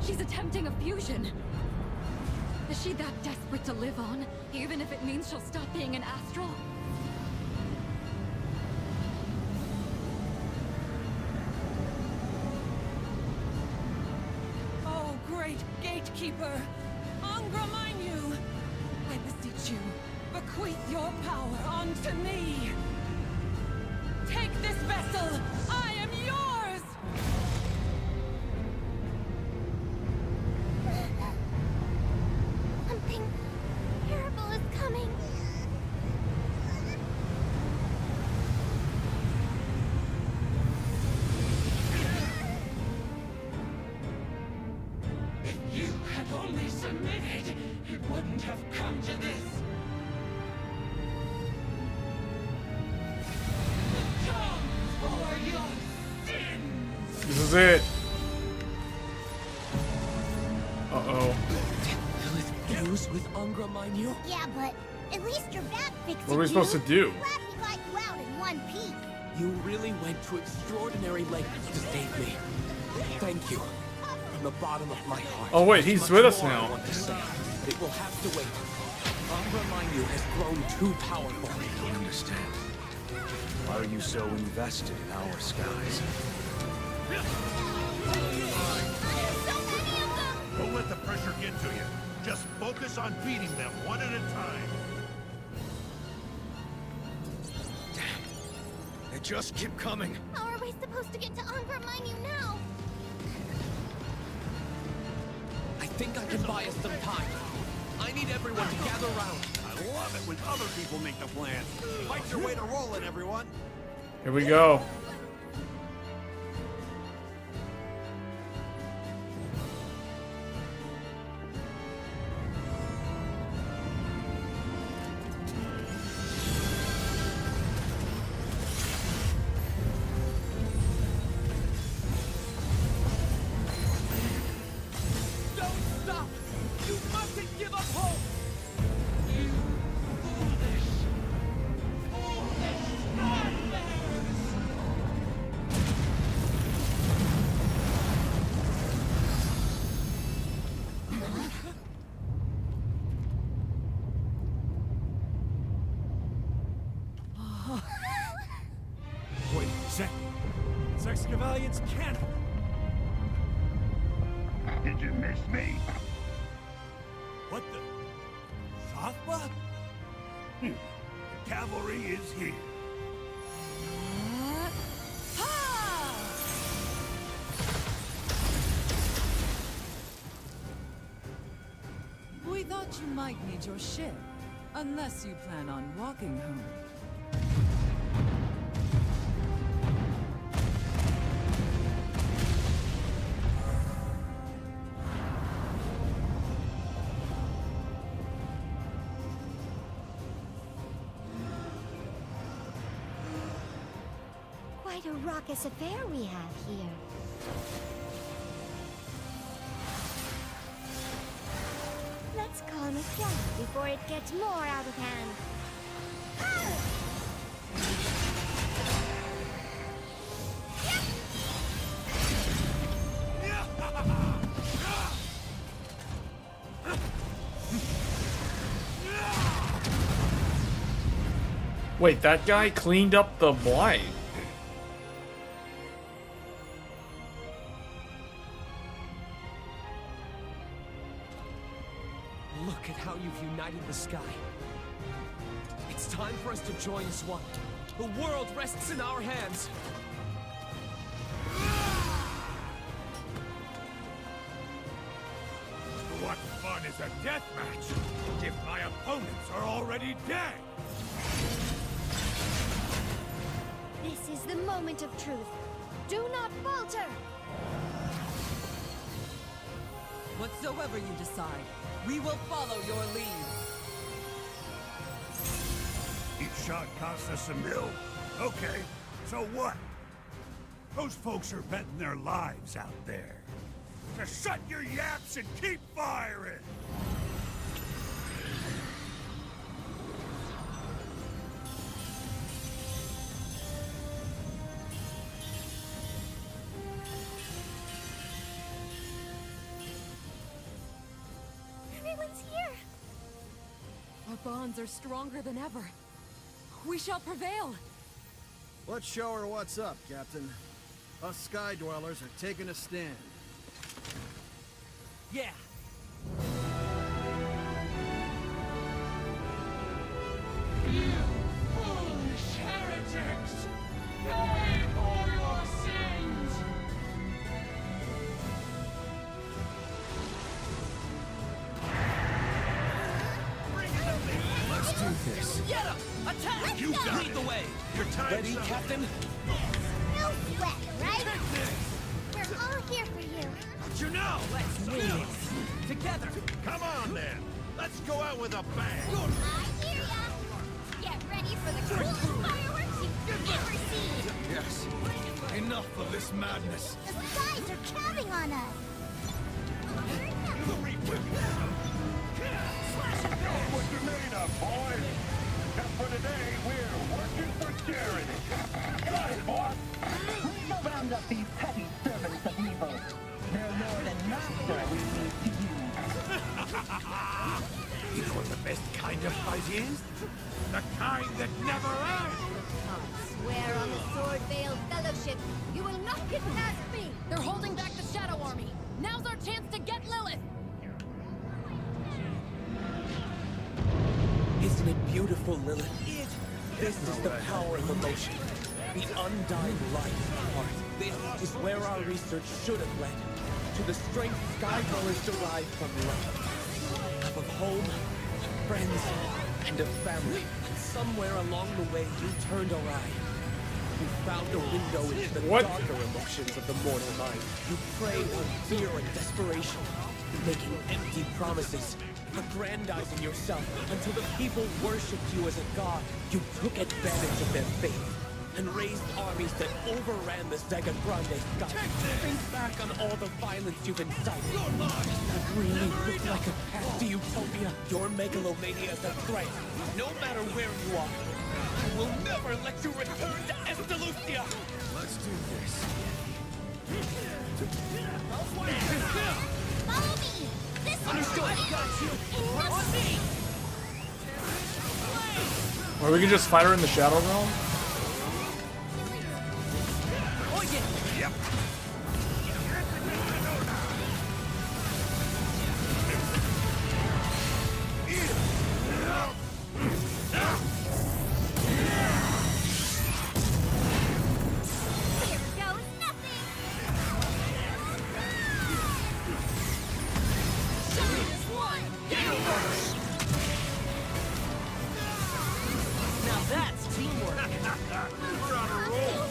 She's attempting a fusion. Is she that desperate to live on, even if it means she'll stop being an astral? Oh, great gatekeeper! Angra, I beseech you, bequeath your power unto me! Take this vessel! I am yours! Something terrible is coming. If you had only submitted, it wouldn't have come to this. Come for your sins! This is it. Uh-oh. Fuse with Angra. Yeah, but at least you're back, Fix It, What are we supposed to do? Glad we got you out in one piece. You really went to extraordinary lengths to save me. Thank you. From the bottom of my heart. Oh wait, he's Much with us more I now. want to say. It will have to wait. Angra has grown too powerful. I don't understand. Why are you so invested in our skies? Don't let the pressure get to you. Just focus on beating them one at a time. They just keep coming. How are we supposed to get to Angra now? I think I can buy us some time. I need everyone to gather round. I love it when other people make the plans. Fight your way to rolling, everyone. Here we go. Don't stop! You mustn't give up hope! You foolish, foolish nightmares! Wait, Zek. It's Excavalian's cannon. Did you miss me? What the? Sothwa? Cavalry is here. We thought you might need your ship, unless you plan on walking home. Quite a raucous affair we have here. Let's calm it down before it gets more out of hand. Wait, that guy cleaned up the blight. Look at how you've united the sky. It's time for us to join as one. The world rests in our hands. What fun is a deathmatch if my opponents are already dead? This is the moment of truth. Do not falter! Whatsoever you decide, we will follow your lead. Each shot costs us $1 million. Okay, so what? Those folks are betting their lives out there. So shut your yaps and keep firing! Everyone's here. Our bonds are stronger than ever. We shall prevail. Let's show her what's up, Captain. Us Sky Dwellers are taking a stand. Yeah. You foolish heretics! Pay for your sins! Let's do this. Get him! Attack! You got Lead it. the way! Your time's Ready, up. Captain? No sweat, right? We're all here for you. Don't you know? Let's win this! Together! Come on, then. Let's go out with a bang. I hear ya. Get ready for the coolest fireworks you've ever seen. Yes. Enough of this madness. The skies are counting on us. What you made of, boys? Just for today, we're working for charity. Got it, boss. Round up these petty servants of evil. Their lord and master we need to use. You know what the best kind of fight is? The kind that never ends. Swear on the Sword-Veiled Fellowship, you will not get past me! They're holding back the Shadow Army. Now's our chance to get Lilith. Isn't it beautiful, Lilith? This is the power of emotion. The undying light of heart. This is where our research should have led. To the strength Sky Dwellers derive from love. Love of home, of friends, and of family. And somewhere along the way, you turned awry. You found a window into the darker emotions of the mortal mind. You preyed on fear and desperation, making empty promises, aggrandizing yourself until the people worshipped you as a god. You took advantage of their faith and raised armies that overran the Zega Grande sky. Think back on all the violence you've incited. Does that really look like a path to utopia? Your megalomania is a threat, no matter where you are. I will never let you return to Estalucia! Let's do this. Follow me. This Understood. Got you. On me. Or we can just fight her in the Shadow Realm? Oh yeah. Yep. Here goes nothing. Now that's teamwork. We're on a roll.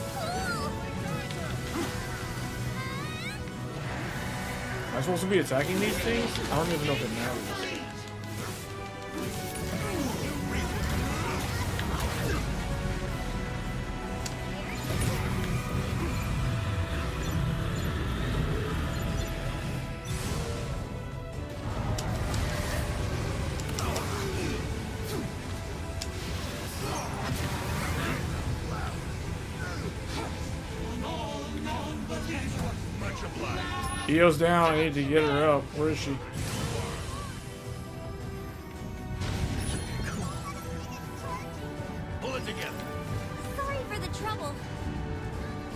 Am I supposed to be attacking these things? I don't even know if it matters. Io's down. I need to get her up. Where is she? Pull it together. Sorry for the trouble.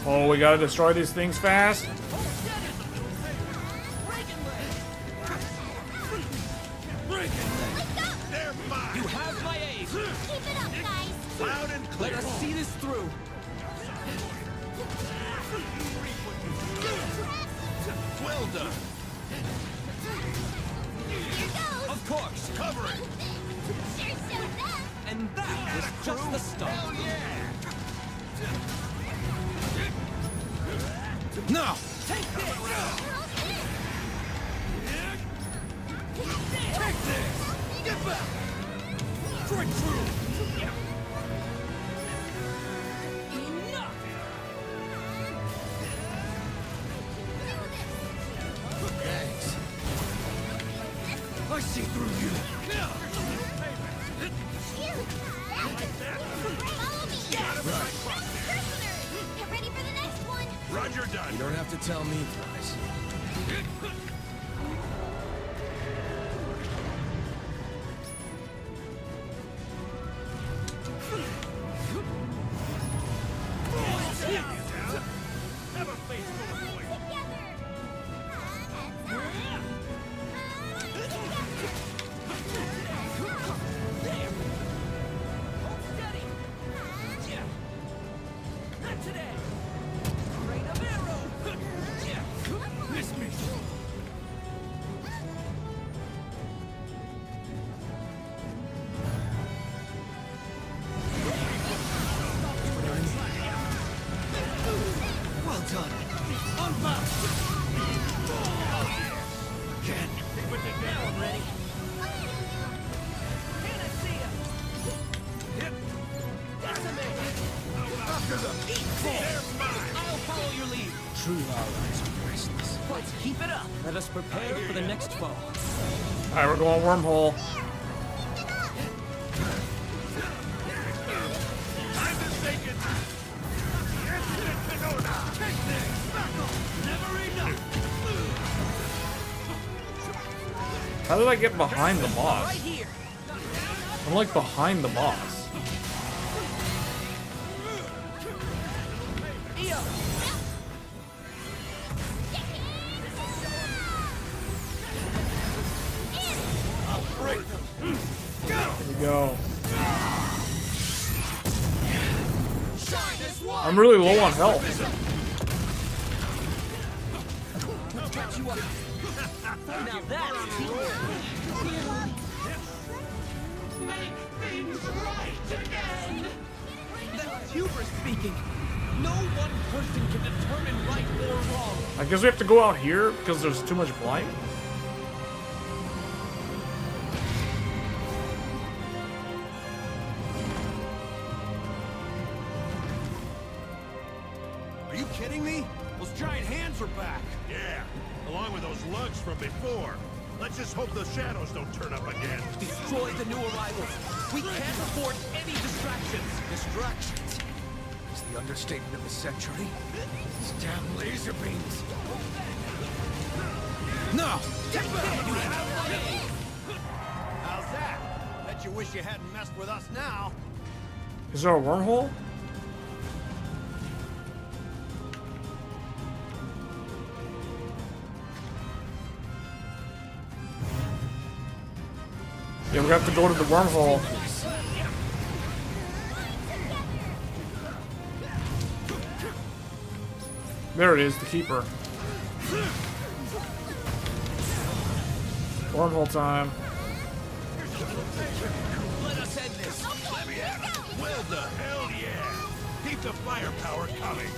Oh, we gotta destroy these things fast. They're mine. You have my aid. Keep it up, guys. Loud and clear. Let us see this through. Well done. Here goes. Of course. Cover it. Sure showed them. And that is just the start. No! Take this! Take this. Get back. Break through! Enough! Thanks. I see through you. Follow me. Get ready for the next one. Roger, done. You don't have to tell me twice. Have a face full of poison. Steady! Yeah! Not today! Rain of arrow! Yeah! Miss me. Well done. Unbound. Again. Now I'm ready. Panacea! After them. Eat this! I'll follow your lead. True allies are priceless. Let's keep it up. Let us prepare for the next foe. Alright, we're going wormhole. Time to take it. Infinite Pinona. Take this. Never enough. How did I get behind the boss? Right here. I'm like behind the boss. Io! I'll break them. There we go. I'm really low on health. Got you up. Now that's teamwork. Make things right again! That's hubris speaking. No one person can determine right or wrong. I guess we have to go out here because there's too much blight. Are you kidding me? Those giant hands are back. Yeah, along with those lugs from before. Let's just hope the shadows don't turn up again. Destroy the new arrivals. We can't afford any distractions. Distractions is the understatement of the century. These damn laser beams. No! How's that? Bet you wish you hadn't messed with us now. Is there a wormhole? Yeah, we have to go to the wormhole. There it is, the keeper. Wormhole time. Let us end this. Well done. Hell yeah. Keep the firepower coming.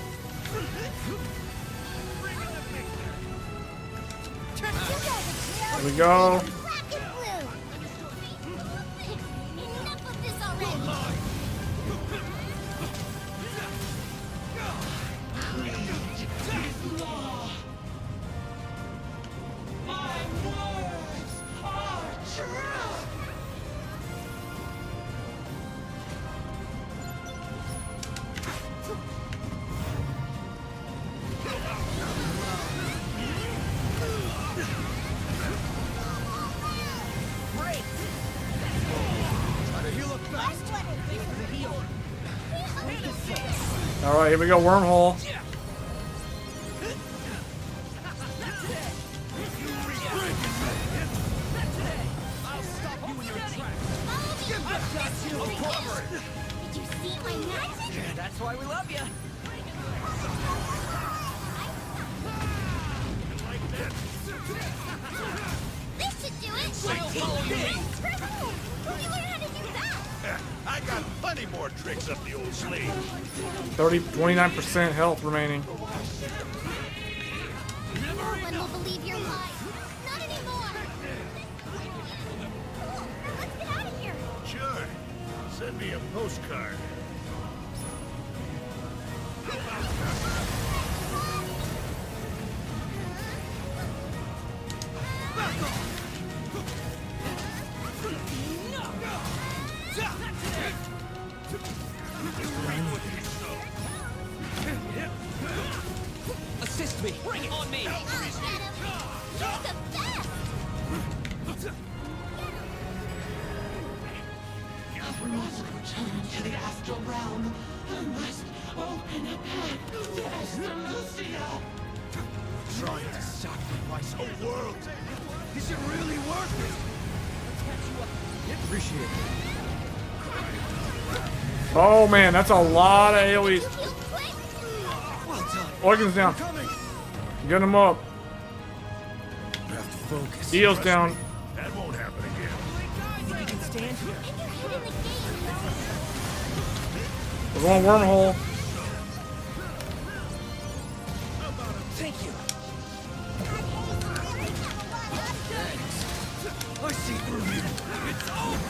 There we go. Enough of this already. My words are true! Alright, here we go, wormhole. Did you see my magic? That's why we love you. This should do it. Follow me. Where did you learn how to do that? I got plenty more tricks up the old sleeve. 29% health remaining. No one will believe your lies. Not anymore. Cool. Now let's get out of here. Sure. Send me a postcard. Assist me. Bring it on me. You're the best. I must return to the astral realm. I must open a path to Esther Lucia. Trying to sacrifice a world. Is it really worth it? Appreciate it. Oh man, that's a lot of AoEs. Well done. Organs down. Coming. Get him up. You have to focus. Eos down. That won't happen again. You can stand here. We're going wormhole. Thank you. I see through you. It's over.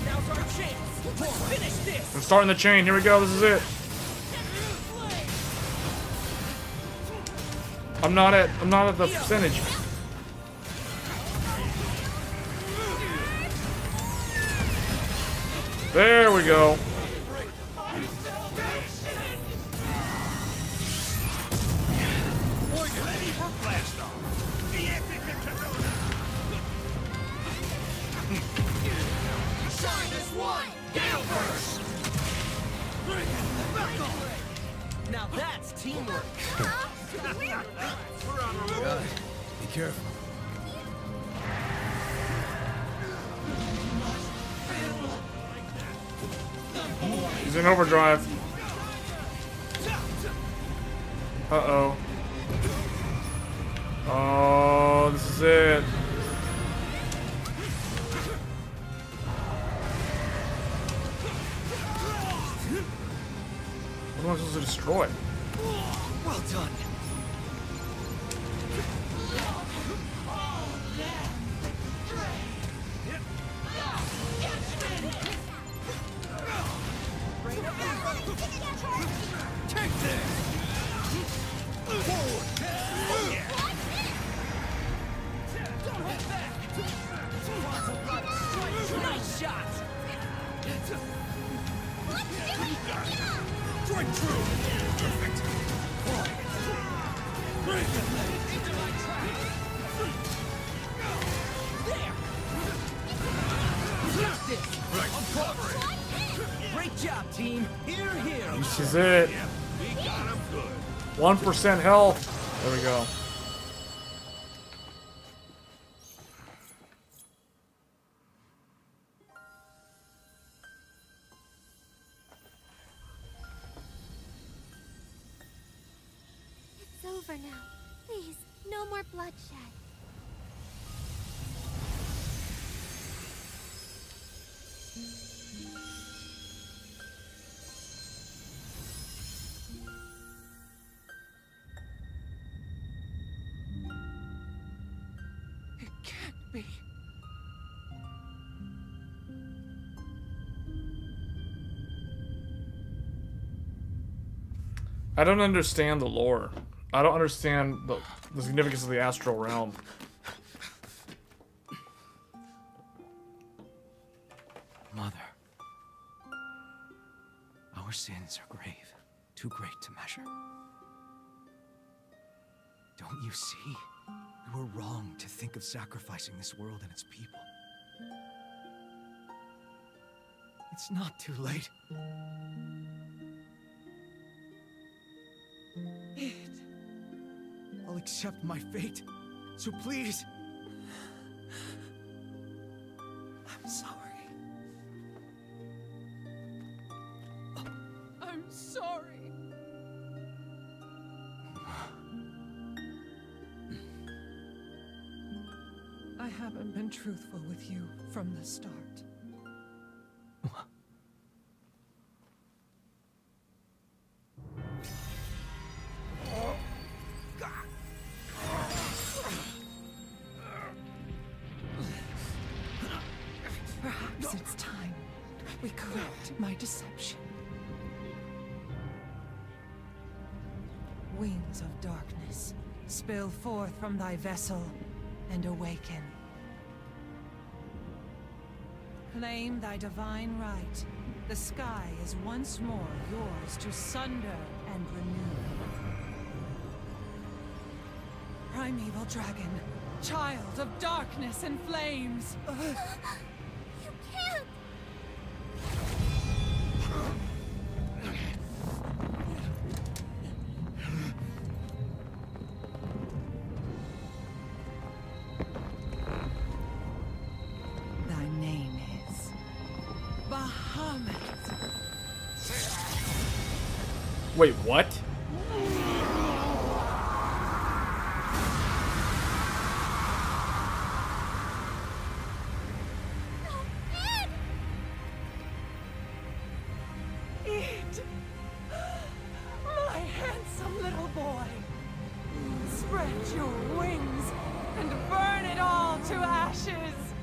Now's our chance. Finish this. I'm starting the chain. Here we go. This is it. I'm not at the percentage. There we go. Ready for blast off. The epic Shine as one. Gale burst. Now that's teamwork. God, be careful. He's in overdrive. Uh-oh. Oh, this is it. What am I supposed to destroy? Well done. Take this. Forward. Oh, yeah. Nice shot. Strike true. Perfect. Bring it. Right. I'm covering. Great job, team. Here, here. This is it. We got him good. 1% health. There we go. It's over now. Please, no more bloodshed. It can't be. I don't understand the lore. I don't understand the significance of the astral realm. Mother, our sins are grave, too great to measure. Don't you see? We were wrong to think of sacrificing this world and its people. It's not too late. I'll accept my fate. So please. I'm sorry. I'm sorry. I haven't been truthful with you from the start. Perhaps it's time we correct my deception. Wings of darkness, spill forth from thy vessel and awaken. Claim thy divine right. The sky is once more yours to sunder and renew. Primeval dragon, child of darkness and flames. You can't! Thy name is Bahamut. Wait, what? Eat! My handsome little boy! Spread your wings and burn it all to ashes!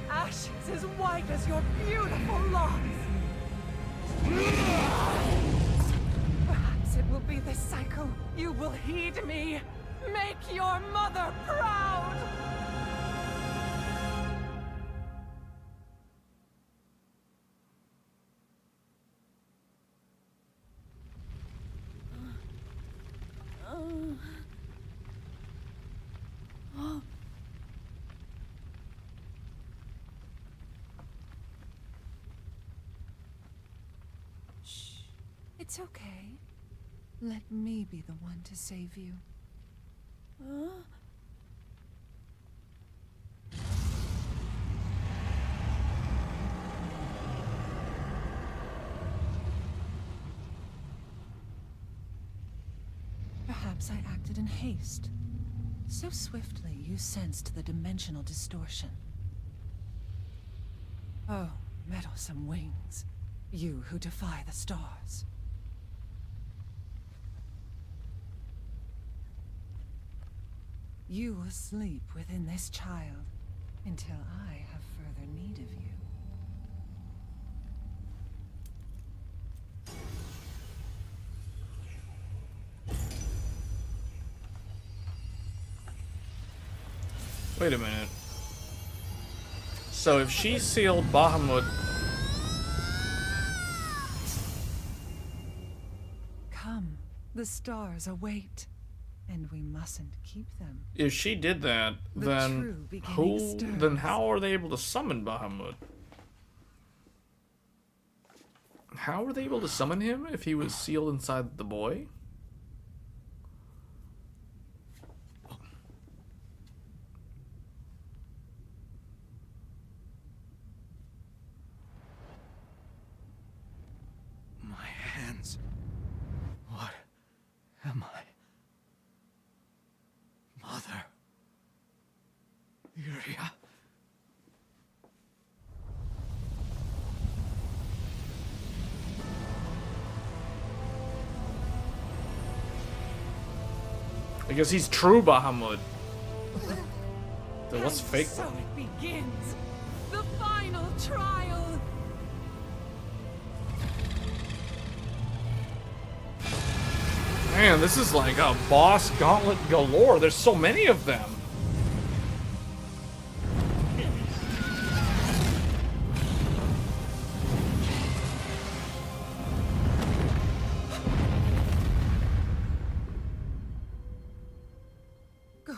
Ashes as white as your beautiful locks! Perhaps it will be this cycle. You will heed me! Make your mother proud! Shh. It's okay. Let me be the one to save you. Perhaps I acted in haste. So swiftly you sensed the dimensional distortion. Oh, meddlesome wings. You who defy the stars. You will sleep within this child until I have further need of you. Wait a minute. So if she sealed Bahamut... Come, the stars await, and we mustn't keep them. If she did that, then how are they able to summon Bahamut? How were they able to summon him if he was sealed inside the boy? What am I? Mother. Iria. I guess he's true Bahamut. Then what's fake? So it begins. The final trial. Man, this is like a boss gauntlet galore. There's so many of them. Go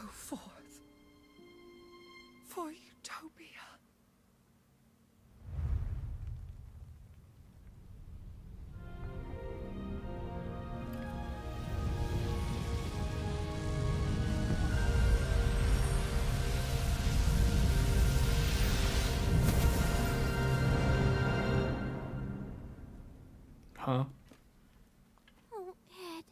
Huh? Oh, Ed.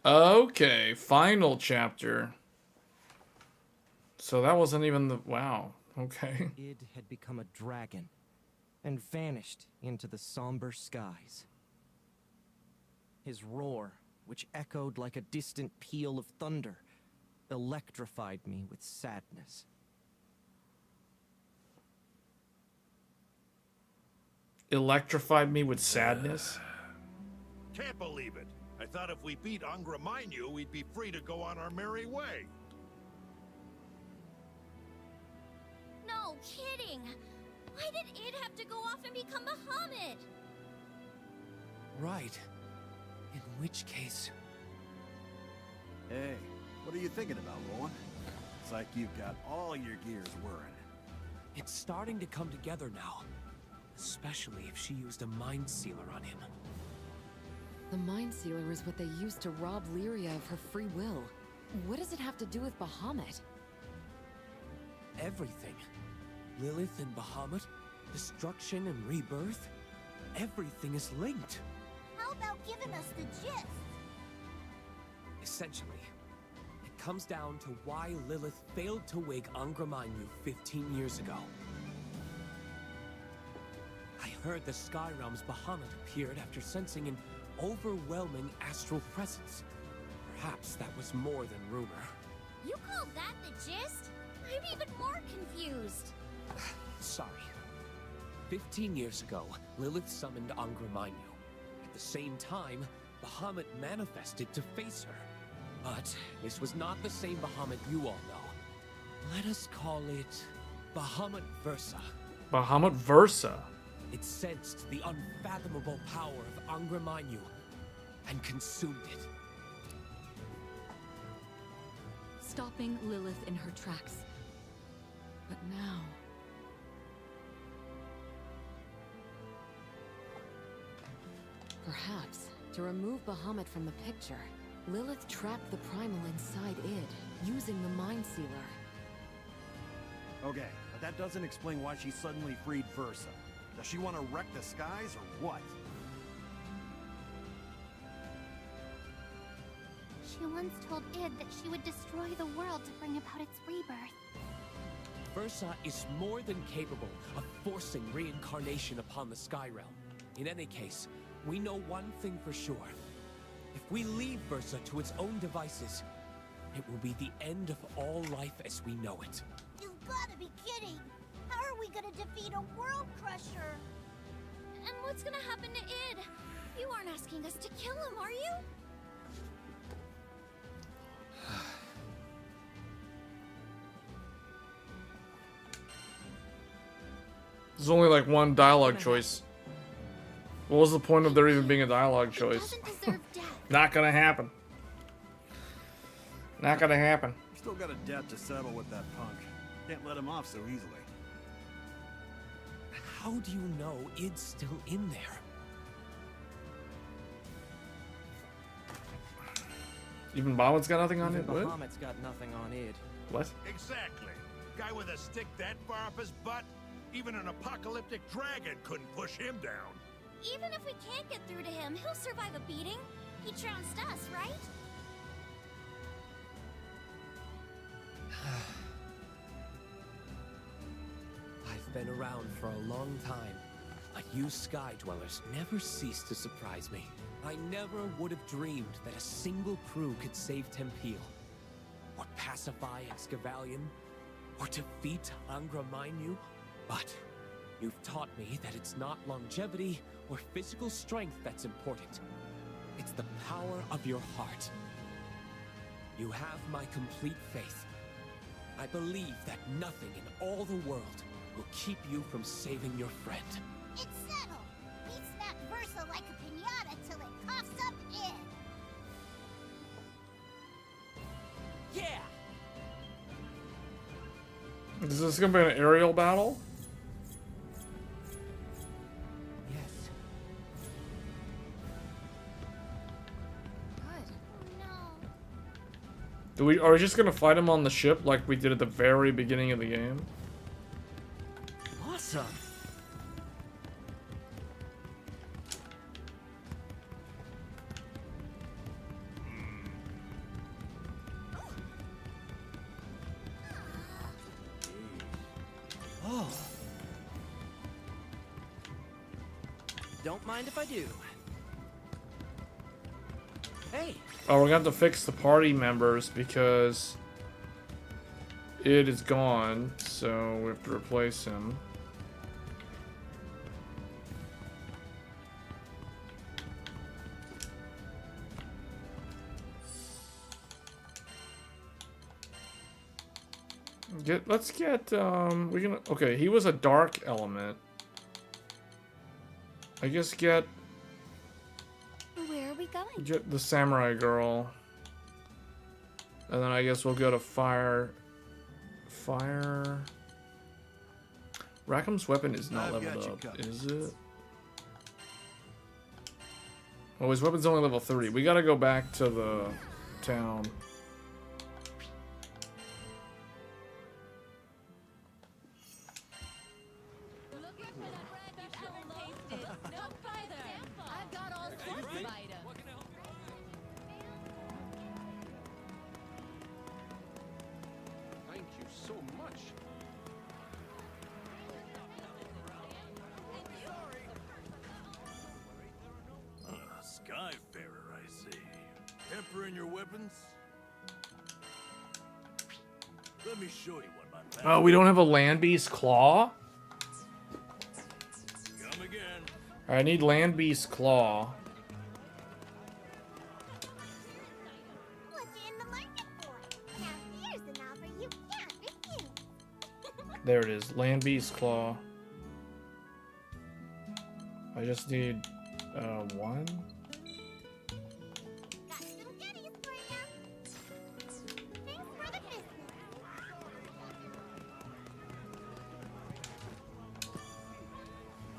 Okay, final chapter. So that wasn't even the... Wow. Okay. Id had become a dragon and vanished into the somber skies. His roar, which echoed like a distant peal of thunder, electrified me with sadness. Electrified me with sadness? Can't believe it. I thought if we beat Angramanyu, we'd be free to go on our merry way. No kidding. Why did Id have to go off and become Bahamut? Right. In which case... Hey, what are you thinking about, Roland? It's like you've got all your gears whirring. It's starting to come together now. Especially if she used a mind sealer on him. The mind sealer is what they used to rob Lyria of her free will. What does it have to do with Bahamut? Everything. Lilith and Bahamut, destruction and rebirth. Everything is linked. How about giving us the gist? Essentially, it comes down to why Lilith failed to wake Angramanyu 15 years ago. I heard the Sky Realm's Bahamut appeared after sensing an overwhelming astral presence. Perhaps that was more than rumor. You call that the gist? I'm even more confused. Sorry. 15 years ago, Lilith summoned Angramanyu. At the same time, Bahamut manifested to face her. But this was not the same Bahamut you all know. Let us call it Bahamut Versa. Bahamut Versa? It sensed the unfathomable power of Angramanyu and consumed it. Stopping Lilith in her tracks. But now... Perhaps, to remove Bahamut from the picture, Lilith trapped the primal inside Id, using the mind sealer. Okay, but that doesn't explain why she suddenly freed Versa. Does she want to wreck the skies or what? She once told Id that she would destroy the world to bring about its rebirth. Versa is more than capable of forcing reincarnation upon the Sky Realm. In any case, we know one thing for sure. If we leave Versa to its own devices, it will be the end of all life as we know it. You've gotta be kidding! How are we gonna defeat a world crusher? And what's gonna happen to Id? You aren't asking us to kill him, are you? There's only like one dialogue choice. What was the point of there even being a dialogue choice? Not gonna happen. Not gonna happen. You still got a debt to settle with that punk. Can't let him off so easily. How do you know Id's still in there? Even Bahamut's got nothing on Even it? What? Bahamut's got nothing on Id. What? Exactly. Guy with a stick that far up his butt? Even an apocalyptic dragon couldn't push him down. Even if we can't get through to him, he'll survive a beating. He trounced us, right? I've been around for a long time, but you Sky Dwellers never cease to surprise me. I never would have dreamed that a single crew could save Tempeal, or pacify Excavalion, or defeat Angramanyu. But you've taught me that it's not longevity or physical strength that's important. It's the power of your heart. You have my complete faith. I believe that nothing in all the world will keep you from saving your friend. It's settled! We snap Versa like a piñata till it coughs up Id! Yeah! Is this gonna be an aerial battle? Yes. Are we just gonna fight him on the ship like we did at the very beginning of the game? Awesome. Oh. Don't mind if I do. Hey. Oh, we're gonna have to fix the party members because it is gone, so we have to replace him. Let's get okay, he was a dark element. I guess get Where are we going? get the samurai girl. And then I guess we'll go to fire. Rackham's weapon is not leveled up, is it? Oh, his weapon's only level 30. We gotta go back to the town. Thank you so much. Skyfarer, I see. Pepper in your weapons? Let me show you what my master... Oh, we don't have a land beast claw? Come again. I need land beast claw. What you in the market for? Now here's an offer you can't refuse. There it is, land beast claw. I just need one. Got some goodies for you. Thanks for the business.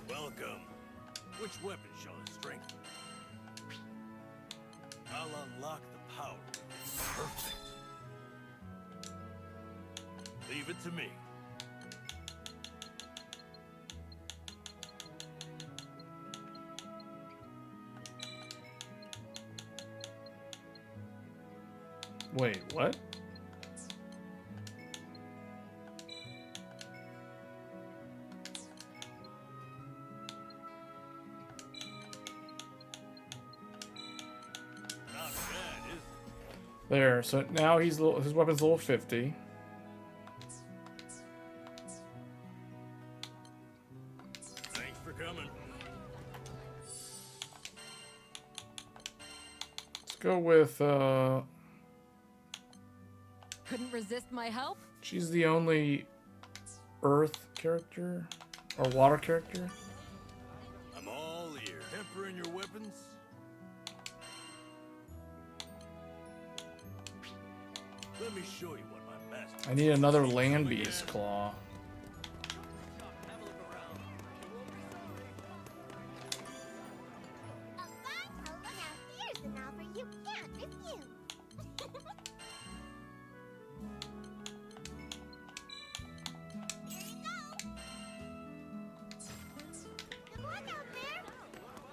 Welcome. Which weapon shall I strengthen? I'll unlock the power. Perfect. Leave it to me. Wait, what? Not bad, is it? There, so now his weapon's level 50. Thanks for coming. Let's go with Couldn't resist my help? she's the only earth character or water character. I'm all ears. Pepper in your weapons? Let me show you what my master... I need another land beast claw. A fine hello. Now here's an offer you can't refuse. Here you go. Good luck out there.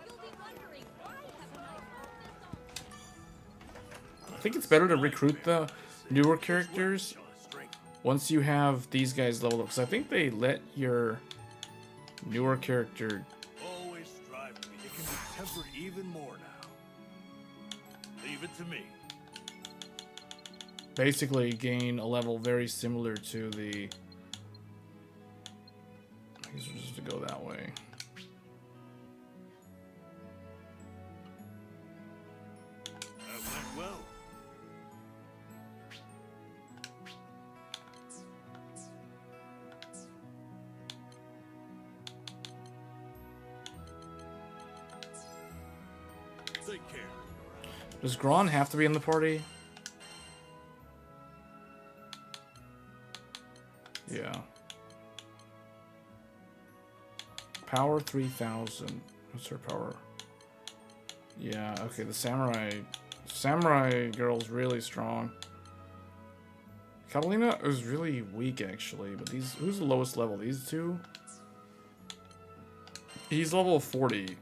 You'll be wondering why haven't I heard this all? I think it's better to recruit the newer characters once you have these guys leveled up, because I think they let your newer character Always strive to be. It can be tempered even more now. Leave it to me. basically gain a level very similar to the... I guess we'll just go that way. That went well. Take care. Does Gron have to be in the party? Yeah. Power 3000. What's her power? Yeah, okay, the samurai girl's really strong. Catalina is really weak actually, but these, who's the lowest level? These two? He's level 40.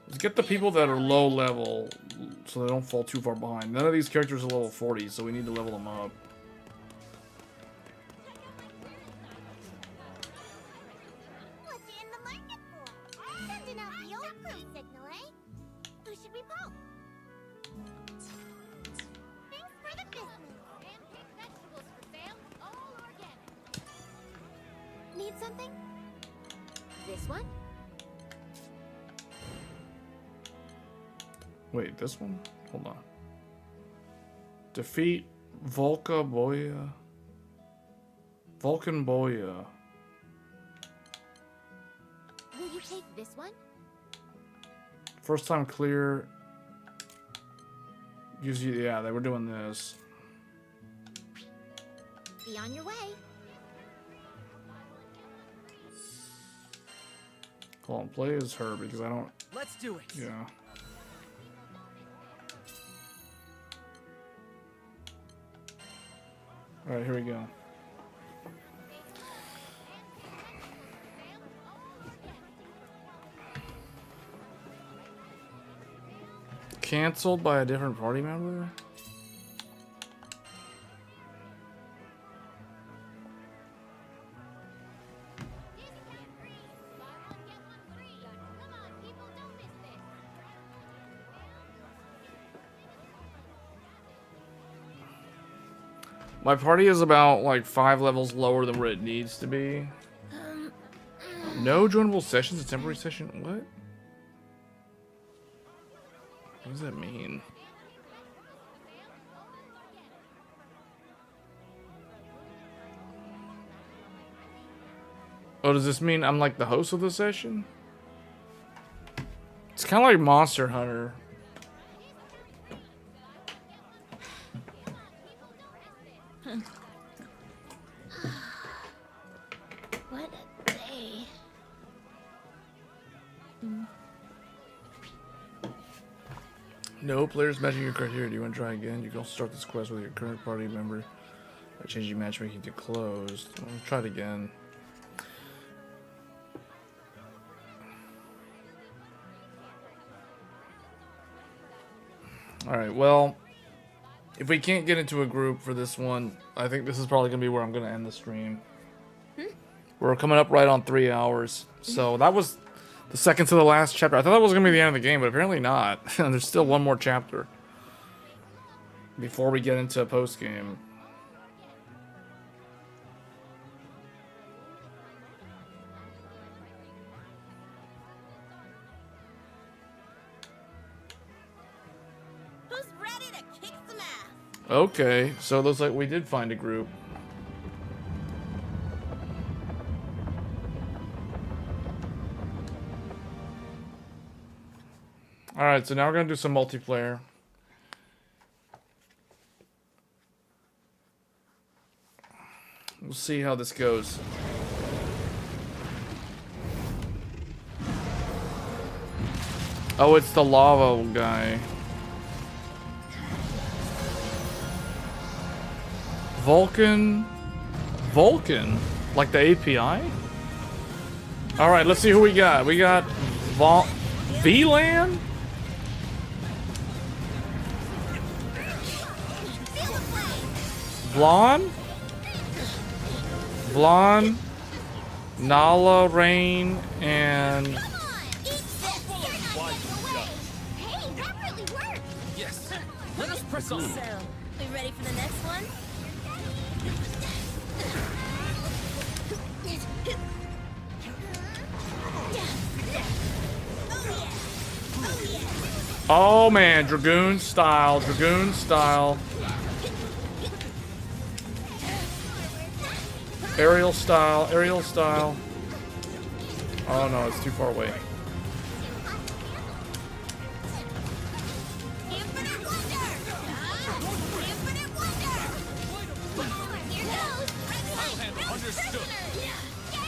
Let's get the people that are low level so they don't fall too far behind. None of these characters are level 40, so we need to level them up. What's you in the market for? Sending out the old crew signal, eh? Who should we poke? Thanks for the business. Handpicked vegetables for sale, all organic. Need something? This one? Wait, this one? Hold on. Defeat Volca Boya. Vulcan Boya. Will you take this one? First time clear. Gives you, yeah, they were doing this. Be on your way. Hold on, play as her because I don't. Let's do it. Yeah. Alright, here we go. Cancelled by a different party member? My party is about like 5 levels lower than where it needs to be. No joinable sessions, a temporary session? What? What does that mean? Oh, does this mean I'm like the host of the session? It's kind of like Monster Hunter. What a day. No, players matching your criteria. Do you want to try again? You can also start this quest with your current party member by changing matchmaking to closed. I'll try it again. Alright, well, if we can't get into a group for this one, I think this is probably going to be where I'm going to end the stream. We're coming up right on 3 hours. So that was the second to the last chapter. I thought that was going to be the end of the game, but apparently not. There's still one more chapter before we get into post-game. Who's ready to kick some ass? Okay, so it looks like we did find a group. Alright, so now we're going to do some multiplayer. We'll see how this goes. Oh, it's the lava guy. Vulcan? Like the API? Alright, let's see who we got. We got VLAN? Blonde, Nala, Rain, and Hey, that really worked. Yes. Let us press on. So, we ready for the next one? oh man, Dragoon style. Aerial style. Oh no, it's too far away.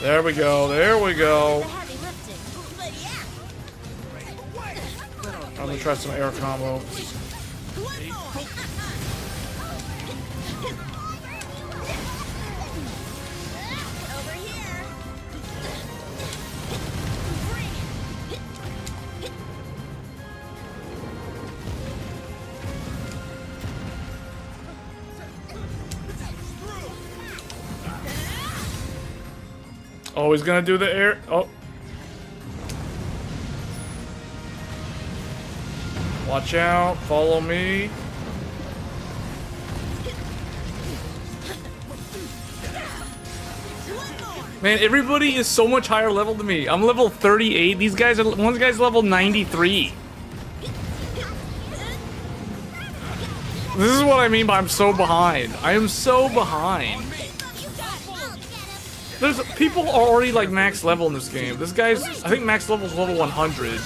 There we go. I'm gonna try some air combo. Oh, he's gonna do the air. Oh. Watch out. Follow me. Man, everybody is so much higher level than me. I'm level 38. These guys are, one guy's level 93. This is what I mean by I'm so behind. I am so behind. There's people are already like max level in this game. This guy's, I think max level is level 100.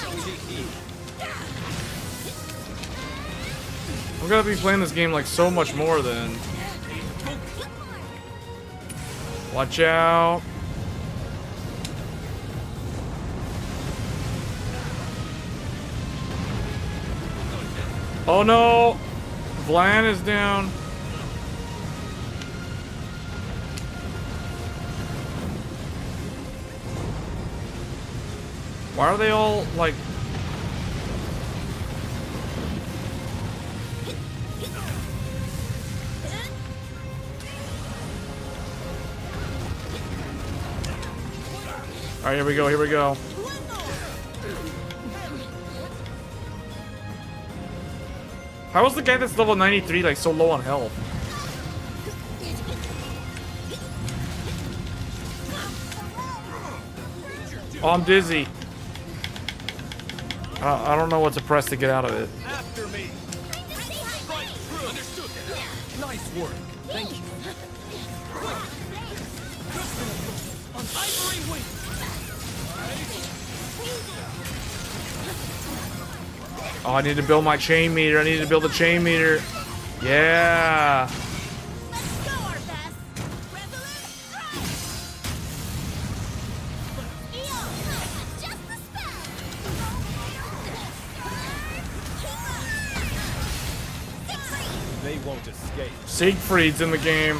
I'm gonna be playing this game like so much more then. Watch out. Oh no! Vlan is down. Why are they all like... Alright, here we go, here we go. How is the guy that's level 93 like so low on health? Oh, I'm dizzy. I don't know what to press to get out of it. After me. Understood. Nice work. Thank you. On ivory wing. Oh, I need to build my chain meter. I need to build a chain meter. Yeah. They won't escape. Siegfried's in the game.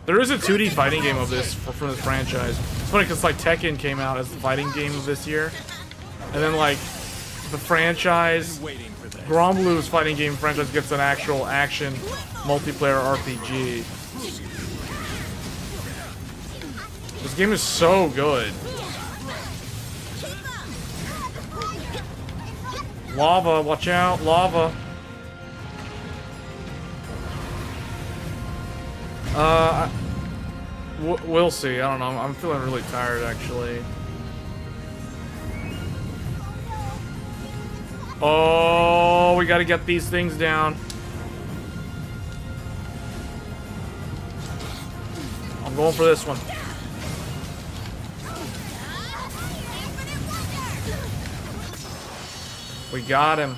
There is a 2D fighting game of this from this franchise. It's funny because like Tekken came out as the fighting game of this year, and then like the franchise, Granblue's fighting game franchise gets an actual action multiplayer RPG. This game is so good. Lava, watch out, lava. We'll see. I don't know. I'm feeling really tired, actually. Oh, we gotta get these things down. I'm going for this one. We got him.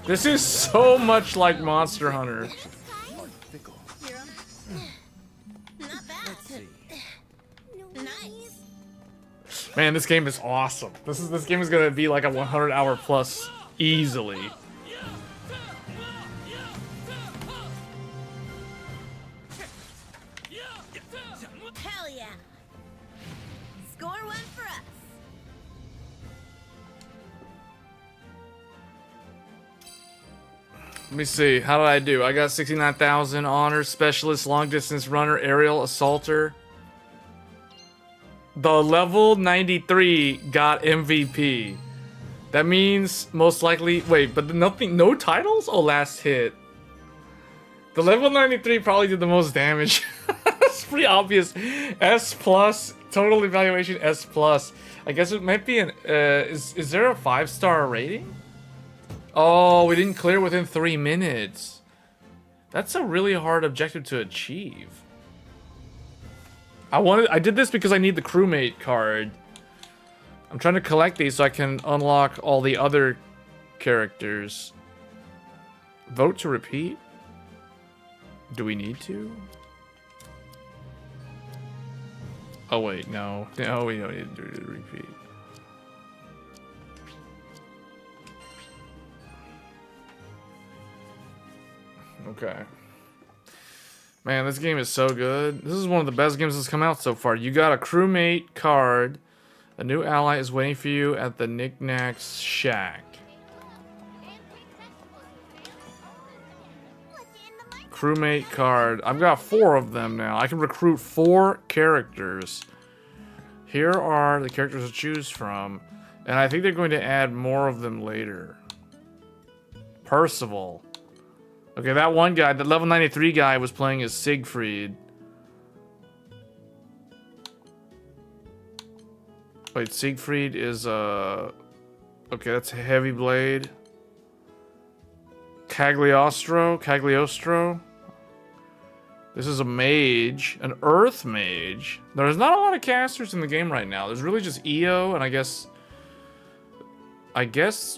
This is so much like Monster Hunter. Man, this game is awesome. This game is gonna be like a 100-hour plus easily. Hell yeah! Score one for us. Let me see. How did I do? I got 69,000 honors, specialist, long distance runner, aerial assaulter. The level 93 got MVP. That means most likely. Wait, but nothing. No titles? Oh, last hit. The level 93 probably did the most damage. It's pretty obvious. S plus total evaluation. S plus. I guess it might be an. Is there a 5-star rating? Oh, we didn't clear within 3 minutes. That's a really hard objective to achieve. I did this because I need the crewmate card. I'm trying to collect these so I can unlock all the other characters. Vote to repeat? Do we need to? Oh wait, no. No, we don't need to do the repeat. Okay. Man, this game is so good. This is one of the best games that's come out so far. You got a crewmate card. A new ally is waiting for you at the Knickknacks Shack. Crewmate card. I've got 4 of them now. I can recruit 4 characters. Here are the characters to choose from. And I think they're going to add more of them later. Percival. Okay, that one guy, the level 93 guy, was playing as Siegfried. Wait, Siegfried is okay, that's a heavy blade. Cagliostro. This is a mage, an earth mage. There's not a lot of casters in the game right now. There's really just EO, and I guess,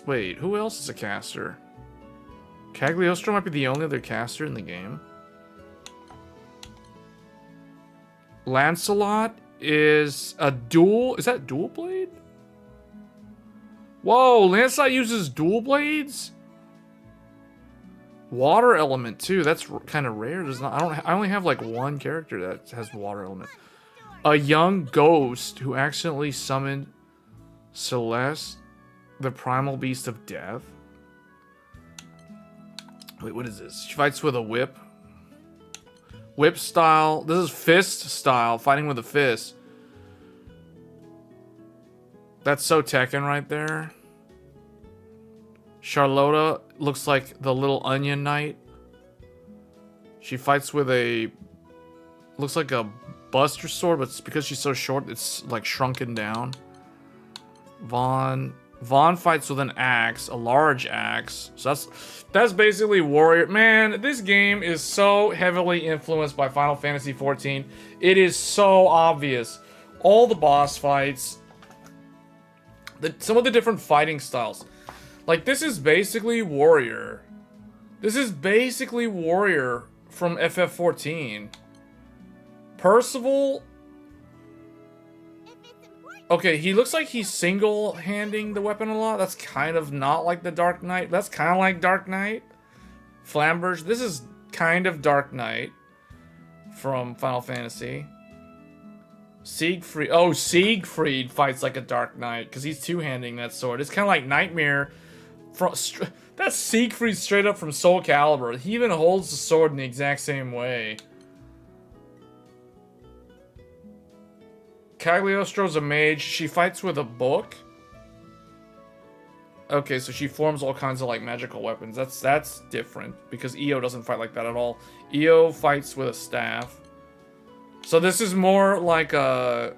wait, who else is a caster? Cagliostro might be the only other caster in the game. Lancelot is a dual... Is that dual blade? Whoa, Lancelot uses dual blades? Water element too. That's kind of rare. There's not. I only have like 1 character that has water element. A young ghost who accidentally summoned Celeste, the primal beast of death. Wait, what is this? She fights with a whip. Whip style. This is fist style, fighting with a fist. That's so Tekken right there. Charlotta looks like the little onion knight. She fights with a... Looks like a buster sword, but it's because she's so short, it's like shrunken down. Vaughn fights with an axe, a large axe. So that's basically warrior. Man, this game is so heavily influenced by Final Fantasy XIV. It is so obvious. All the boss fights, some of the different fighting styles. Like, this is basically warrior. This is basically warrior from FF14. Percival. Okay, he looks like he's single-handing the weapon a lot. That's kind of not like the Dark Knight. That's kind of like Dark Knight. Flamberge. This is kind of Dark Knight from Final Fantasy. Siegfried. Oh, Siegfried fights like a Dark Knight because he's two-handing that sword. It's kind of like Nightmare. That's Siegfried straight up from Soul Calibur. He even holds the sword in the exact same way. Cagliostro's a mage. She fights with a book. Okay, so she forms all kinds of like magical weapons. That's different because EO doesn't fight like that at all. EO fights with a staff. So this is more like a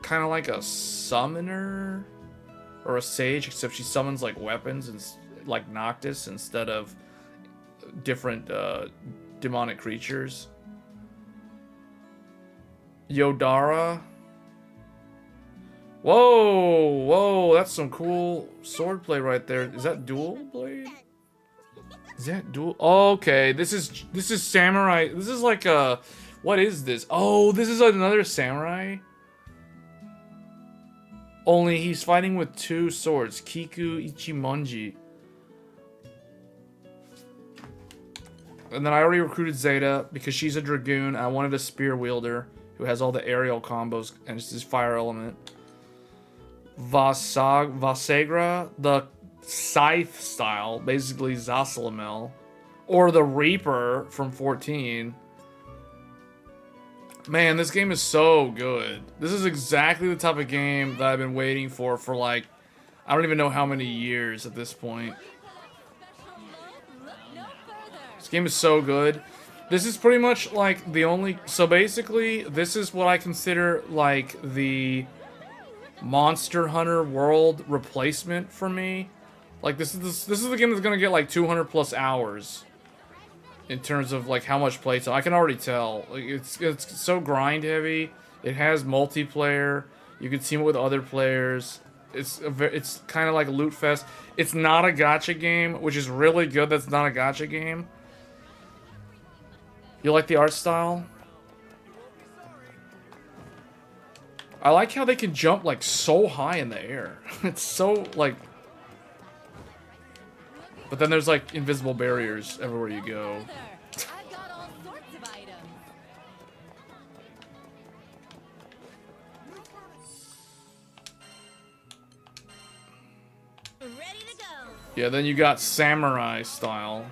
kind of like a summoner or a sage, except she summons like weapons and like Noctis instead of different demonic creatures. Yodara. Whoa, that's some cool swordplay right there. Is that dual blade? Is that dual? Oh, okay, this is samurai. This is like a, what is this? Oh, this is another samurai. Only he's fighting with 2 swords. Kiku Ichimonji. And then I already recruited Zeta because she's a dragoon. I wanted a spear wielder who has all the aerial combos and it's his fire element. Vasagra, the scythe style, basically Zasalamel. Or the Reaper from 14. Man, this game is so good. This is exactly the type of game that I've been waiting for like, I don't even know how many years at this point. This game is so good. This is pretty much like the only... So basically, this is what I consider like the Monster Hunter World replacement for me. Like this is the game that's gonna get like 200 plus hours in terms of like how much playtime. I can already tell. Like, it's so grind heavy. It has multiplayer. You can team it with other players. It's kind of like a loot fest. It's not a gacha game, which is really good. That's not a gacha game. You like the art style? I like how they can jump like so high in the air. It's so like... But then there's like invisible barriers everywhere you go. Yeah, then you got samurai style.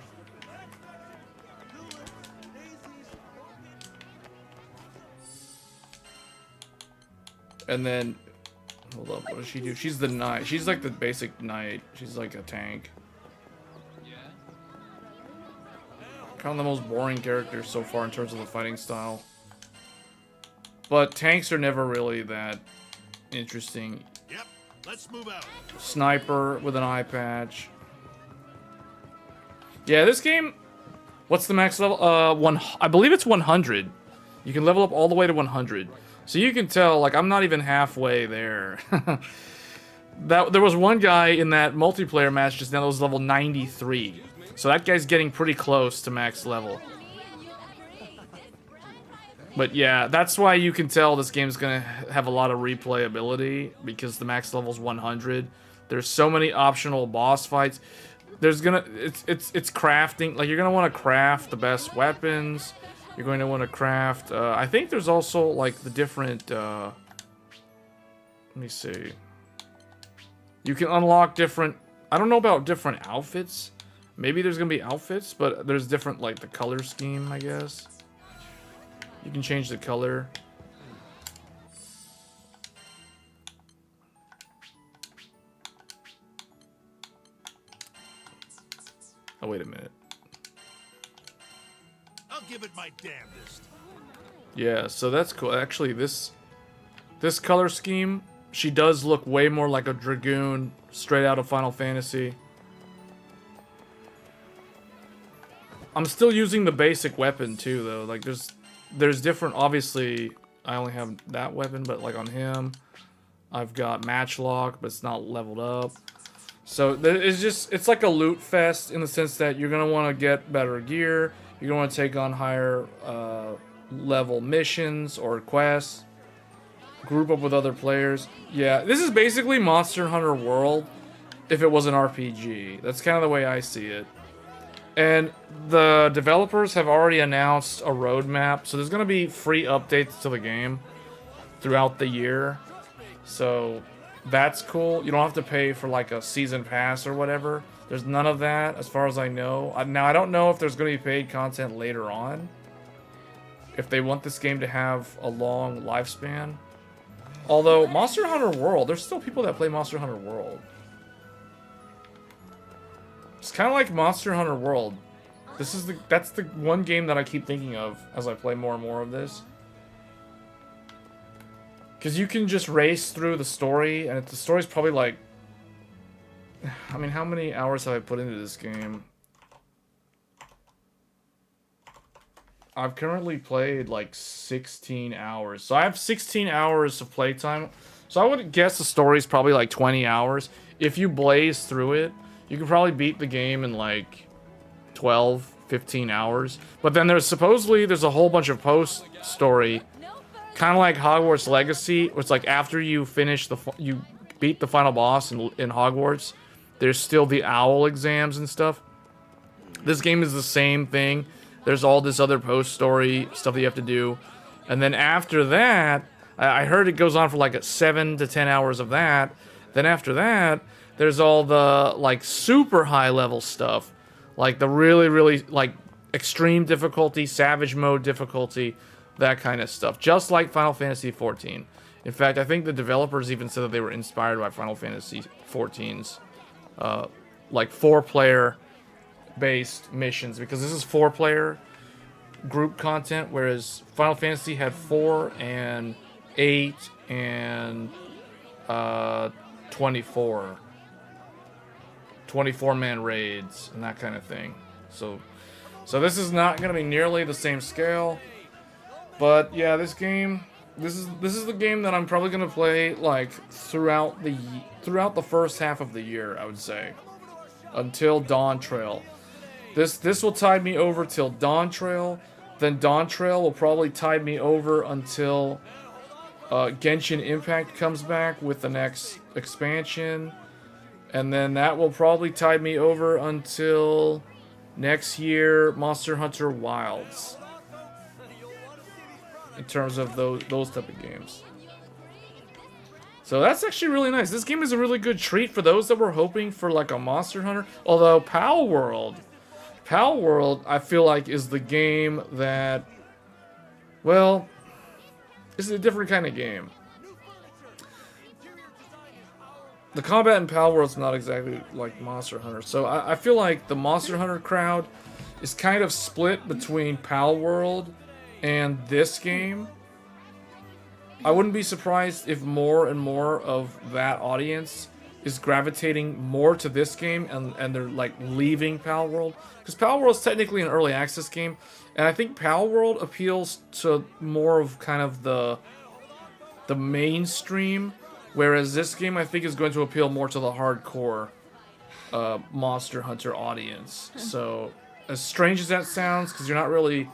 And then, hold up, what does she do? She's the knight. She's like the basic knight. She's like a tank. Kind of the most boring character so far in terms of the fighting style. But tanks are never really that interesting. Yep, let's move out. Sniper with an eye patch. Yeah, this game, what's the max level? I believe it's 100. You can level up all the way to 100. So you can tell, like, I'm not even halfway there. There was one guy in that multiplayer match just now that was level 93. So that guy's getting pretty close to max level. But yeah, that's why you can tell this game's gonna have a lot of replayability, because the max level's 100. There's so many optional boss fights. There's gonna it's crafting, like you're gonna want to craft the best weapons. You're going to want to craft. I think there's also like the different. Let me see. You can unlock different. I don't know about different outfits. Maybe there's gonna be outfits, but there's different, like the color scheme, I guess. You can change the color. Oh, wait a minute. I'll give it my damnedest. Yeah, so that's cool. Actually, this color scheme, she does look way more like a Dragoon straight out of Final Fantasy. I'm still using the basic weapon too, though. Like there's different. Obviously, I only have that weapon, but like on him, I've got Matchlock, but it's not leveled up. So it's like a loot fest in the sense that you're gonna want to get better gear. You're gonna want to take on higher level missions or quests. Group up with other players. Yeah, this is basically Monster Hunter World if it was an RPG. That's kind of the way I see it. And the developers have already announced a roadmap, so there's going to be free updates to the game throughout the year. So that's cool. You don't have to pay for like a season pass or whatever. There's none of that as far as I know. Now, I don't know if there's going to be paid content later on, if they want this game to have a long lifespan. Although, Monster Hunter World, there's still people that play Monster Hunter World. It's kind of like Monster Hunter World. That's the one game that I keep thinking of as I play more and more of this. Because you can just race through the story, and the story's probably like... I mean, how many hours have I put into this game? I've currently played like 16 hours. So I have 16 hours of playtime. So I would guess the story's probably like 20 hours. If you blaze through it, you can probably beat the game in like 12, 15 hours. But then there's a whole bunch of post-story, kind of like Hogwarts Legacy, where it's like after you finish you beat the final boss in Hogwarts, there's still the owl exams and stuff. This game is the same thing. There's all this other post-story stuff that you have to do. And then after that, I heard it goes on for like 7 to 10 hours of that. Then after that, there's all the like super high level stuff. Like the really, really like extreme difficulty, savage mode difficulty, that kind of stuff. Just like Final Fantasy XIV. In fact, I think the developers even said that they were inspired by Final Fantasy XIV's like 4-player based missions, because this is 4-player group content, whereas Final Fantasy had 4 and 8 and 24-man raids and that kind of thing. So this is not going to be nearly the same scale, but yeah, this is the game that I'm probably going to play like throughout the first half of the year, I would say, until Dawn Trail. This will tide me over till Dawn Trail. Then Dawn Trail will probably tide me over until Genshin Impact comes back with the next expansion. And then that will probably tide me over until next year Monster Hunter Wilds. In terms of those type of games. So that's actually really nice. This game is a really good treat for those that were hoping for like a Monster Hunter. Although Pal World, I feel like is the game that, well, this is a different kind of game. The combat in Pal World's not exactly like Monster Hunter. So I feel like the Monster Hunter crowd is kind of split between Pal World and this game. I wouldn't be surprised if more and more of that audience is gravitating more to this game and they're like leaving Pal World. Because Pal World is technically an early access game, and I think Pal World appeals to more of kind of the mainstream, whereas this game I think is going to appeal more to the hardcore Monster Hunter audience. So as strange as that sounds, because you're not really...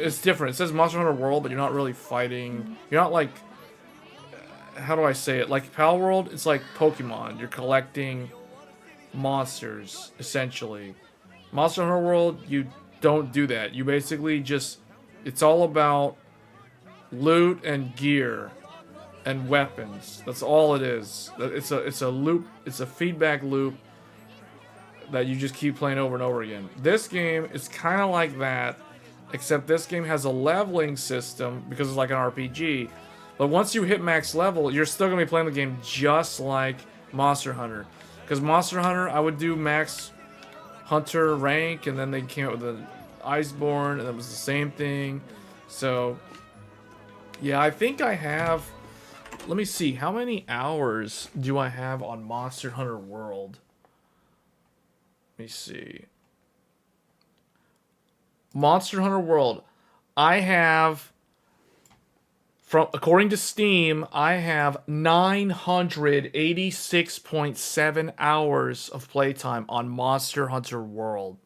It's different. It says Monster Hunter World, but you're not really fighting. You're not like... How do I say it? Like Pal World, it's like Pokemon. You're collecting monsters, essentially. Monster Hunter World, you don't do that. You basically just... It's all about loot and gear and weapons. That's all it is. It's a loop. It's a feedback loop that you just keep playing over and over again. This game is kind of like that, except this game has a leveling system because it's like an RPG. But once you hit max level, you're still going to be playing the game just like Monster Hunter. Because Monster Hunter, I would do max Hunter rank, and then they came out with the Iceborne, and it was the same thing. So, yeah, I think I have... Let me see, how many hours do I have on Monster Hunter World? Let me see. Monster Hunter World, I have, according to Steam, I have 986.7 hours of playtime on Monster Hunter World.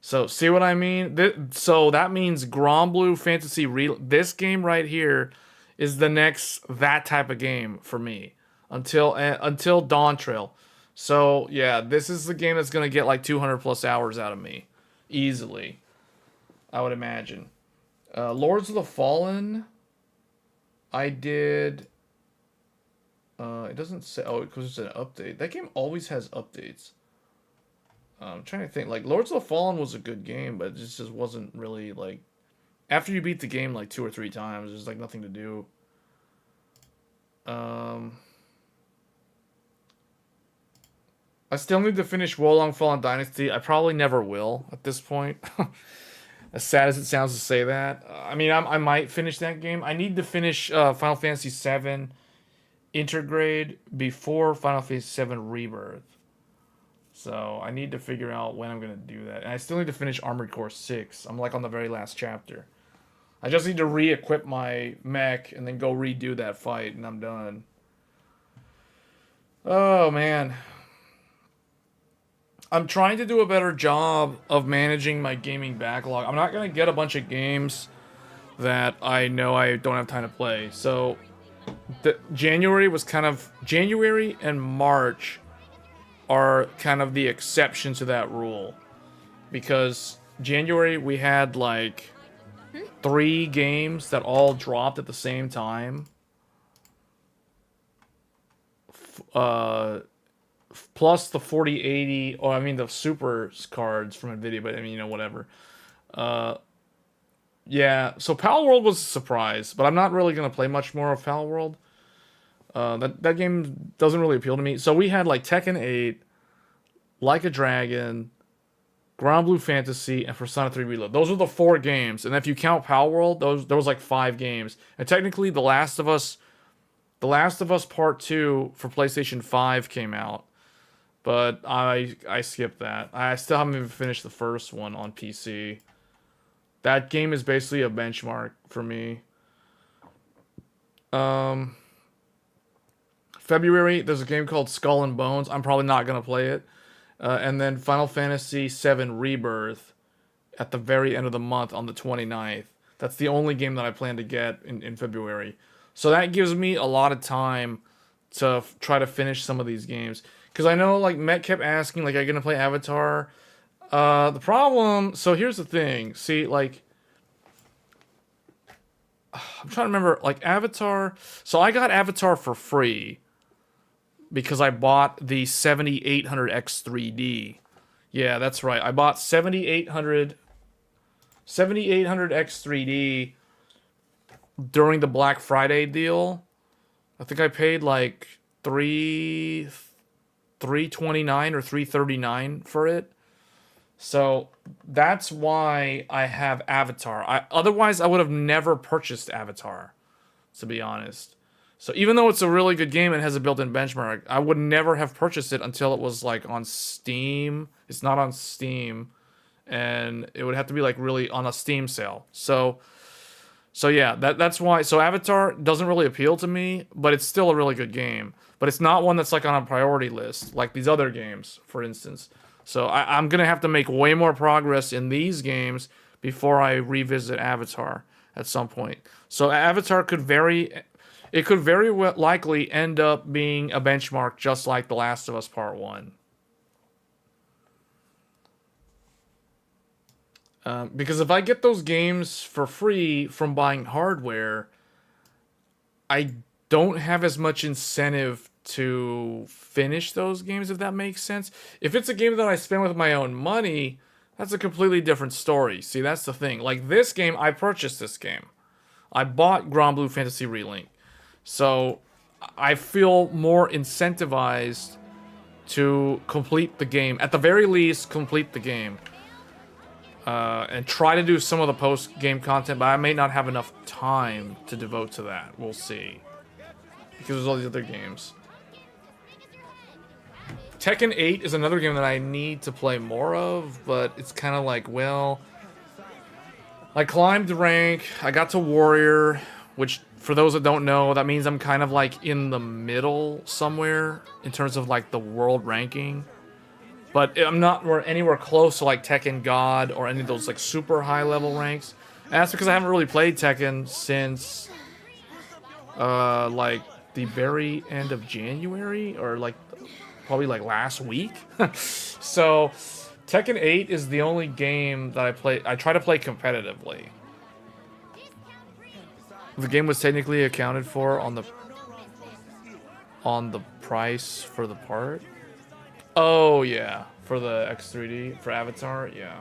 So, see what I mean? So, that means Granblue Fantasy this game right here is the next that type of game for me until Dawn Trail. So, yeah, this is the game that's going to get like 200 plus hours out of me. Easily. I would imagine. Lords of the Fallen, I did... it doesn't say... Oh, because it's an update. That game always has updates. I'm trying to think. Like, Lords of the Fallen was a good game, but it just wasn't really, like... After you beat the game, like, 2 or 3 times, there's, like, nothing to do. I still need to finish Wolong Fallen Dynasty. I probably never will at this point. As sad as it sounds to say that. I mean, I might finish that game. I need to finish Final Fantasy VII Intergrade before Final Fantasy VII Rebirth. So, I need to figure out when I'm going to do that. And I still need to finish Armored Core 6. I'm like on the very last chapter. I just need to re-equip my mech and then go redo that fight and I'm done. Oh, man. I'm trying to do a better job of managing my gaming backlog. I'm not going to get a bunch of games that I know I don't have time to play. So, January and March are kind of the exception to that rule. Because January we had like 3 games that all dropped at the same time. Plus the 4080, or I mean the super cards from nvidia, but I mean, you know, whatever. Yeah, so Pal World was a surprise, but I'm not really gonna play much more of Pal World. That game doesn't really appeal to me. So we had like Tekken 8, Like a Dragon, Granblue Fantasy, and Persona 3 Reload. Those were the 4 games, and if you count Pal World, there was like 5 games. And technically, The Last of Us Part 2 for PlayStation 5 came out. But I skipped that. I still haven't even finished the first one on PC. That game is basically a benchmark for me. February, there's a game called Skull and Bones. I'm probably not going to play it. And then Final Fantasy VII Rebirth at the very end of the month on the 29th. That's the only game that I plan to get in February. So that gives me a lot of time to try to finish some of these games. Because I know, like, Met kept asking, like, are you going to play Avatar? The problem... So here's the thing. See, like... I'm I'm trying to remember, like, Avatar. So I got Avatar for free because I bought the 7800X3D. Yeah, that's right. I bought 7800 X3D during the Black Friday deal. I think I paid like $329 or $339 for it. So that's why I have Avatar. Otherwise, I would have never purchased Avatar, to be honest. So even though it's a really good game and has a built-in benchmark, I would never have purchased it until it was like on Steam. It's not on Steam, and it would have to be like really on a Steam sale. So yeah, that's why. So Avatar doesn't really appeal to me, but it's still a really good game. But it's not one that's like on a priority list, like these other games, for instance. So I'm gonna have to make way more progress in these games before I revisit Avatar at some point. So Avatar could very likely end up being a benchmark, just like The Last of Us Part 1. Because if I get those games for free from buying hardware, I don't have as much incentive to finish those games, if that makes sense. If it's a game that I spend with my own money, that's a completely different story. See, that's the thing. Like this game, I purchased this game. I bought Granblue Fantasy Relink. So I feel more incentivized to complete the game. At the very least, complete the game. And try to do some of the post-game content, but I may not have enough time to devote to that. We'll see. Because there's all these other games. Tekken 8 is another game that I need to play more of, but it's kind of like, well, I climbed rank, I got to Warrior, which, for those that don't know, that means I'm kind of like in the middle somewhere in terms of like the world ranking. But I'm not anywhere close to like Tekken God or any of those like super high level ranks. And that's because I haven't really played Tekken since like the very end of January, or like probably like last week. So Tekken 8 is the only game that I try to play competitively. The game was technically accounted for on the price for the part. Oh, yeah. For the X3D, for Avatar, yeah.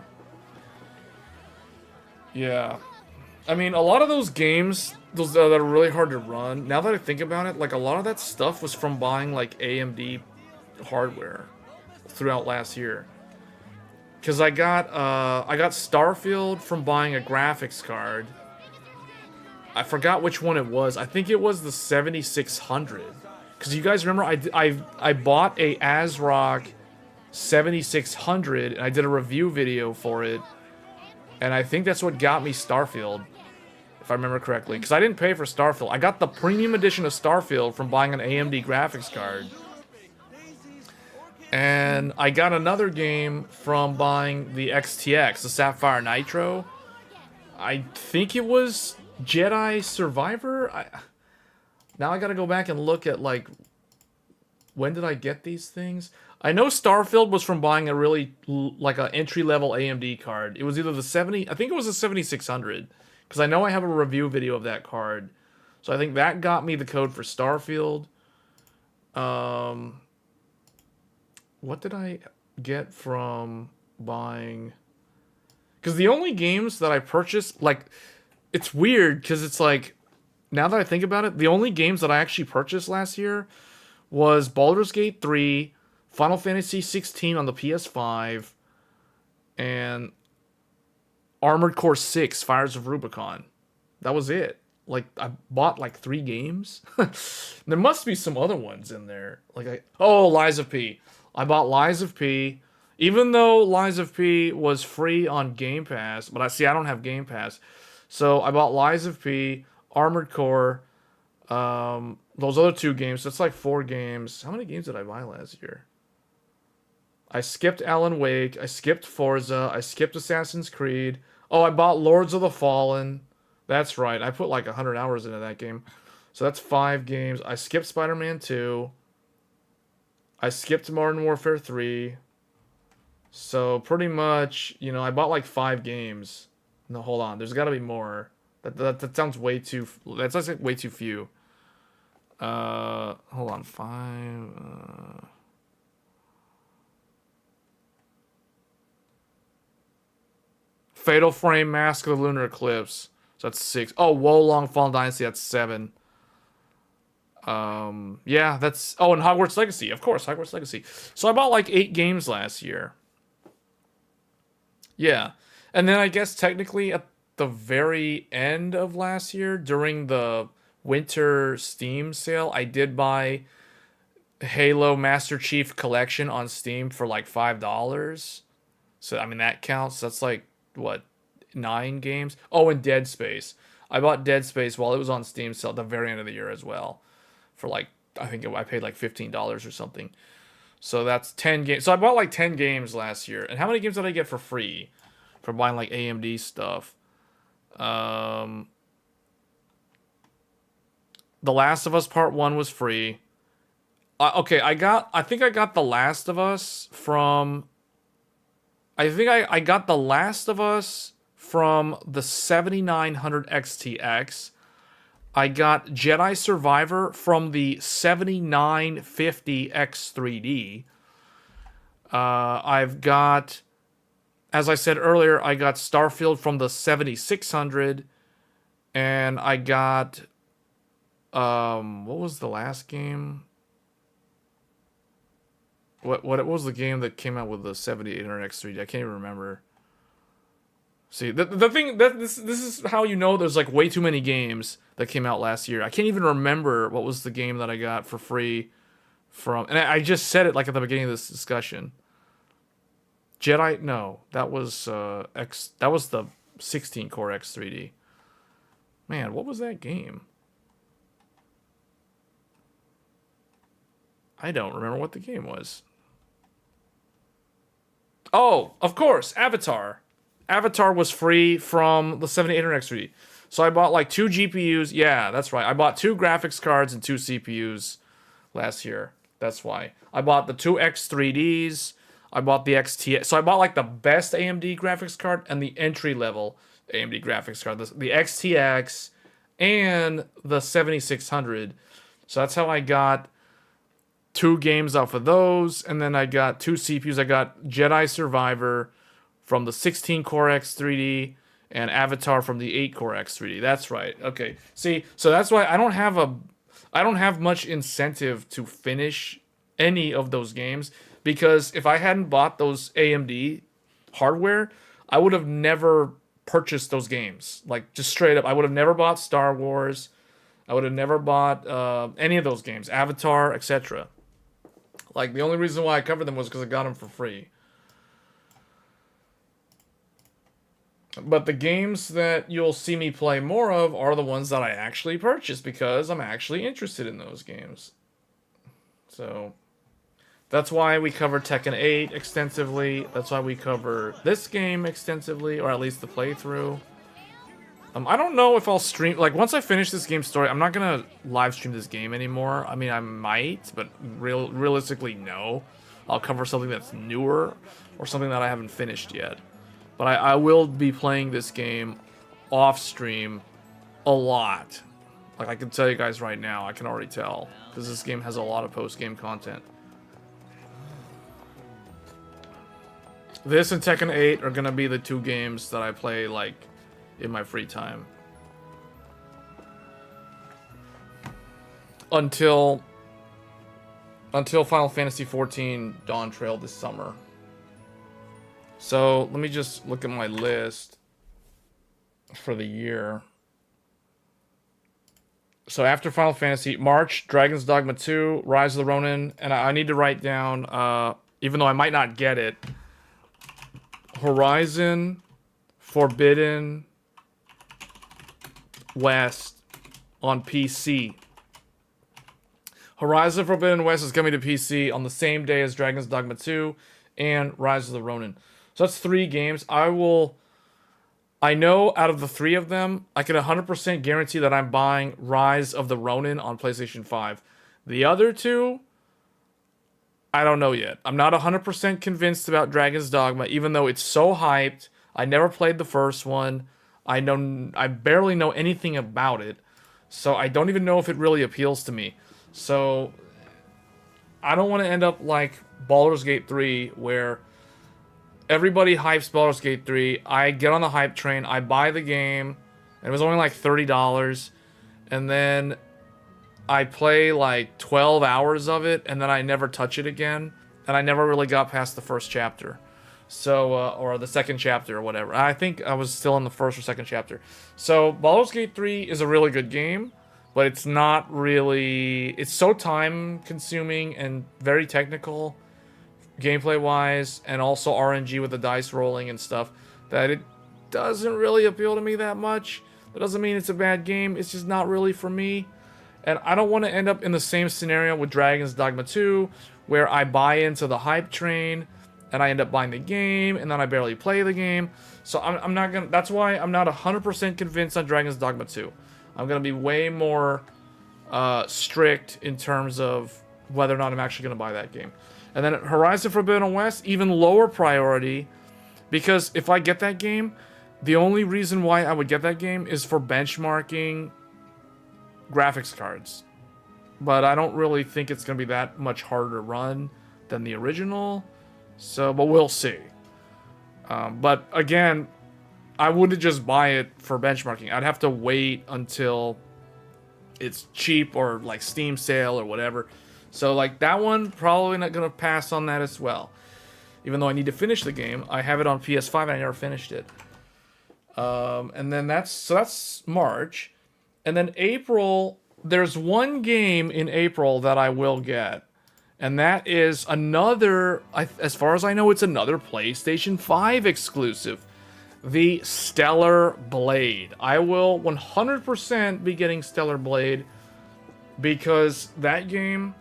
Yeah. I mean, a lot of those games, those that are really hard to run, now that I think about it, like, a lot of that stuff was from buying, like, AMD hardware throughout last year. Because I got Starfield from buying a graphics card. I forgot which one it was. I think it was the 7600. Because you guys remember, I bought a ASRock 7600, and I did a review video for it. And I think that's what got me Starfield, if I remember correctly. Because I didn't pay for Starfield. I got the premium edition of Starfield from buying an AMD graphics card. And I got another game from buying the XTX, the Sapphire Nitro. I think it was Jedi Survivor? Now I gotta go back and look at, like, when did I get these things? I know Starfield was from buying a really, like, an entry-level AMD card. It was either the I think it was the 7600. Because I know I have a review video of that card. So I think that got me the code for Starfield. What did I get from buying? Because the only games that I purchased, like, it's weird because it's like, now that I think about it, the only games that I actually purchased last year was Baldur's Gate 3, Final Fantasy 16 on the PS5, and Armored Core 6, Fires of Rubicon. That was it. Like, I bought like 3 games. There must be some other ones in there. Like, Lies of P. I bought Lies of P. Even though Lies of P was free on Game Pass, but I don't have Game Pass. So I bought Lies of P, Armored Core, those other 2 games. That's like 4 games. How many games did I buy last year? I skipped Alan Wake. I skipped Forza. I skipped Assassin's Creed. Oh, I bought Lords of the Fallen. That's right. I put like 100 hours into that game. So that's 5 games. I skipped Spider-Man 2. I skipped Modern Warfare 3. So pretty much, I bought like 5 games. No, hold on. There's got to be more. That sounds way too. That sounds like way too few. Hold on, 5. Fatal Frame, Mask of the Lunar Eclipse. So that's 6. Oh, Wolong Fallen Dynasty. That's 7. Yeah, that's... Oh, and Hogwarts Legacy. Of course, Hogwarts Legacy. So I bought like 8 games last year. Yeah. And then I guess technically at the very end of last year, during the winter Steam sale, I did buy Halo Master Chief Collection on Steam for like $5. So, I mean, that counts. That's like, what, 9 games? Oh, and Dead Space. I bought Dead Space while it was on Steam sale at the very end of the year as well. For like, I think I paid like $15 or something. So that's 10 games. So I bought like 10 games last year. And how many games did I get for free? For buying like AMD stuff. The Last of Us Part 1 was free. Okay, I think I got The Last of Us from... I think I got The Last of Us from the 7900 XTX. I got Jedi Survivor from the 7950 X3D. I've got, as I said earlier, I got Starfield from the 7600. And I got, what was the last game? What was the game that came out with the 7800 X3D? I can't even remember. See, the thing that this is how you know there's like way too many games that came out last year. I can't even remember what was the game that I got for free from, and I just said it like at the beginning of this discussion. Jedi, no, that was that was the 16 core X3D. Man, what was that game? I don't remember what the game was. Oh, of course, Avatar. Avatar was free from the 7800 X3D. So I bought like 2 GPUs. Yeah, that's right. I bought 2 graphics cards and 2 CPUs last year. That's why. I bought the 2 X3Ds. I bought the XT. So I bought like the best AMD graphics card and the entry level AMD graphics card. The XTX and the 7600. So that's how I got 2 games off of those. And then I got 2 CPUs. I got Jedi Survivor from the 16-core X3D and Avatar from the 8-core X3D. That's right. Okay. See, so that's why I don't have much incentive to finish any of those games, because if I hadn't bought those AMD hardware, I would have never purchased those games. Like, just straight up, I would have never bought Star Wars. I would have never bought any of those games, Avatar, etc. Like, the only reason why I covered them was because I got them for free. But the games that you'll see me play more of are the ones that I actually purchased, because I'm actually interested in those games. So that's why we cover Tekken 8 extensively. That's why we cover this game extensively, or at least the playthrough. I don't know if I'll stream... Like, once I finish this game story, I'm not going to live stream this game anymore. I mean, I might, but realistically, no. I'll cover something that's newer or something that I haven't finished yet. But I will be playing this game off stream a lot. Like, I can tell you guys right now, I can already tell, because this game has a lot of post-game content. This and Tekken 8 are going to be the 2 games that I play, like, in my free time. Until Final Fantasy XIV Dawn Trail this summer. So, let me just look at my list for the year. So, after Final Fantasy, March, Dragon's Dogma 2, Rise of the Ronin, and I need to write down, even though I might not get it, Horizon, Forbidden West on PC. Horizon Forbidden West is coming to PC on the same day as Dragon's Dogma 2 and Rise of the Ronin. So that's 3 games. I know out of the 3 of them, I can 100% guarantee that I'm buying Rise of the Ronin on PlayStation 5. The other 2, I don't know yet. I'm not 100% convinced about Dragon's Dogma, even though it's so hyped. I never played the first one. I barely know anything about it, so I don't even know if it really appeals to me. So I don't want to end up like Baldur's Gate 3, where everybody hypes Baldur's Gate 3. I get on the hype train, I buy the game, and it was only like $30, and then I play like 12 hours of it, and then I never touch it again, and I never really got past the first chapter. So, or the second chapter or whatever. I think I was still in the first or second chapter. So, Baldur's Gate 3 is a really good game, but it's not really... It's so time-consuming and very technical, gameplay-wise, and also RNG with the dice rolling and stuff, that it doesn't really appeal to me that much. That doesn't mean it's a bad game. It's just not really for me. And I don't want to end up in the same scenario with Dragon's Dogma 2, where I buy into the hype train, and I end up buying the game, and then I barely play the game. So I'm not gonna... That's why I'm not 100% convinced on Dragon's Dogma 2. I'm gonna be way more strict in terms of whether or not I'm actually gonna buy that game. And then Horizon Forbidden West, even lower priority, because if I get that game, the only reason why I would get that game is for benchmarking graphics cards. But I don't really think it's gonna be that much harder to run than the original. So, but we'll see. But again, I wouldn't just buy it for benchmarking. I'd have to wait until it's cheap or like Steam sale or whatever. So like that one, probably not going to pass on that as well. Even though I need to finish the game. I have it on PS5 and I never finished it. And then that's March. And then April, there's one game in April that I will get. And that is another, as far as I know, it's another PlayStation 5 exclusive. The Stellar Blade. I will 100% be getting Stellar Blade, because that game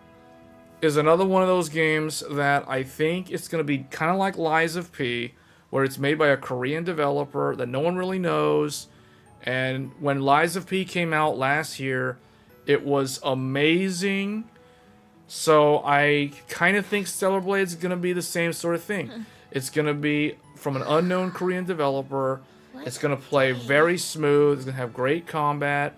is another one of those games that I think it's going to be kind of like Lies of P, where it's made by a Korean developer that no one really knows. And when Lies of P came out last year, it was amazing. So I kind of think Stellar Blade is going to be the same sort of thing. It's going to be from an unknown Korean developer. It's going to play very smooth. It's going to have great combat.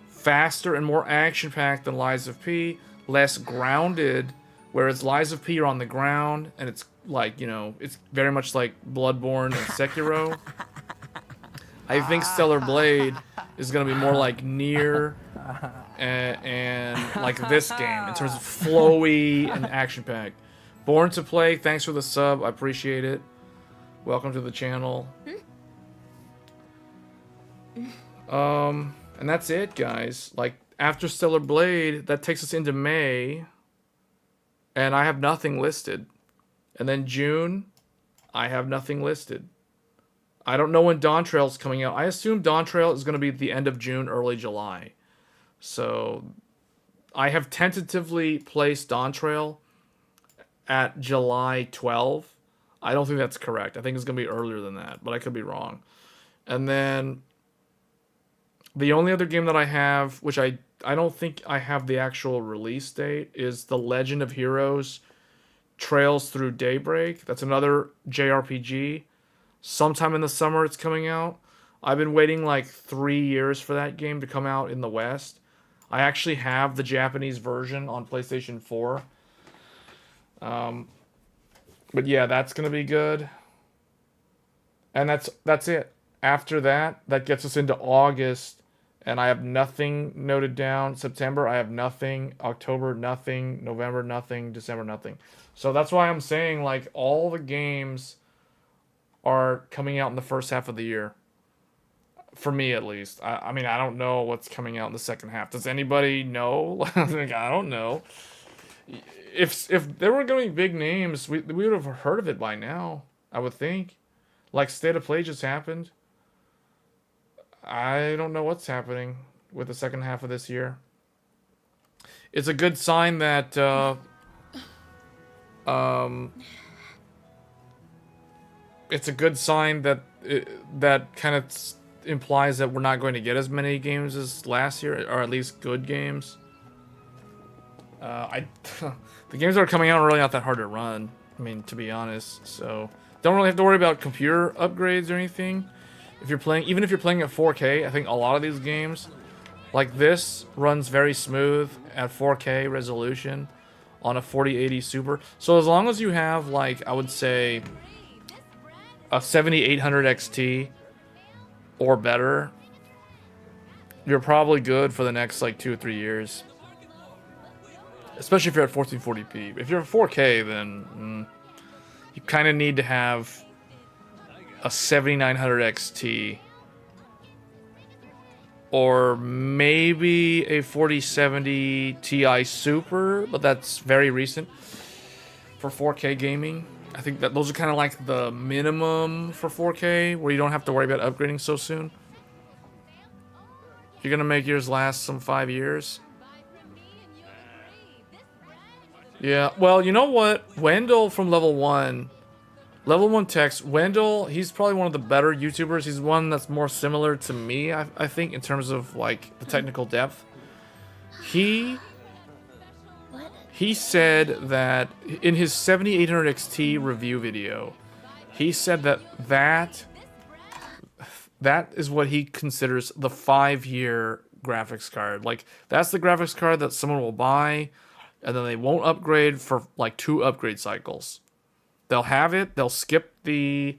Faster and more action-packed than Lies of P. Less grounded. Whereas Lies of P are on the ground. And it's like, you know, it's very much like Bloodborne and Sekiro. I think Stellar Blade is going to be more like Nier and like this game in terms of flowy and action-packed. Born to Play, thanks for the sub. I appreciate it. Welcome to the channel. And that's it, guys. Like, after Stellar Blade, that takes us into May. And I have nothing listed. And then June, I have nothing listed. I don't know when Dawn Trail's coming out. I assume Dawn Trail is going to be at the end of June, early July. So, I have tentatively placed Dawn Trail at July 12. I don't think that's correct. I think it's going to be earlier than that, but I could be wrong. And then, the only other game that I have, which I don't think I have the actual release date, is The Legend of Heroes Trails Through Daybreak. That's another JRPG. Sometime in the summer it's coming out. I've been waiting like 3 years for that game to come out in the West. I actually have the Japanese version on PlayStation 4. But yeah, that's going to be good. And that's it. After that, that gets us into August. And I have nothing noted down. September, I have nothing. October, nothing. November, nothing. December, nothing. So that's why I'm saying, like, all the games are coming out in the first half of the year. For me, at least. I mean, I don't know what's coming out in the second half. Does anybody know? I don't know. If there were going to be big names, we would have heard of it by now, I would think. Like, State of Play just happened. I don't know what's happening with the second half of this year. It's a good sign that it's a good sign that that kind of implies that we're not going to get as many games as last year, or at least good games. The games that are coming out are really not that hard to run. I mean, to be honest, so don't really have to worry about computer upgrades or anything. If you're playing, even if you're playing at 4K, I think a lot of these games, like this, runs very smooth at 4K resolution on a 4080 Super. So as long as you have, like, I would say a 7800 XT or better, you're probably good for the next, like, 2 or 3 years. Especially if you're at 1440p. If you're at 4K, then you kind of need to have a 7900 XT or maybe a 4070 Ti Super, but that's very recent for 4K gaming. I think that those are kind of like the minimum for 4K, where you don't have to worry about upgrading so soon. You're gonna make yours last some 5 years. Yeah, well, you know what? Wendell from Level 1 Text, Wendell, he's probably one of the better YouTubers. He's one that's more similar to me, I think, in terms of, like, the technical depth. He said that in his 7800 XT review video, he said that is what he considers the 5-year graphics card. Like, that's the graphics card that someone will buy, and then they won't upgrade for, like, 2 upgrade cycles. They'll have it, they'll skip the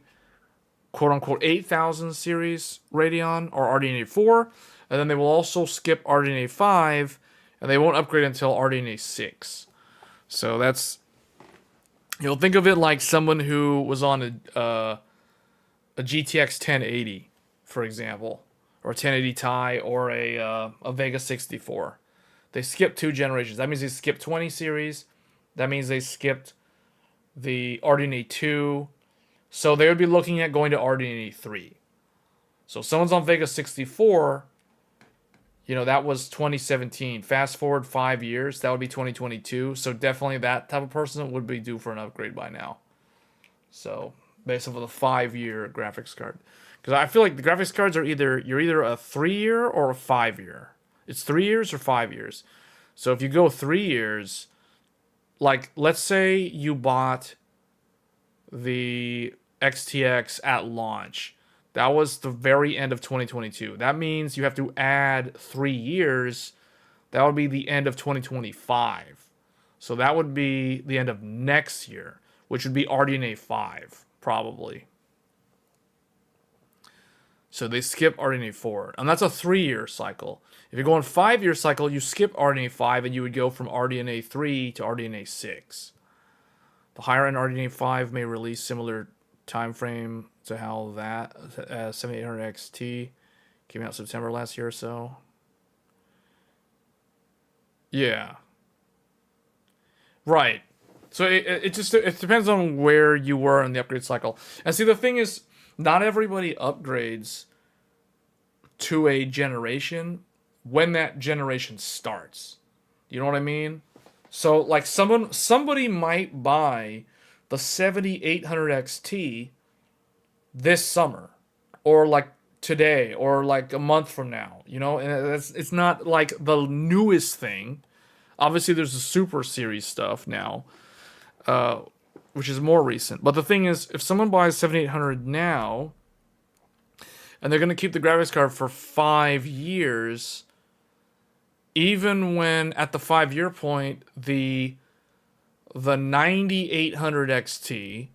quote-unquote 8000 series Radeon or RDNA 4, and then they will also skip RDNA 5, and they won't upgrade until RDNA 6. So that's, you know, think of it like someone who was on a GTX 1080, for example, or a 1080 Ti, or a Vega 64. They skipped 2 generations. That means they skipped 20 series. That means they skipped the RDNA 2. So they would be looking at going to RDNA 3. So if someone's on Vega 64, you know, that was 2017. Fast forward 5 years, that would be 2022. So definitely that type of person would be due for an upgrade by now. So based off of the 5-year graphics card. Because I feel like the graphics cards are you're either a 3-year or a 5-year. It's 3 years or 5 years. So if you go 3 years, like, let's say you bought the XTX at launch. That was the very end of 2022. That means you have to add 3 years. That would be the end of 2025. So that would be the end of next year, which would be RDNA 5, probably. So they skip RDNA 4. And that's a 3-year cycle. If you're going 5-year cycle, you skip RDNA 5 and you would go from RDNA 3 to RDNA 6. The higher end RDNA 5 may release similar time frame to how that 7800 XT came out September last year or so. Yeah. Right. So it depends on where you were in the upgrade cycle. And see, the thing is, not everybody upgrades to a generation when that generation starts. You know what I mean? So, like, somebody might buy the 7800 XT this summer, or like today, or like a month from now. You know, and it's not like the newest thing. Obviously, there's the Super Series stuff now, which is more recent. But the thing is, if someone buys 7800 now, and they're going to keep the graphics card for 5 years, even when at the 5-year point, the 9800 XT,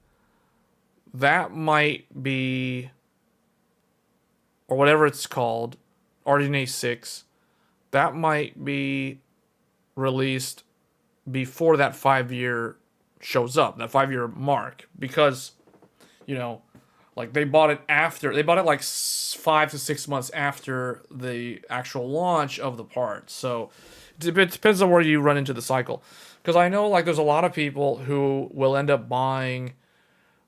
that might be, or whatever it's called, RDNA 6, that might be released before that 5-year shows up, that 5-year mark, because, you know, like, they bought it like 5 to 6 months after the actual launch of the part. So it depends on where you run into the cycle. Because I know, like, there's a lot of people who will end up buying,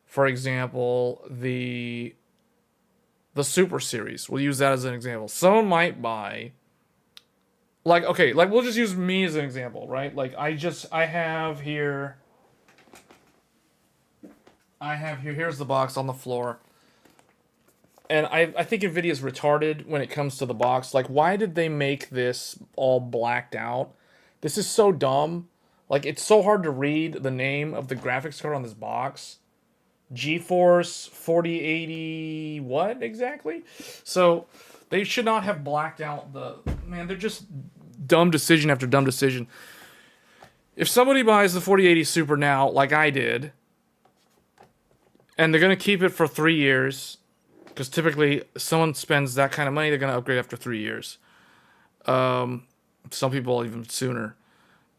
for example, the Super Series. We'll use that as an example. Someone might buy, like, okay, like, we'll just use me as an example, right? Like, here's the box on the floor. And I think NVIDIA is retarded when it comes to the box. Like, why did they make this all blacked out? This is so dumb. Like, it's so hard to read the name of the graphics card on this box. GeForce 4080 what exactly? So they should not have blacked out the... Man, they're just dumb decision after dumb decision. If somebody buys the 4080 Super now, like I did, and they're going to keep it for 3 years, because typically someone spends that kind of money, they're going to upgrade after 3 years. Some people even sooner.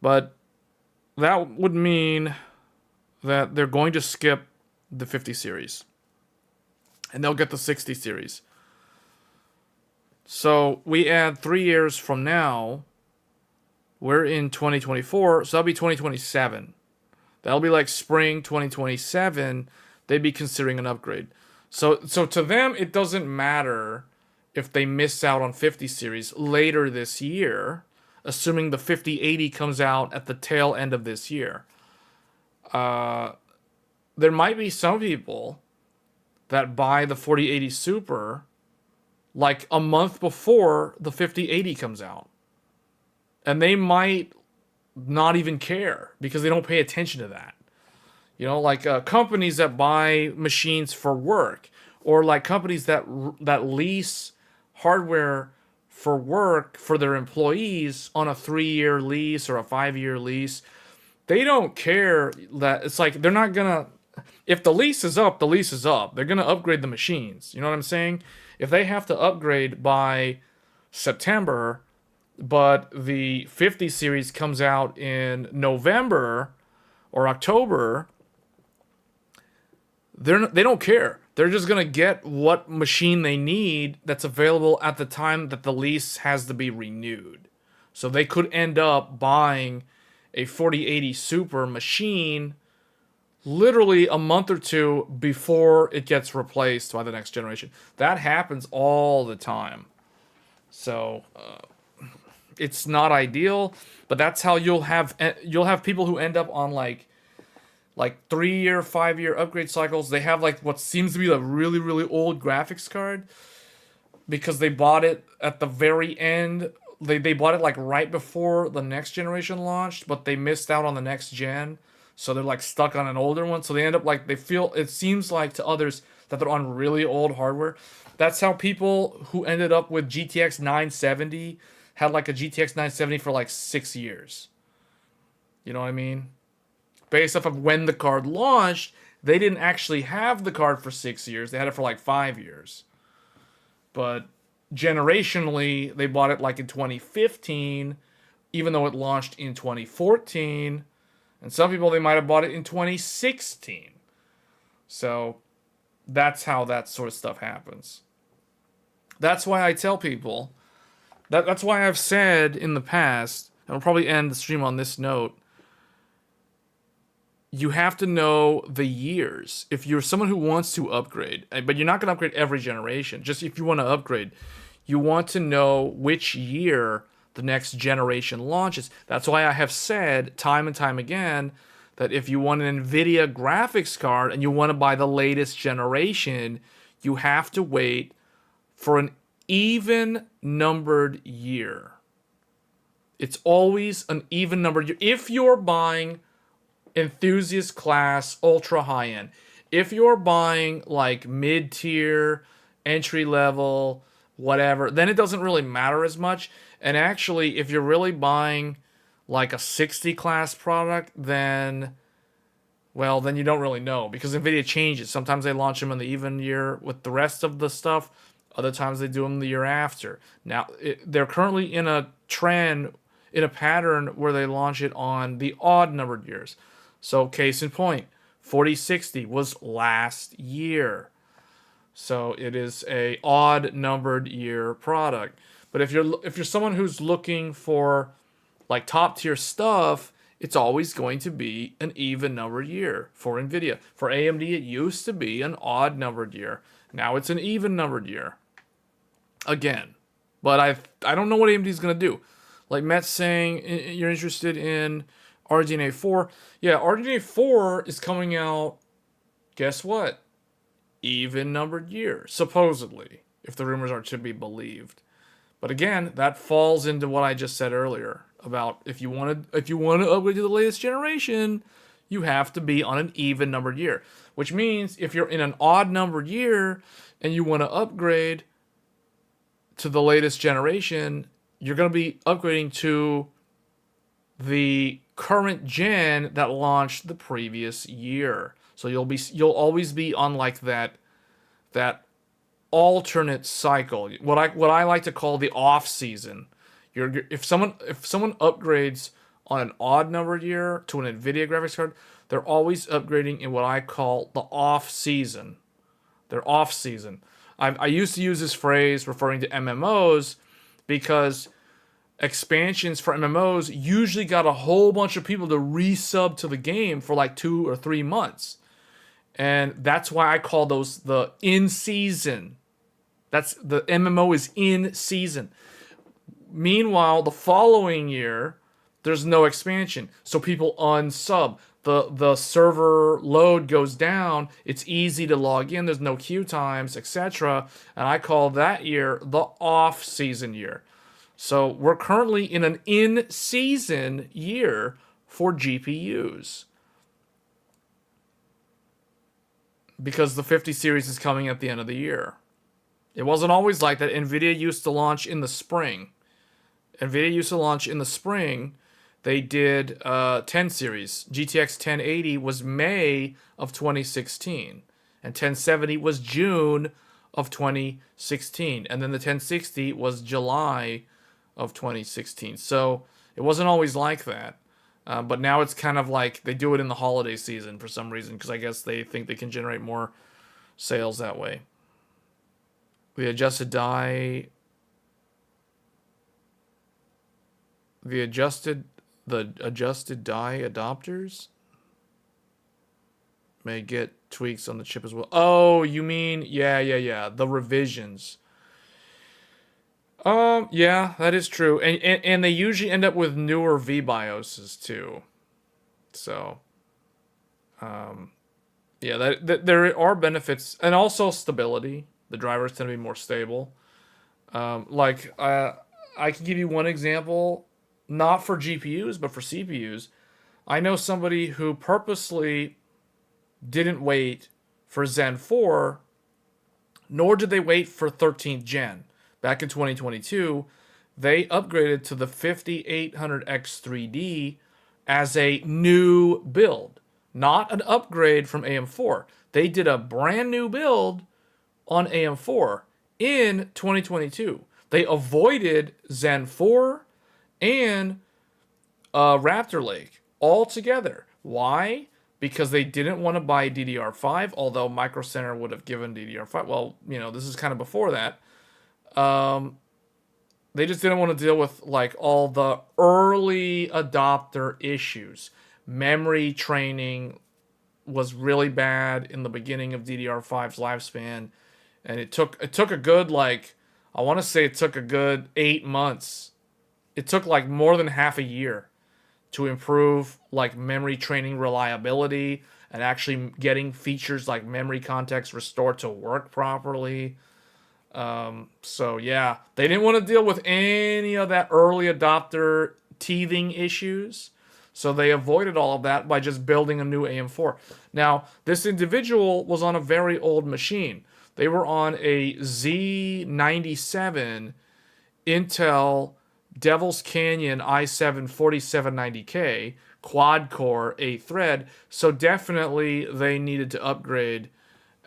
But that would mean that they're going to skip the 50 series. And they'll get the 60 series. So we add 3 years from now. We're in 2024, so that'll be 2027. That'll be like spring 2027. They'd be considering an upgrade. So to them, it doesn't matter if they miss out on 50 series later this year, assuming the 5080 comes out at the tail end of this year. There might be some people that buy the 4080 Super like a month before the 5080 comes out. And they might not even care because they don't pay attention to that. You know, like companies that buy machines for work, or like companies that lease hardware for work for their employees on a 3-year lease or a 5-year lease. They don't care that it's like they're not gonna... If the lease is up, the lease is up. They're gonna upgrade the machines. You know what I'm saying? If they have to upgrade by September, but the 50 series comes out in November or October, they don't care. They're just going to get what machine they need that's available at the time that the lease has to be renewed. So they could end up buying a 4080 Super machine literally a month or two before it gets replaced by the next generation. That happens all the time. So it's not ideal, but that's how you'll have people who end up on like 3-year, 5-year upgrade cycles. They have like what seems to be a really, really old graphics card because they bought it at the very end. They bought it like right before the next generation launched, but they missed out on the next gen. So they're like stuck on an older one. So they end up like, they feel, it seems like to others that they're on really old hardware. That's how people who ended up with GTX 970 had like a GTX 970 for like 6 years. You know what I mean? Based off of when the card launched, they didn't actually have the card for 6 years. They had it for like 5 years. But generationally, they bought it like in 2015, even though it launched in 2014. And some people, they might have bought it in 2016. So that's how that sort of stuff happens. That's why I tell people, that's why I've said in the past, and I'll probably end the stream on this note, you have to know the years. If you're someone who wants to upgrade, but you're not going to upgrade every generation, just if you want to upgrade, you want to know which year the next generation launches. That's why I have said time and time again that if you want an nvidia graphics card and you want to buy the latest generation, you have to wait for an even numbered year. It's always an even numbered year. If you're buying enthusiast class, ultra high end, if you're buying like mid-tier, entry level, whatever, then it doesn't really matter as much. And actually, if you're really buying like a 60 class product, then, well, then you don't really know, because NVIDIA changes. Sometimes they launch them in the even year with the rest of the stuff. Other times they do them the year after. Now, they're currently in a trend, in a pattern where they launch it on the odd numbered years. So case in point, 4060 was last year. So it is a odd numbered year product. But if you're someone who's looking for like top tier stuff, it's always going to be an even numbered year for NVIDIA. For AMD, it used to be an odd numbered year. Now it's an even numbered year. Again. But I don't know what AMD is going to do. Like Matt's saying, you're interested in RDNA 4. Yeah, RDNA 4 is coming out, guess what? Even numbered year, supposedly, if the rumors are to be believed. But again, that falls into what I just said earlier about if you want to upgrade to the latest generation, you have to be on an even numbered year. Which means if you're in an odd numbered year and you want to upgrade to the latest generation, you're going to be upgrading to the current gen that launched the previous year. So you'll always be on like that alternate cycle. What I like to call the off season. If someone upgrades on an odd numbered year to an nvidia graphics card, they're always upgrading in what I call the off season. They're off season. I used to use this phrase referring to MMOs because expansions for MMOs usually got a whole bunch of people to resub to the game for like 2 or 3 months. And that's why I call those the in-season. That's the MMO is in season. Meanwhile, the following year, there's no expansion. So people unsub. The server load goes down. It's easy to log in. There's no queue times, etc. And I call that year the off-season year. So we're currently in an in-season year for GPUs. Because the 50 series is coming at the end of the year. It wasn't always like that. nvidia used to launch in the spring. They did 10 series. GTX 1080 was May of 2016. And 1070 was June of 2016. And then the 1060 was July of 2016. So it wasn't always like that. But now it's kind of like they do it in the holiday season for some reason. Because I guess they think they can generate more sales that way. The adjusted die... The adjusted die adapters may get tweaks on the chip as well. Oh, you mean yeah. The revisions. Yeah, that is true. And they usually end up with newer VBIOSes too. So yeah, that there are benefits, and also stability. The drivers tend to be more stable. I can give you one example. Not for GPUs, but for CPUs. I know somebody who purposely didn't wait for Zen 4, nor did they wait for 13th gen. Back in 2022, they upgraded to the 5800X3D as a new build. Not an upgrade from AM4. They did a brand new build on AM4 in 2022. They avoided Zen 4 and Raptor Lake all together. Why? Because they didn't want to buy DDR5, although Micro Center would have given DDR5. Well, this is kind of before that. They just didn't want to deal with like all the early adopter issues. Memory training was really bad in the beginning of DDR5's lifespan, and it took a good I want to say it took a good 8 months. It took like more than half a year to improve like memory training reliability and actually getting features like memory context restored to work properly. So yeah, they didn't want to deal with any of that early adopter teething issues. So they avoided all of that by just building a new AM4. Now, this individual was on a very old machine. They were on a Z97 Intel Devil's Canyon i7 4790K, quad-core 8-thread, so definitely they needed to upgrade.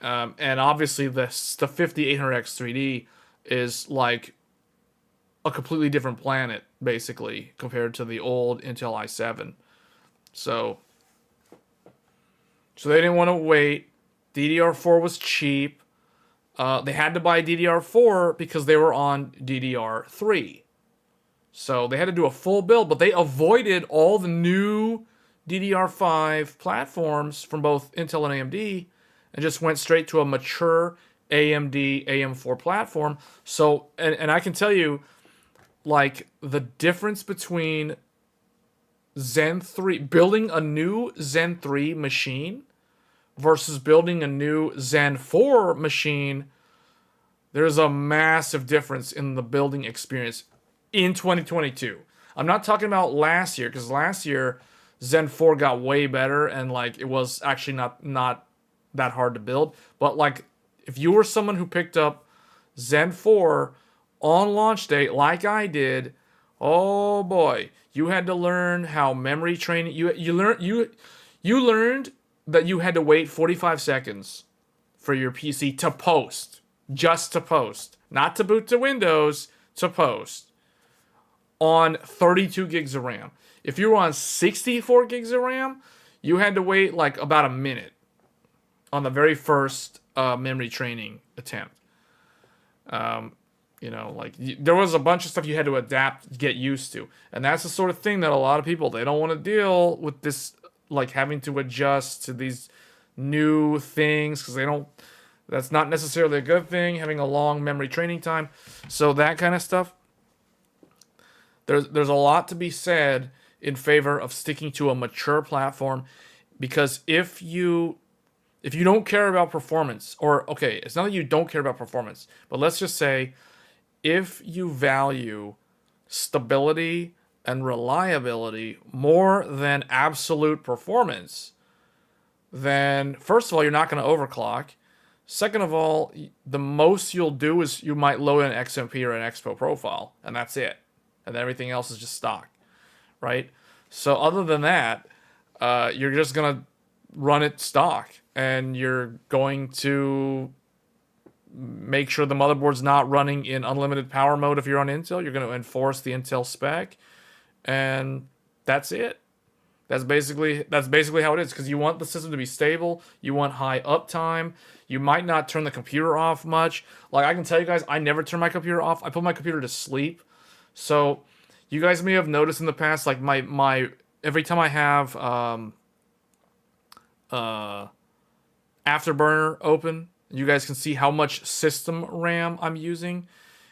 And obviously the 5800X3D is like a completely different planet, basically, compared to the old Intel i7. So they didn't want to wait. DDR4 was cheap. They had to buy DDR4 because they were on DDR3. So they had to do a full build, but they avoided all the new DDR5 platforms from both Intel and AMD and just went straight to a mature AMD AM4 platform. So, and I can tell you, like, the difference between Zen 3, building a new Zen 3 machine versus building a new Zen 4 machine, there's a massive difference in the building experience in 2022. I'm not talking about last year, because last year Zen 4 got way better, and like it was actually not that hard to build. But like if you were someone who picked up Zen 4 on launch date like I did, oh boy, you had to learn how memory training. You learned that you had to wait 45 seconds for your PC to post, just to post, not to boot to Windows, to post on 32 gigs of RAM. If you were on 64 gigs of RAM, you had to wait like about a minute on the very first memory training attempt. You know, like there was a bunch of stuff you had to adapt, get used to. And that's the sort of thing that a lot of people, they don't want to deal with this, like having to adjust to these new things because that's not necessarily a good thing, having a long memory training time. So that kind of stuff. There's a lot to be said in favor of sticking to a mature platform, because if you don't care about performance, or okay, it's not that you don't care about performance, but let's just say if you value stability and reliability more than absolute performance, then first of all, you're not going to overclock. Second of all, the most you'll do is you might load an XMP or an Expo profile, and that's it. And everything else is just stock, right? So other than that, you're just going to run it stock, and you're going to make sure the motherboard's not running in unlimited power mode. If you're on Intel, you're going to enforce the Intel spec, and that's it. That's basically how it is, because you want the system to be stable. You want high uptime. You might not turn the computer off much. Like I can tell you guys, I never turn my computer off. I put my computer to sleep. So you guys may have noticed in the past, like my every time I have Afterburner open, you guys can see how much system RAM I'm using.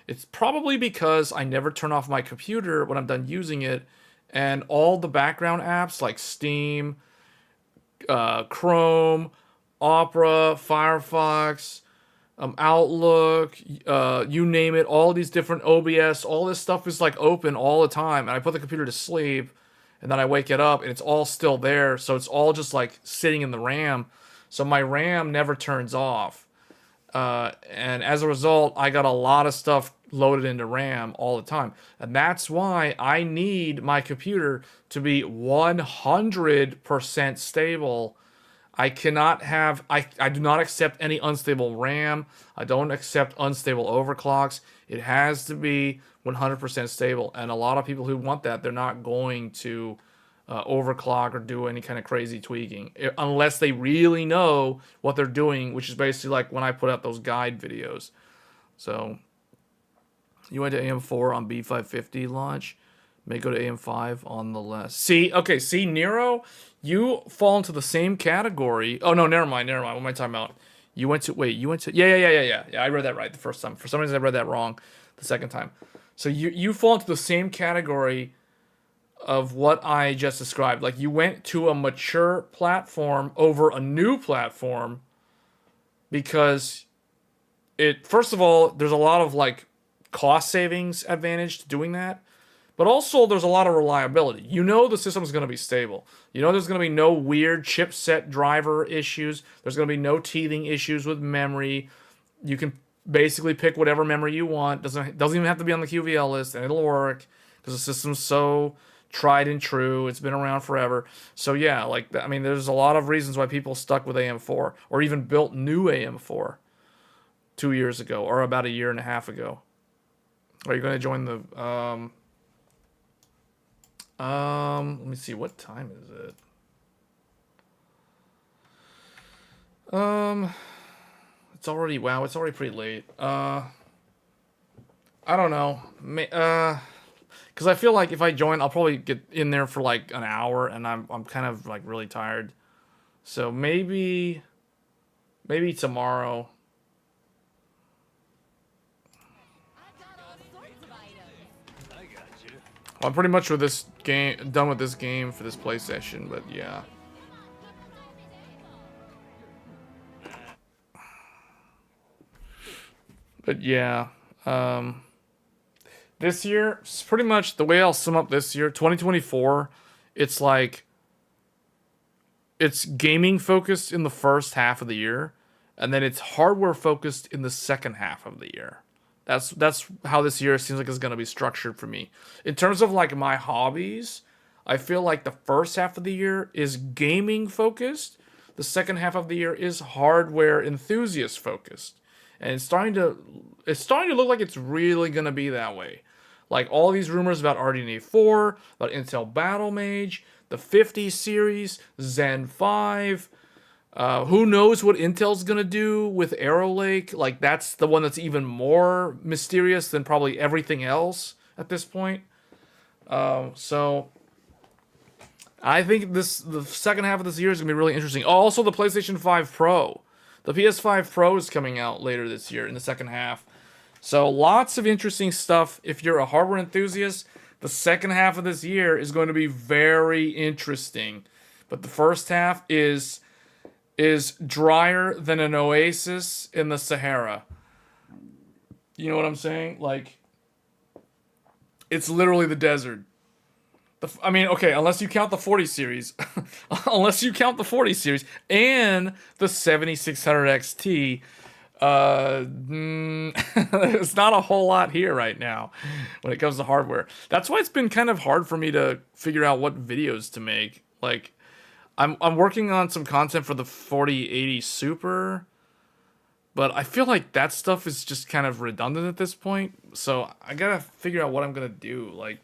It's probably because I never turn off my computer when I'm done using it, and all the background apps like Steam, Chrome, Opera, Firefox, Outlook, you name it, all these different OBS, all this stuff is like open all the time, and I put the computer to sleep, and then I wake it up, and it's all still there, so it's all just like sitting in the RAM, so my RAM never turns off, and as a result, I got a lot of stuff loaded into RAM all the time, and that's why I need my computer to be 100% stable. I cannot have, I do not accept any unstable RAM. I don't accept unstable overclocks. It has to be 100% stable. And a lot of people who want that, they're not going to overclock or do any kind of crazy tweaking, unless they really know what they're doing, which is basically like when I put out those guide videos. So you went to AM4 on B550 launch. May go to AM5 on the left. See, Nero, you fall into the same category. Oh, no, never mind. What am I talking about? Yeah, I read that right the first time. For some reason, I read that wrong the second time. So you fall into the same category of what I just described. Like, you went to a mature platform over a new platform because first of all, there's a lot of, like, cost savings advantage to doing that. But also, there's a lot of reliability. You know the system is going to be stable. You know there's going to be no weird chipset driver issues. There's going to be no teething issues with memory. You can basically pick whatever memory you want. Doesn't even have to be on the QVL list, and it'll work because the system's so tried and true. It's been around forever. So yeah, like, I mean, there's a lot of reasons why people stuck with AM4 or even built new AM4 2 years ago or about a year and a half ago. Are you going to join the... let me see, what time is it? It's already pretty late. I don't know. Because I feel like if I join, I'll probably get in there for like an hour, and I'm kind of like really tired. So maybe tomorrow. I'm pretty much with this game, done with this game for this PlayStation, but yeah. But yeah, this year, pretty much the way I'll sum up this year, 2024, it's like it's gaming focused in the first half of the year, and then it's hardware focused in the second half of the year. That's how this year seems like it's going to be structured for me. In terms of like my hobbies, I feel like the first half of the year is gaming focused. The second half of the year is hardware enthusiast focused. And it's starting to look like it's really going to be that way. Like all these rumors about RDNA 4, about Intel Battle Mage, the 50 series, Zen 5, who knows what Intel's gonna do with Arrow Lake? Like that's the one that's even more mysterious than probably everything else at this point. So I think the second half of this year is gonna be really interesting. Oh, also the PlayStation 5 Pro, the PS5 Pro is coming out later this year in the second half. So lots of interesting stuff. If you're a hardware enthusiast, the second half of this year is going to be very interesting. But the first half is drier than an oasis in the Sahara. You know what I'm saying? Like, it's literally the desert. I mean, okay, unless you count the 40 series. Unless you count the 40 series and the 7600 XT. There's not a whole lot here right now when it comes to hardware. That's why it's been kind of hard for me to figure out what videos to make. Like, I'm working on some content for the 4080 Super, but I feel like that stuff is just kind of redundant at this point. So I gotta figure out what I'm gonna do. Like,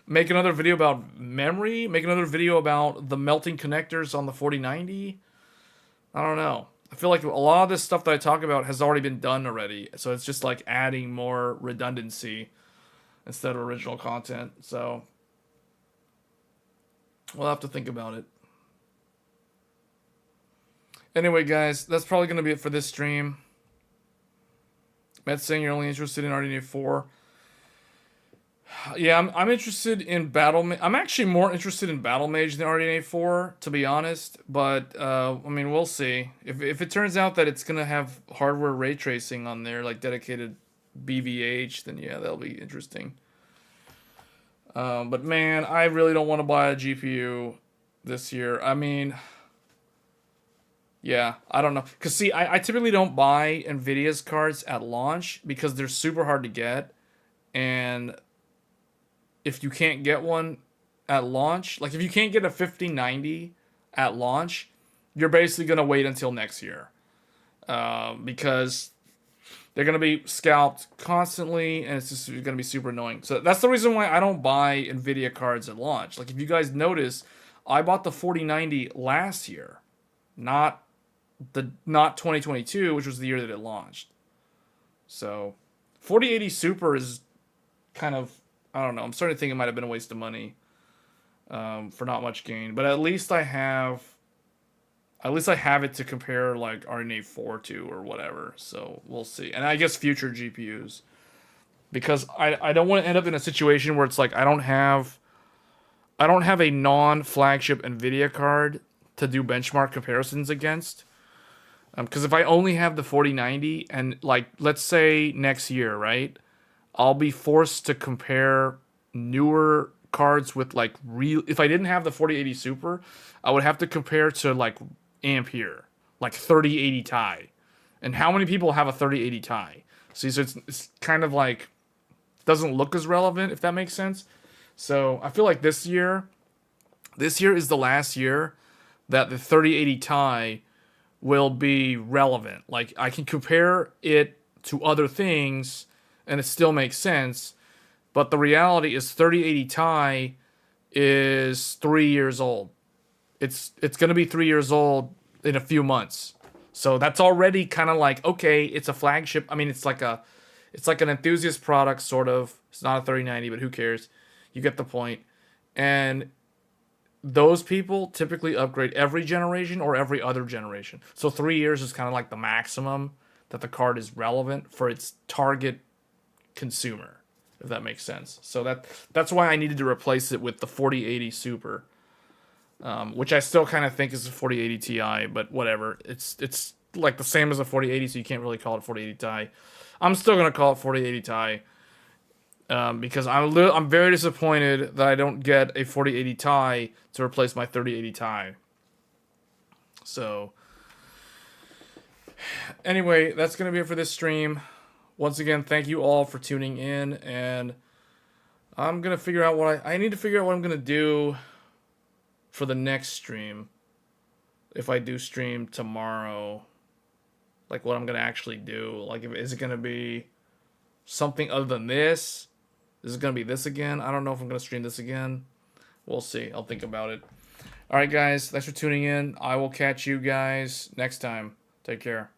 make another video about memory, make another video about the melting connectors on the 4090. I don't know. I feel like a lot of this stuff that I talk about has already been done already. So it's just like adding more redundancy instead of original content. So we'll have to think about it. Anyway, guys, that's probably going to be it for this stream. Matt's saying you're only interested in RDNA 4. Yeah, I'm interested in Battle Mage. I'm actually more interested in Battle Mage than RDNA 4, to be honest. But, I mean, we'll see. If it turns out that it's going to have hardware ray tracing on there, like dedicated BVH, then yeah, that'll be interesting. But, man, I really don't want to buy a GPU this year. I mean, yeah, I don't know. Because, see, I typically don't buy NVIDIA's cards at launch because they're super hard to get. And if you can't get one at launch, like if you can't get a 5090 at launch, you're basically going to wait until next year. Because they're going to be scalped constantly, and it's just going to be super annoying. So that's the reason why I don't buy NVIDIA cards at launch. Like if you guys notice, I bought the 4090 last year, not 2022, which was the year that it launched. So 4080 Super is kind of, I don't know, I'm starting to think it might have been a waste of money for not much gain. But at least I have it to compare like RDNA 4 to or whatever. So we'll see. And I guess future GPUs. Because I don't want to end up in a situation where it's like I don't have a non-flagship NVIDIA card to do benchmark comparisons against. Because if I only have the 4090 and like, let's say next year, right? I'll be forced to compare newer cards with like if I didn't have the 4080 Super, I would have to compare to like Ampere, like 3080 Ti. And how many people have a 3080 Ti? See, so it's kind of like, doesn't look as relevant, if that makes sense. So I feel like this year is the last year that the 3080 Ti will be relevant. Like I can compare it to other things and it still makes sense. But the reality is 3080 Ti is 3 years old. It's going to be 3 years old in a few months. So that's already kind of like, okay, it's a flagship. I mean, it's like an enthusiast product, sort of. It's not a 3090, but who cares? You get the point. And those people typically upgrade every generation or every other generation. So 3 years is kind of like the maximum that the card is relevant for its target consumer, if that makes sense. So that's why I needed to replace it with the 4080 Super, which I still kind of think is a 4080 Ti, but whatever. It's like the same as a 4080, so you can't really call it 4080 Ti. I'm still gonna call it 4080 Ti because I'm very disappointed that I don't get a 4080 Ti to replace my 3080 Ti. So, anyway, that's going to be it for this stream. Once again, thank you all for tuning in, and I'm going to figure out what I need to figure out what I'm going to do for the next stream. If I do stream tomorrow, like what I'm going to actually do. Like, is it going to be something other than this? Is it going to be this again? I don't know if I'm going to stream this again. We'll see. I'll think about it. All right, guys. Thanks for tuning in. I will catch you guys next time. Take care.